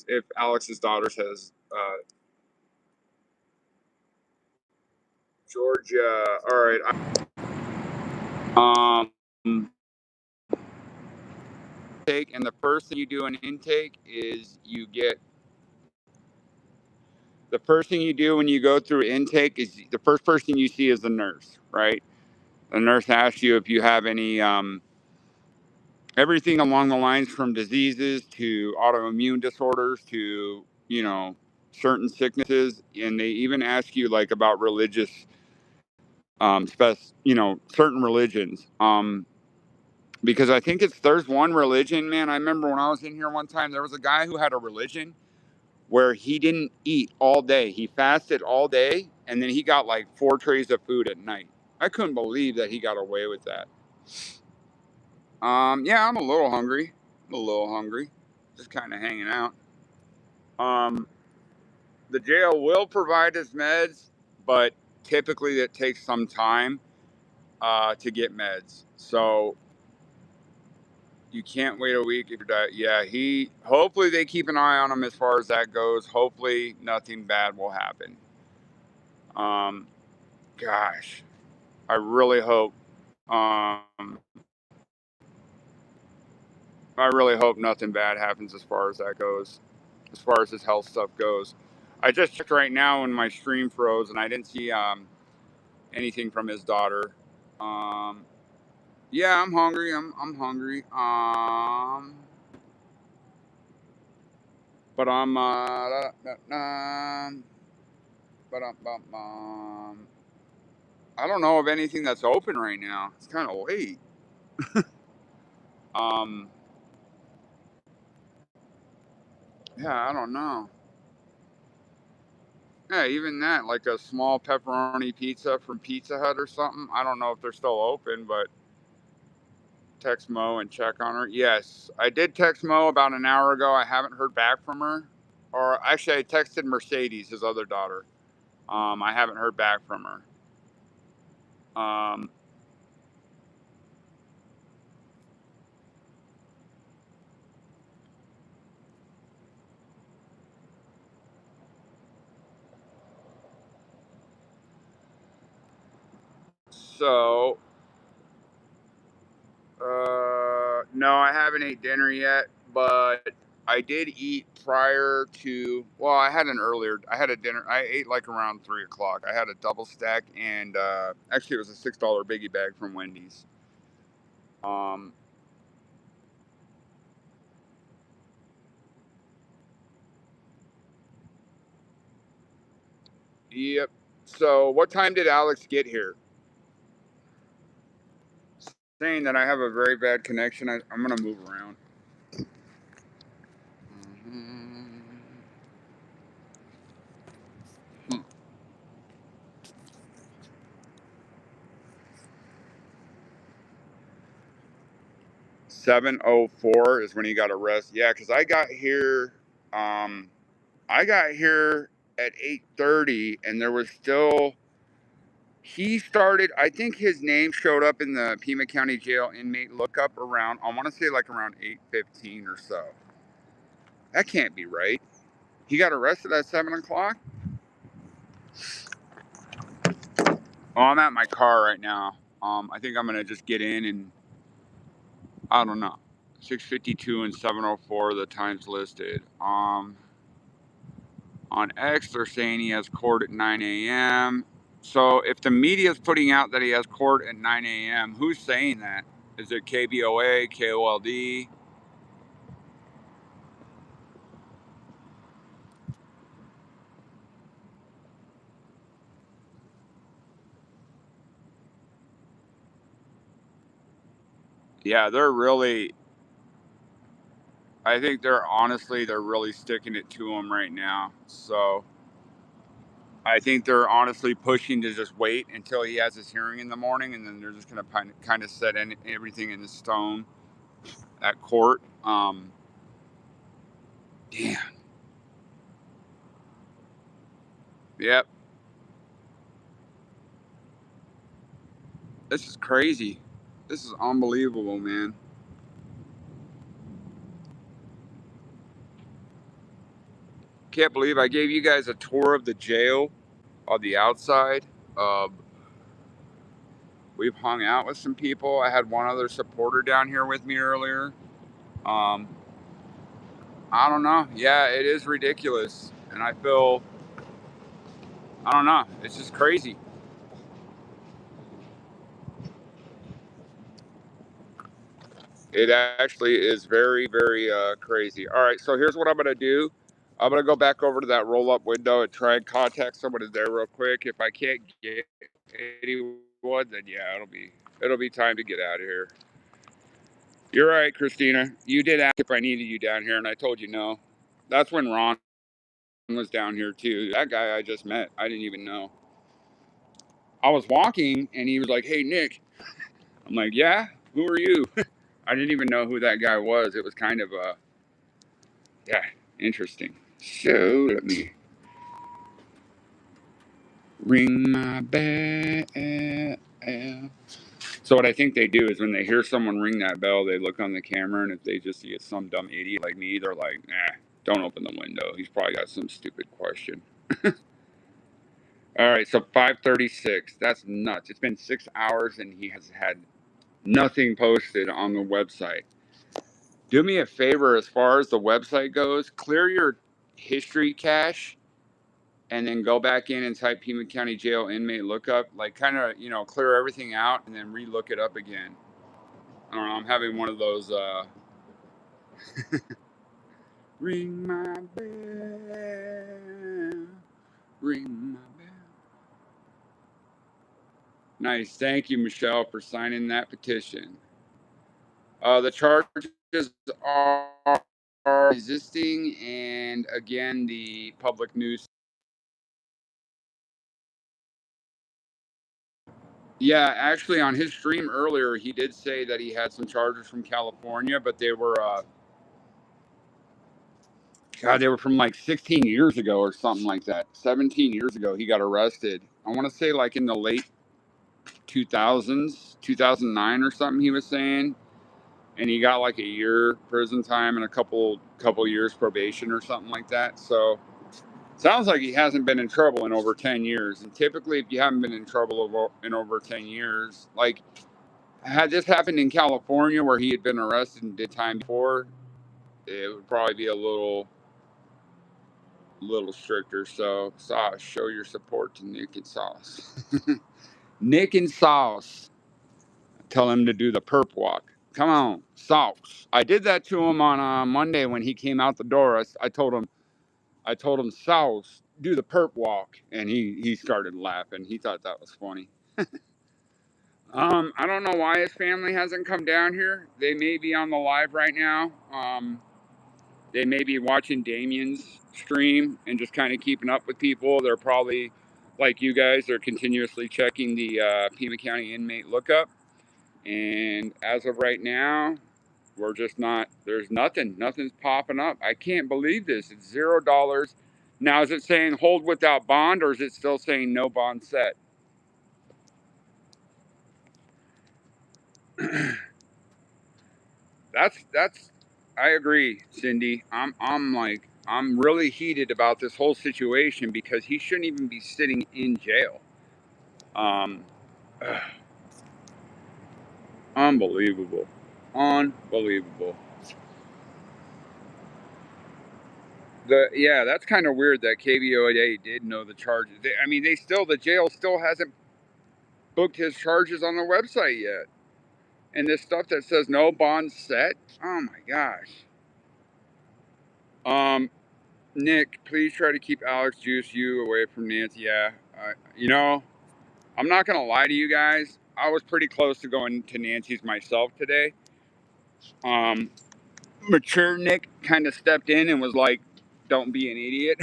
if Alex's daughter says. Georgia. All right. Intake, and the first thing you do in intake is the first thing you do when you go through intake is the first person you see is the nurse, right? The nurse asks you if you have any everything along the lines from diseases to autoimmune disorders to certain sicknesses, and they even ask you like about religious certain religions. Because I think there's one religion, man. I remember when I was in here one time, there was a guy who had a religion where he didn't eat all day. He fasted all day, and then he got like 4 trays of food at night. I couldn't believe that he got away with that. Yeah, I'm a little hungry. Just kind of hanging out. The jail will provide his meds, but typically it takes some time to get meds. So you can't wait a week if you're diet. Yeah, hopefully they keep an eye on him as far as that goes. Hopefully nothing bad will happen. Gosh, I really hope. I really hope nothing bad happens as far as that goes. As far as his health stuff goes, I just checked right now and my stream froze and I didn't see anything from his daughter. Yeah, I'm hungry. I'm hungry. But I'm but I don't know of anything that's open right now. It's kind of late. Um, yeah, I don't know. Yeah, even that, like a small pepperoni pizza from Pizza Hut or something. I don't know if they're still open, but text Mo and check on her. Yes, I did text Mo about an hour ago. I haven't heard back from her. Or actually, I texted Mercedes, his other daughter. I haven't heard back from her. So, no, I haven't ate dinner yet, but I did eat prior to. Well, I had a dinner. I ate like around 3 o'clock. I had a double stack, and actually, it was a $6 biggie bag from Wendy's. Um, yep. So, what time did Alex get here? Saying that I have a very bad connection. I'm gonna move around. 7:04 is when he got arrested. Yeah, because I got here. I got here at 8:30, and there was still. He started. I think his name showed up in the Pima County Jail inmate lookup around. I want to say like around 8:15 or so. That can't be right. He got arrested at 7 o'clock. Oh, I'm at my car right now. I think I'm gonna just get in and I don't know. 6:52 and 7:04 the times listed. On X, they're saying he has court at 9 a.m. So if the media is putting out that he has court at 9 a.m., who's saying that? Is it KBOA, KOLD? Yeah, they're really. I think they're really sticking it to him right now. So I think they're honestly pushing to just wait until he has his hearing in the morning, and then they're just going to kind of set everything in stone at court. Damn. Yep. This is crazy. This is unbelievable, man. Can't believe I gave you guys a tour of the jail on the outside. We've hung out with some people. I had one other supporter down here with me earlier. Um, I don't know. Yeah, it is ridiculous. And I don't know. It's just crazy. It actually is very, very crazy. All right, so here's what I'm going to do. I'm going to go back over to that roll-up window and try and contact somebody there real quick. If I can't get anyone, then yeah, it'll be time to get out of here. You're right, Christina. You did ask if I needed you down here, and I told you no. That's when Ron was down here too. That guy I just met, I didn't even know. I was walking, and he was like, "Hey, Nick." I'm like, "Yeah, who are you?" I didn't even know who that guy was. It was kind of yeah, interesting. So let me ring my bell. So what I think they do is when they hear someone ring that bell, they look on the camera, and if they just see it's some dumb idiot like me, they're like, "Nah, don't open the window. He's probably got some stupid question." All right, so 5:36. That's nuts. It's been 6 hours, and he has had nothing posted on the website. Do me a favor as far as the website goes, clear your history cache and then go back in and type Pima County Jail inmate lookup, like kind of, clear everything out and then re-look it up again. I don't know, I'm having one of those ring my bell, ring my bell. Nice. Thank you, Michelle, for signing that petition. The charges are resisting and again the public news. Yeah, actually, on his stream earlier, he did say that he had some charges from California, but they were, God, they were from like 16 years ago or something like that. 17 years ago, he got arrested. I want to say like in the late 2000s, 2009 or something. He was saying, and he got like a year prison time and a couple years probation or something like that. So sounds like he hasn't been in trouble in over 10 years. And typically, if you haven't been in trouble in over 10 years, like had this happened in California where he had been arrested and did time before, it would probably be a little stricter. So, Sauce, show your support to Nick and Sauce. Nick and Sauce. Tell him to do the perp walk. Come on, Sauce. I did that to him on Monday when he came out the door. I told him, Sauce, do the perp walk, and he started laughing. He thought that was funny. I don't know why his family hasn't come down here. They may be on the live right now. They may be watching Damien's stream and just kind of keeping up with people. They're probably like you guys. They're continuously checking the Pima County inmate lookup. And as of right now, we're just not. There's nothing. Nothing's popping up. I can't believe this. It's $0. Now, is it saying hold without bond, or is it still saying no bond set? That's I agree, Cindy. I'm really heated about this whole situation because he shouldn't even be sitting in jail. Um Unbelievable. Unbelievable. That's kind of weird that KVOA did know the charges. The jail still hasn't booked his charges on the website yet. And this stuff that says no bond set. Oh my gosh. Nick, please try to keep Alex Juice you away from Nancy. Yeah, I'm not gonna lie to you guys. I was pretty close to going to Nancy's myself today, Mature Nick kind of stepped in and was like, "Don't be an idiot."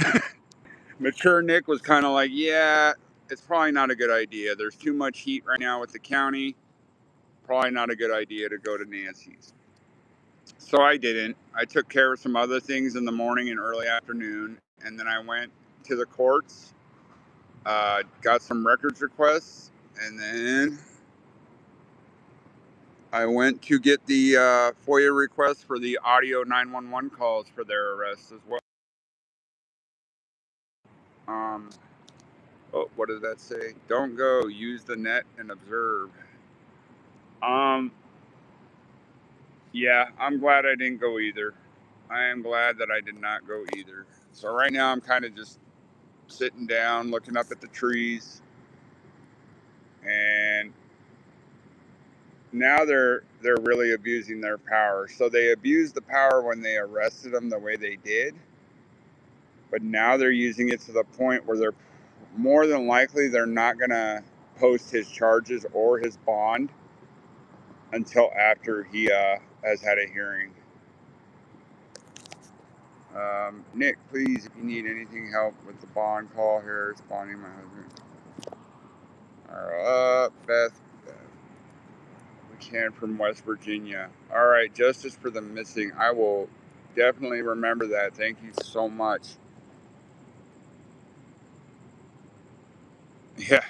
Mature Nick was kind of like, "Yeah, it's probably not a good idea. There's too much heat right now with the county. Probably not a good idea to go to Nancy's." So I didn't. I took care of some other things in the morning and early afternoon, and then I went to the courts, got some records requests, and then I went to get the FOIA request for the audio 911 calls for their arrests as well. Oh, what does that say? Don't go. Use the net and observe. Yeah, I'm glad I didn't go either. I am glad that I did not go either. So right now I'm kind of just sitting down, looking up at the trees, and now they're really abusing their power. So they abused the power when they arrested him the way they did, but now they're using it to the point where they're more than likely they're not gonna post his charges or his bond until after he has had a hearing. Nick, please, if you need anything help with the bond call here, it's bonding my husband. Beth, we can from West Virginia. All right, justice for the missing. I will definitely remember that. Thank you so much. Yeah,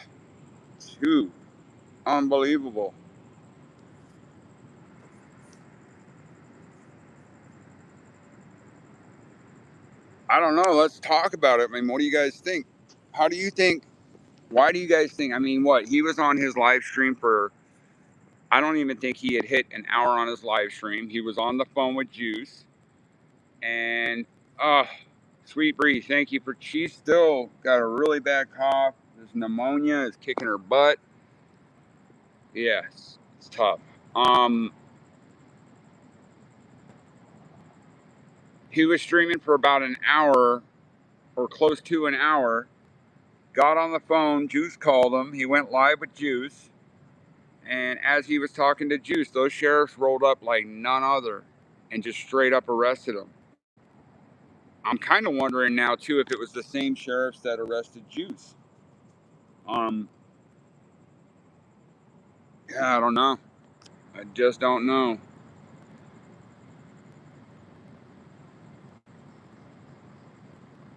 two. Unbelievable. I don't know. Let's talk about it. I mean, what do you guys think? How do you think? Why do you guys think? I mean, what? He was on his live stream for, I don't even think he had hit an hour on his live stream. He was on the phone with Juice. And, Sweet Bree, thank you for, she's still got a really bad cough. There's pneumonia. It's kicking her butt. Yes, it's tough. He was streaming for about an hour or close to an hour. Got on the phone. Juice called him. He went live with Juice. And as he was talking to Juice, those sheriffs rolled up like none other and just straight up arrested him. I'm kind of wondering now, too, if it was the same sheriffs that arrested Juice. Yeah, I don't know. I just don't know.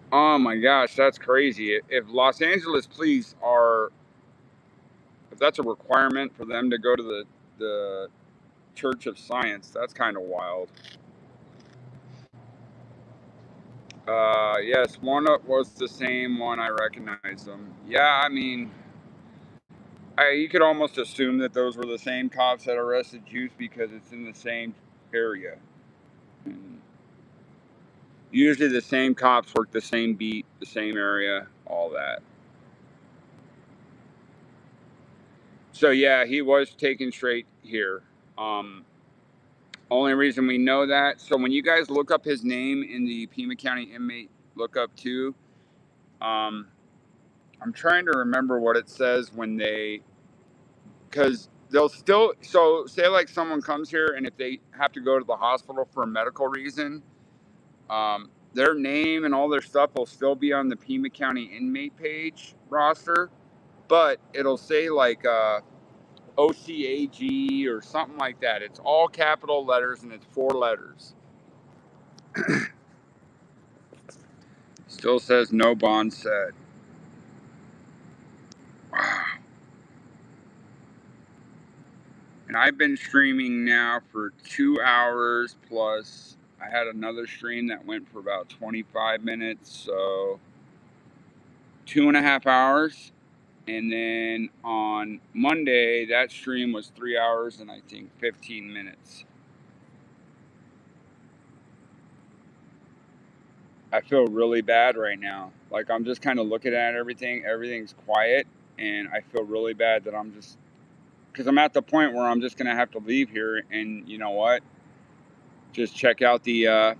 Oh my gosh, that's crazy. If Los Angeles police are, if that's a requirement for them to go to the Church of Science, that's kind of wild. Yes, one was the same one. I recognize them. Yeah, I mean, you could almost assume that those were the same cops that arrested Juice because it's in the same area. And usually the same cops work the same beat, the same area, all that. So yeah, he was taken straight here. Only reason we know that, so when you guys look up his name in the Pima County inmate lookup too, I'm trying to remember what it says when they, because they'll still, so say like someone comes here and if they have to go to the hospital for a medical reason, their name and all their stuff will still be on the Pima County inmate page roster, but it'll say like OCAG or something like that. It's all capital letters and it's 4 letters. Still says no bond set. Wow. And I've been streaming now for 2 hours plus. I had another stream that went for about 25 minutes, so 2.5 hours. And then on Monday, that stream was 3 hours and I think 15 minutes. I feel really bad right now. Like I'm just kind of looking at everything. Everything's quiet, and I feel really bad that I'm just, because I'm at the point where I'm just gonna have to leave here, and you know what? Just check out the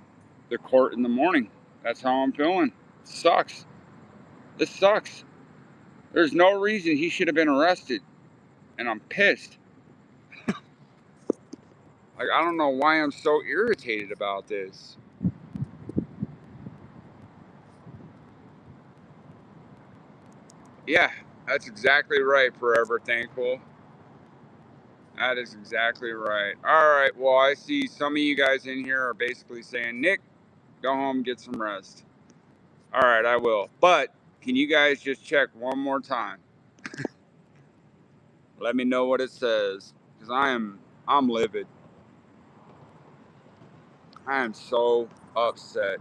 court in the morning. That's how I'm feeling. It sucks. This sucks. There's no reason he should have been arrested, and I'm pissed. Like, I don't know why I'm so irritated about this. Yeah, that's exactly right, Forever Thankful. That is exactly right. All right, well, I see some of you guys in here are basically saying, Nick, go home, get some rest. All right, I will. But can you guys just check one more time? Let me know what it says, because I'm livid. I am so upset.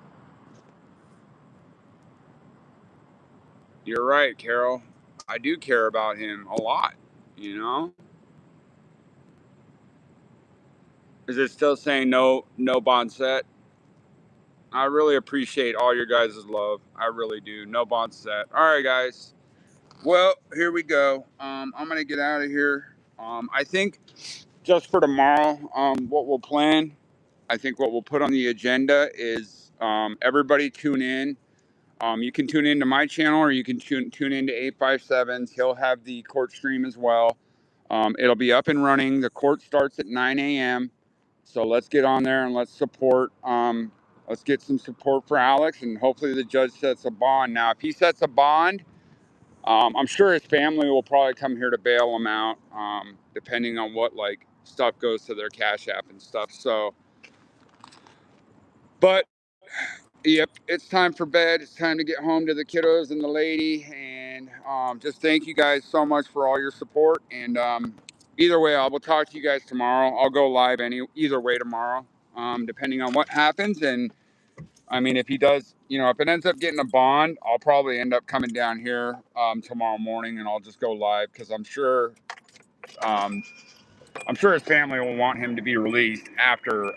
You're right, Carol. I do care about him a lot, you know? Is it still saying no bond set? I really appreciate all your guys' love. I really do. No bond set. All right, guys. Well, here we go. I'm gonna get out of here. I think just for tomorrow, what we'll plan, I think what we'll put on the agenda is everybody tune in. You can tune into my channel, or you can tune into 857's. He'll have the court stream as well. It'll be up and running. The court starts at 9 a.m. So let's get on there and let's support. Let's get some support for Alex, and hopefully the judge sets a bond. Now, if he sets a bond, I'm sure his family will probably come here to bail him out, depending on what like stuff goes to their Cash App and stuff. So, but yep, it's time for bed. It's time to get home to the kiddos and the lady. And just thank you guys so much for all your support. And either way, I will talk to you guys tomorrow. I'll go live either way tomorrow, depending on what happens. And I mean, if he does, if it ends up getting a bond, I'll probably end up coming down here tomorrow morning, and I'll just go live because um, I'm sure his family will want him to be released after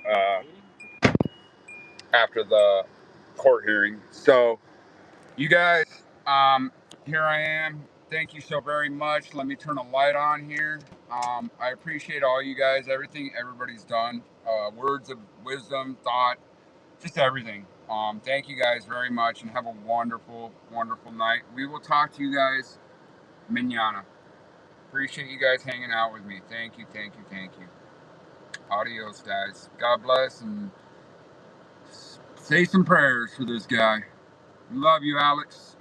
the court hearing. So, you guys, here I am. Thank you so very much. Let me turn a light on here. I appreciate all you guys, everything everybody's done, words of wisdom, thought, just everything. Thank you guys very much, and have a wonderful, wonderful night. We will talk to you guys mañana. Appreciate you guys hanging out with me. Thank you, thank you, thank you. Adios, guys. God bless, and say some prayers for this guy. Love you, Alex.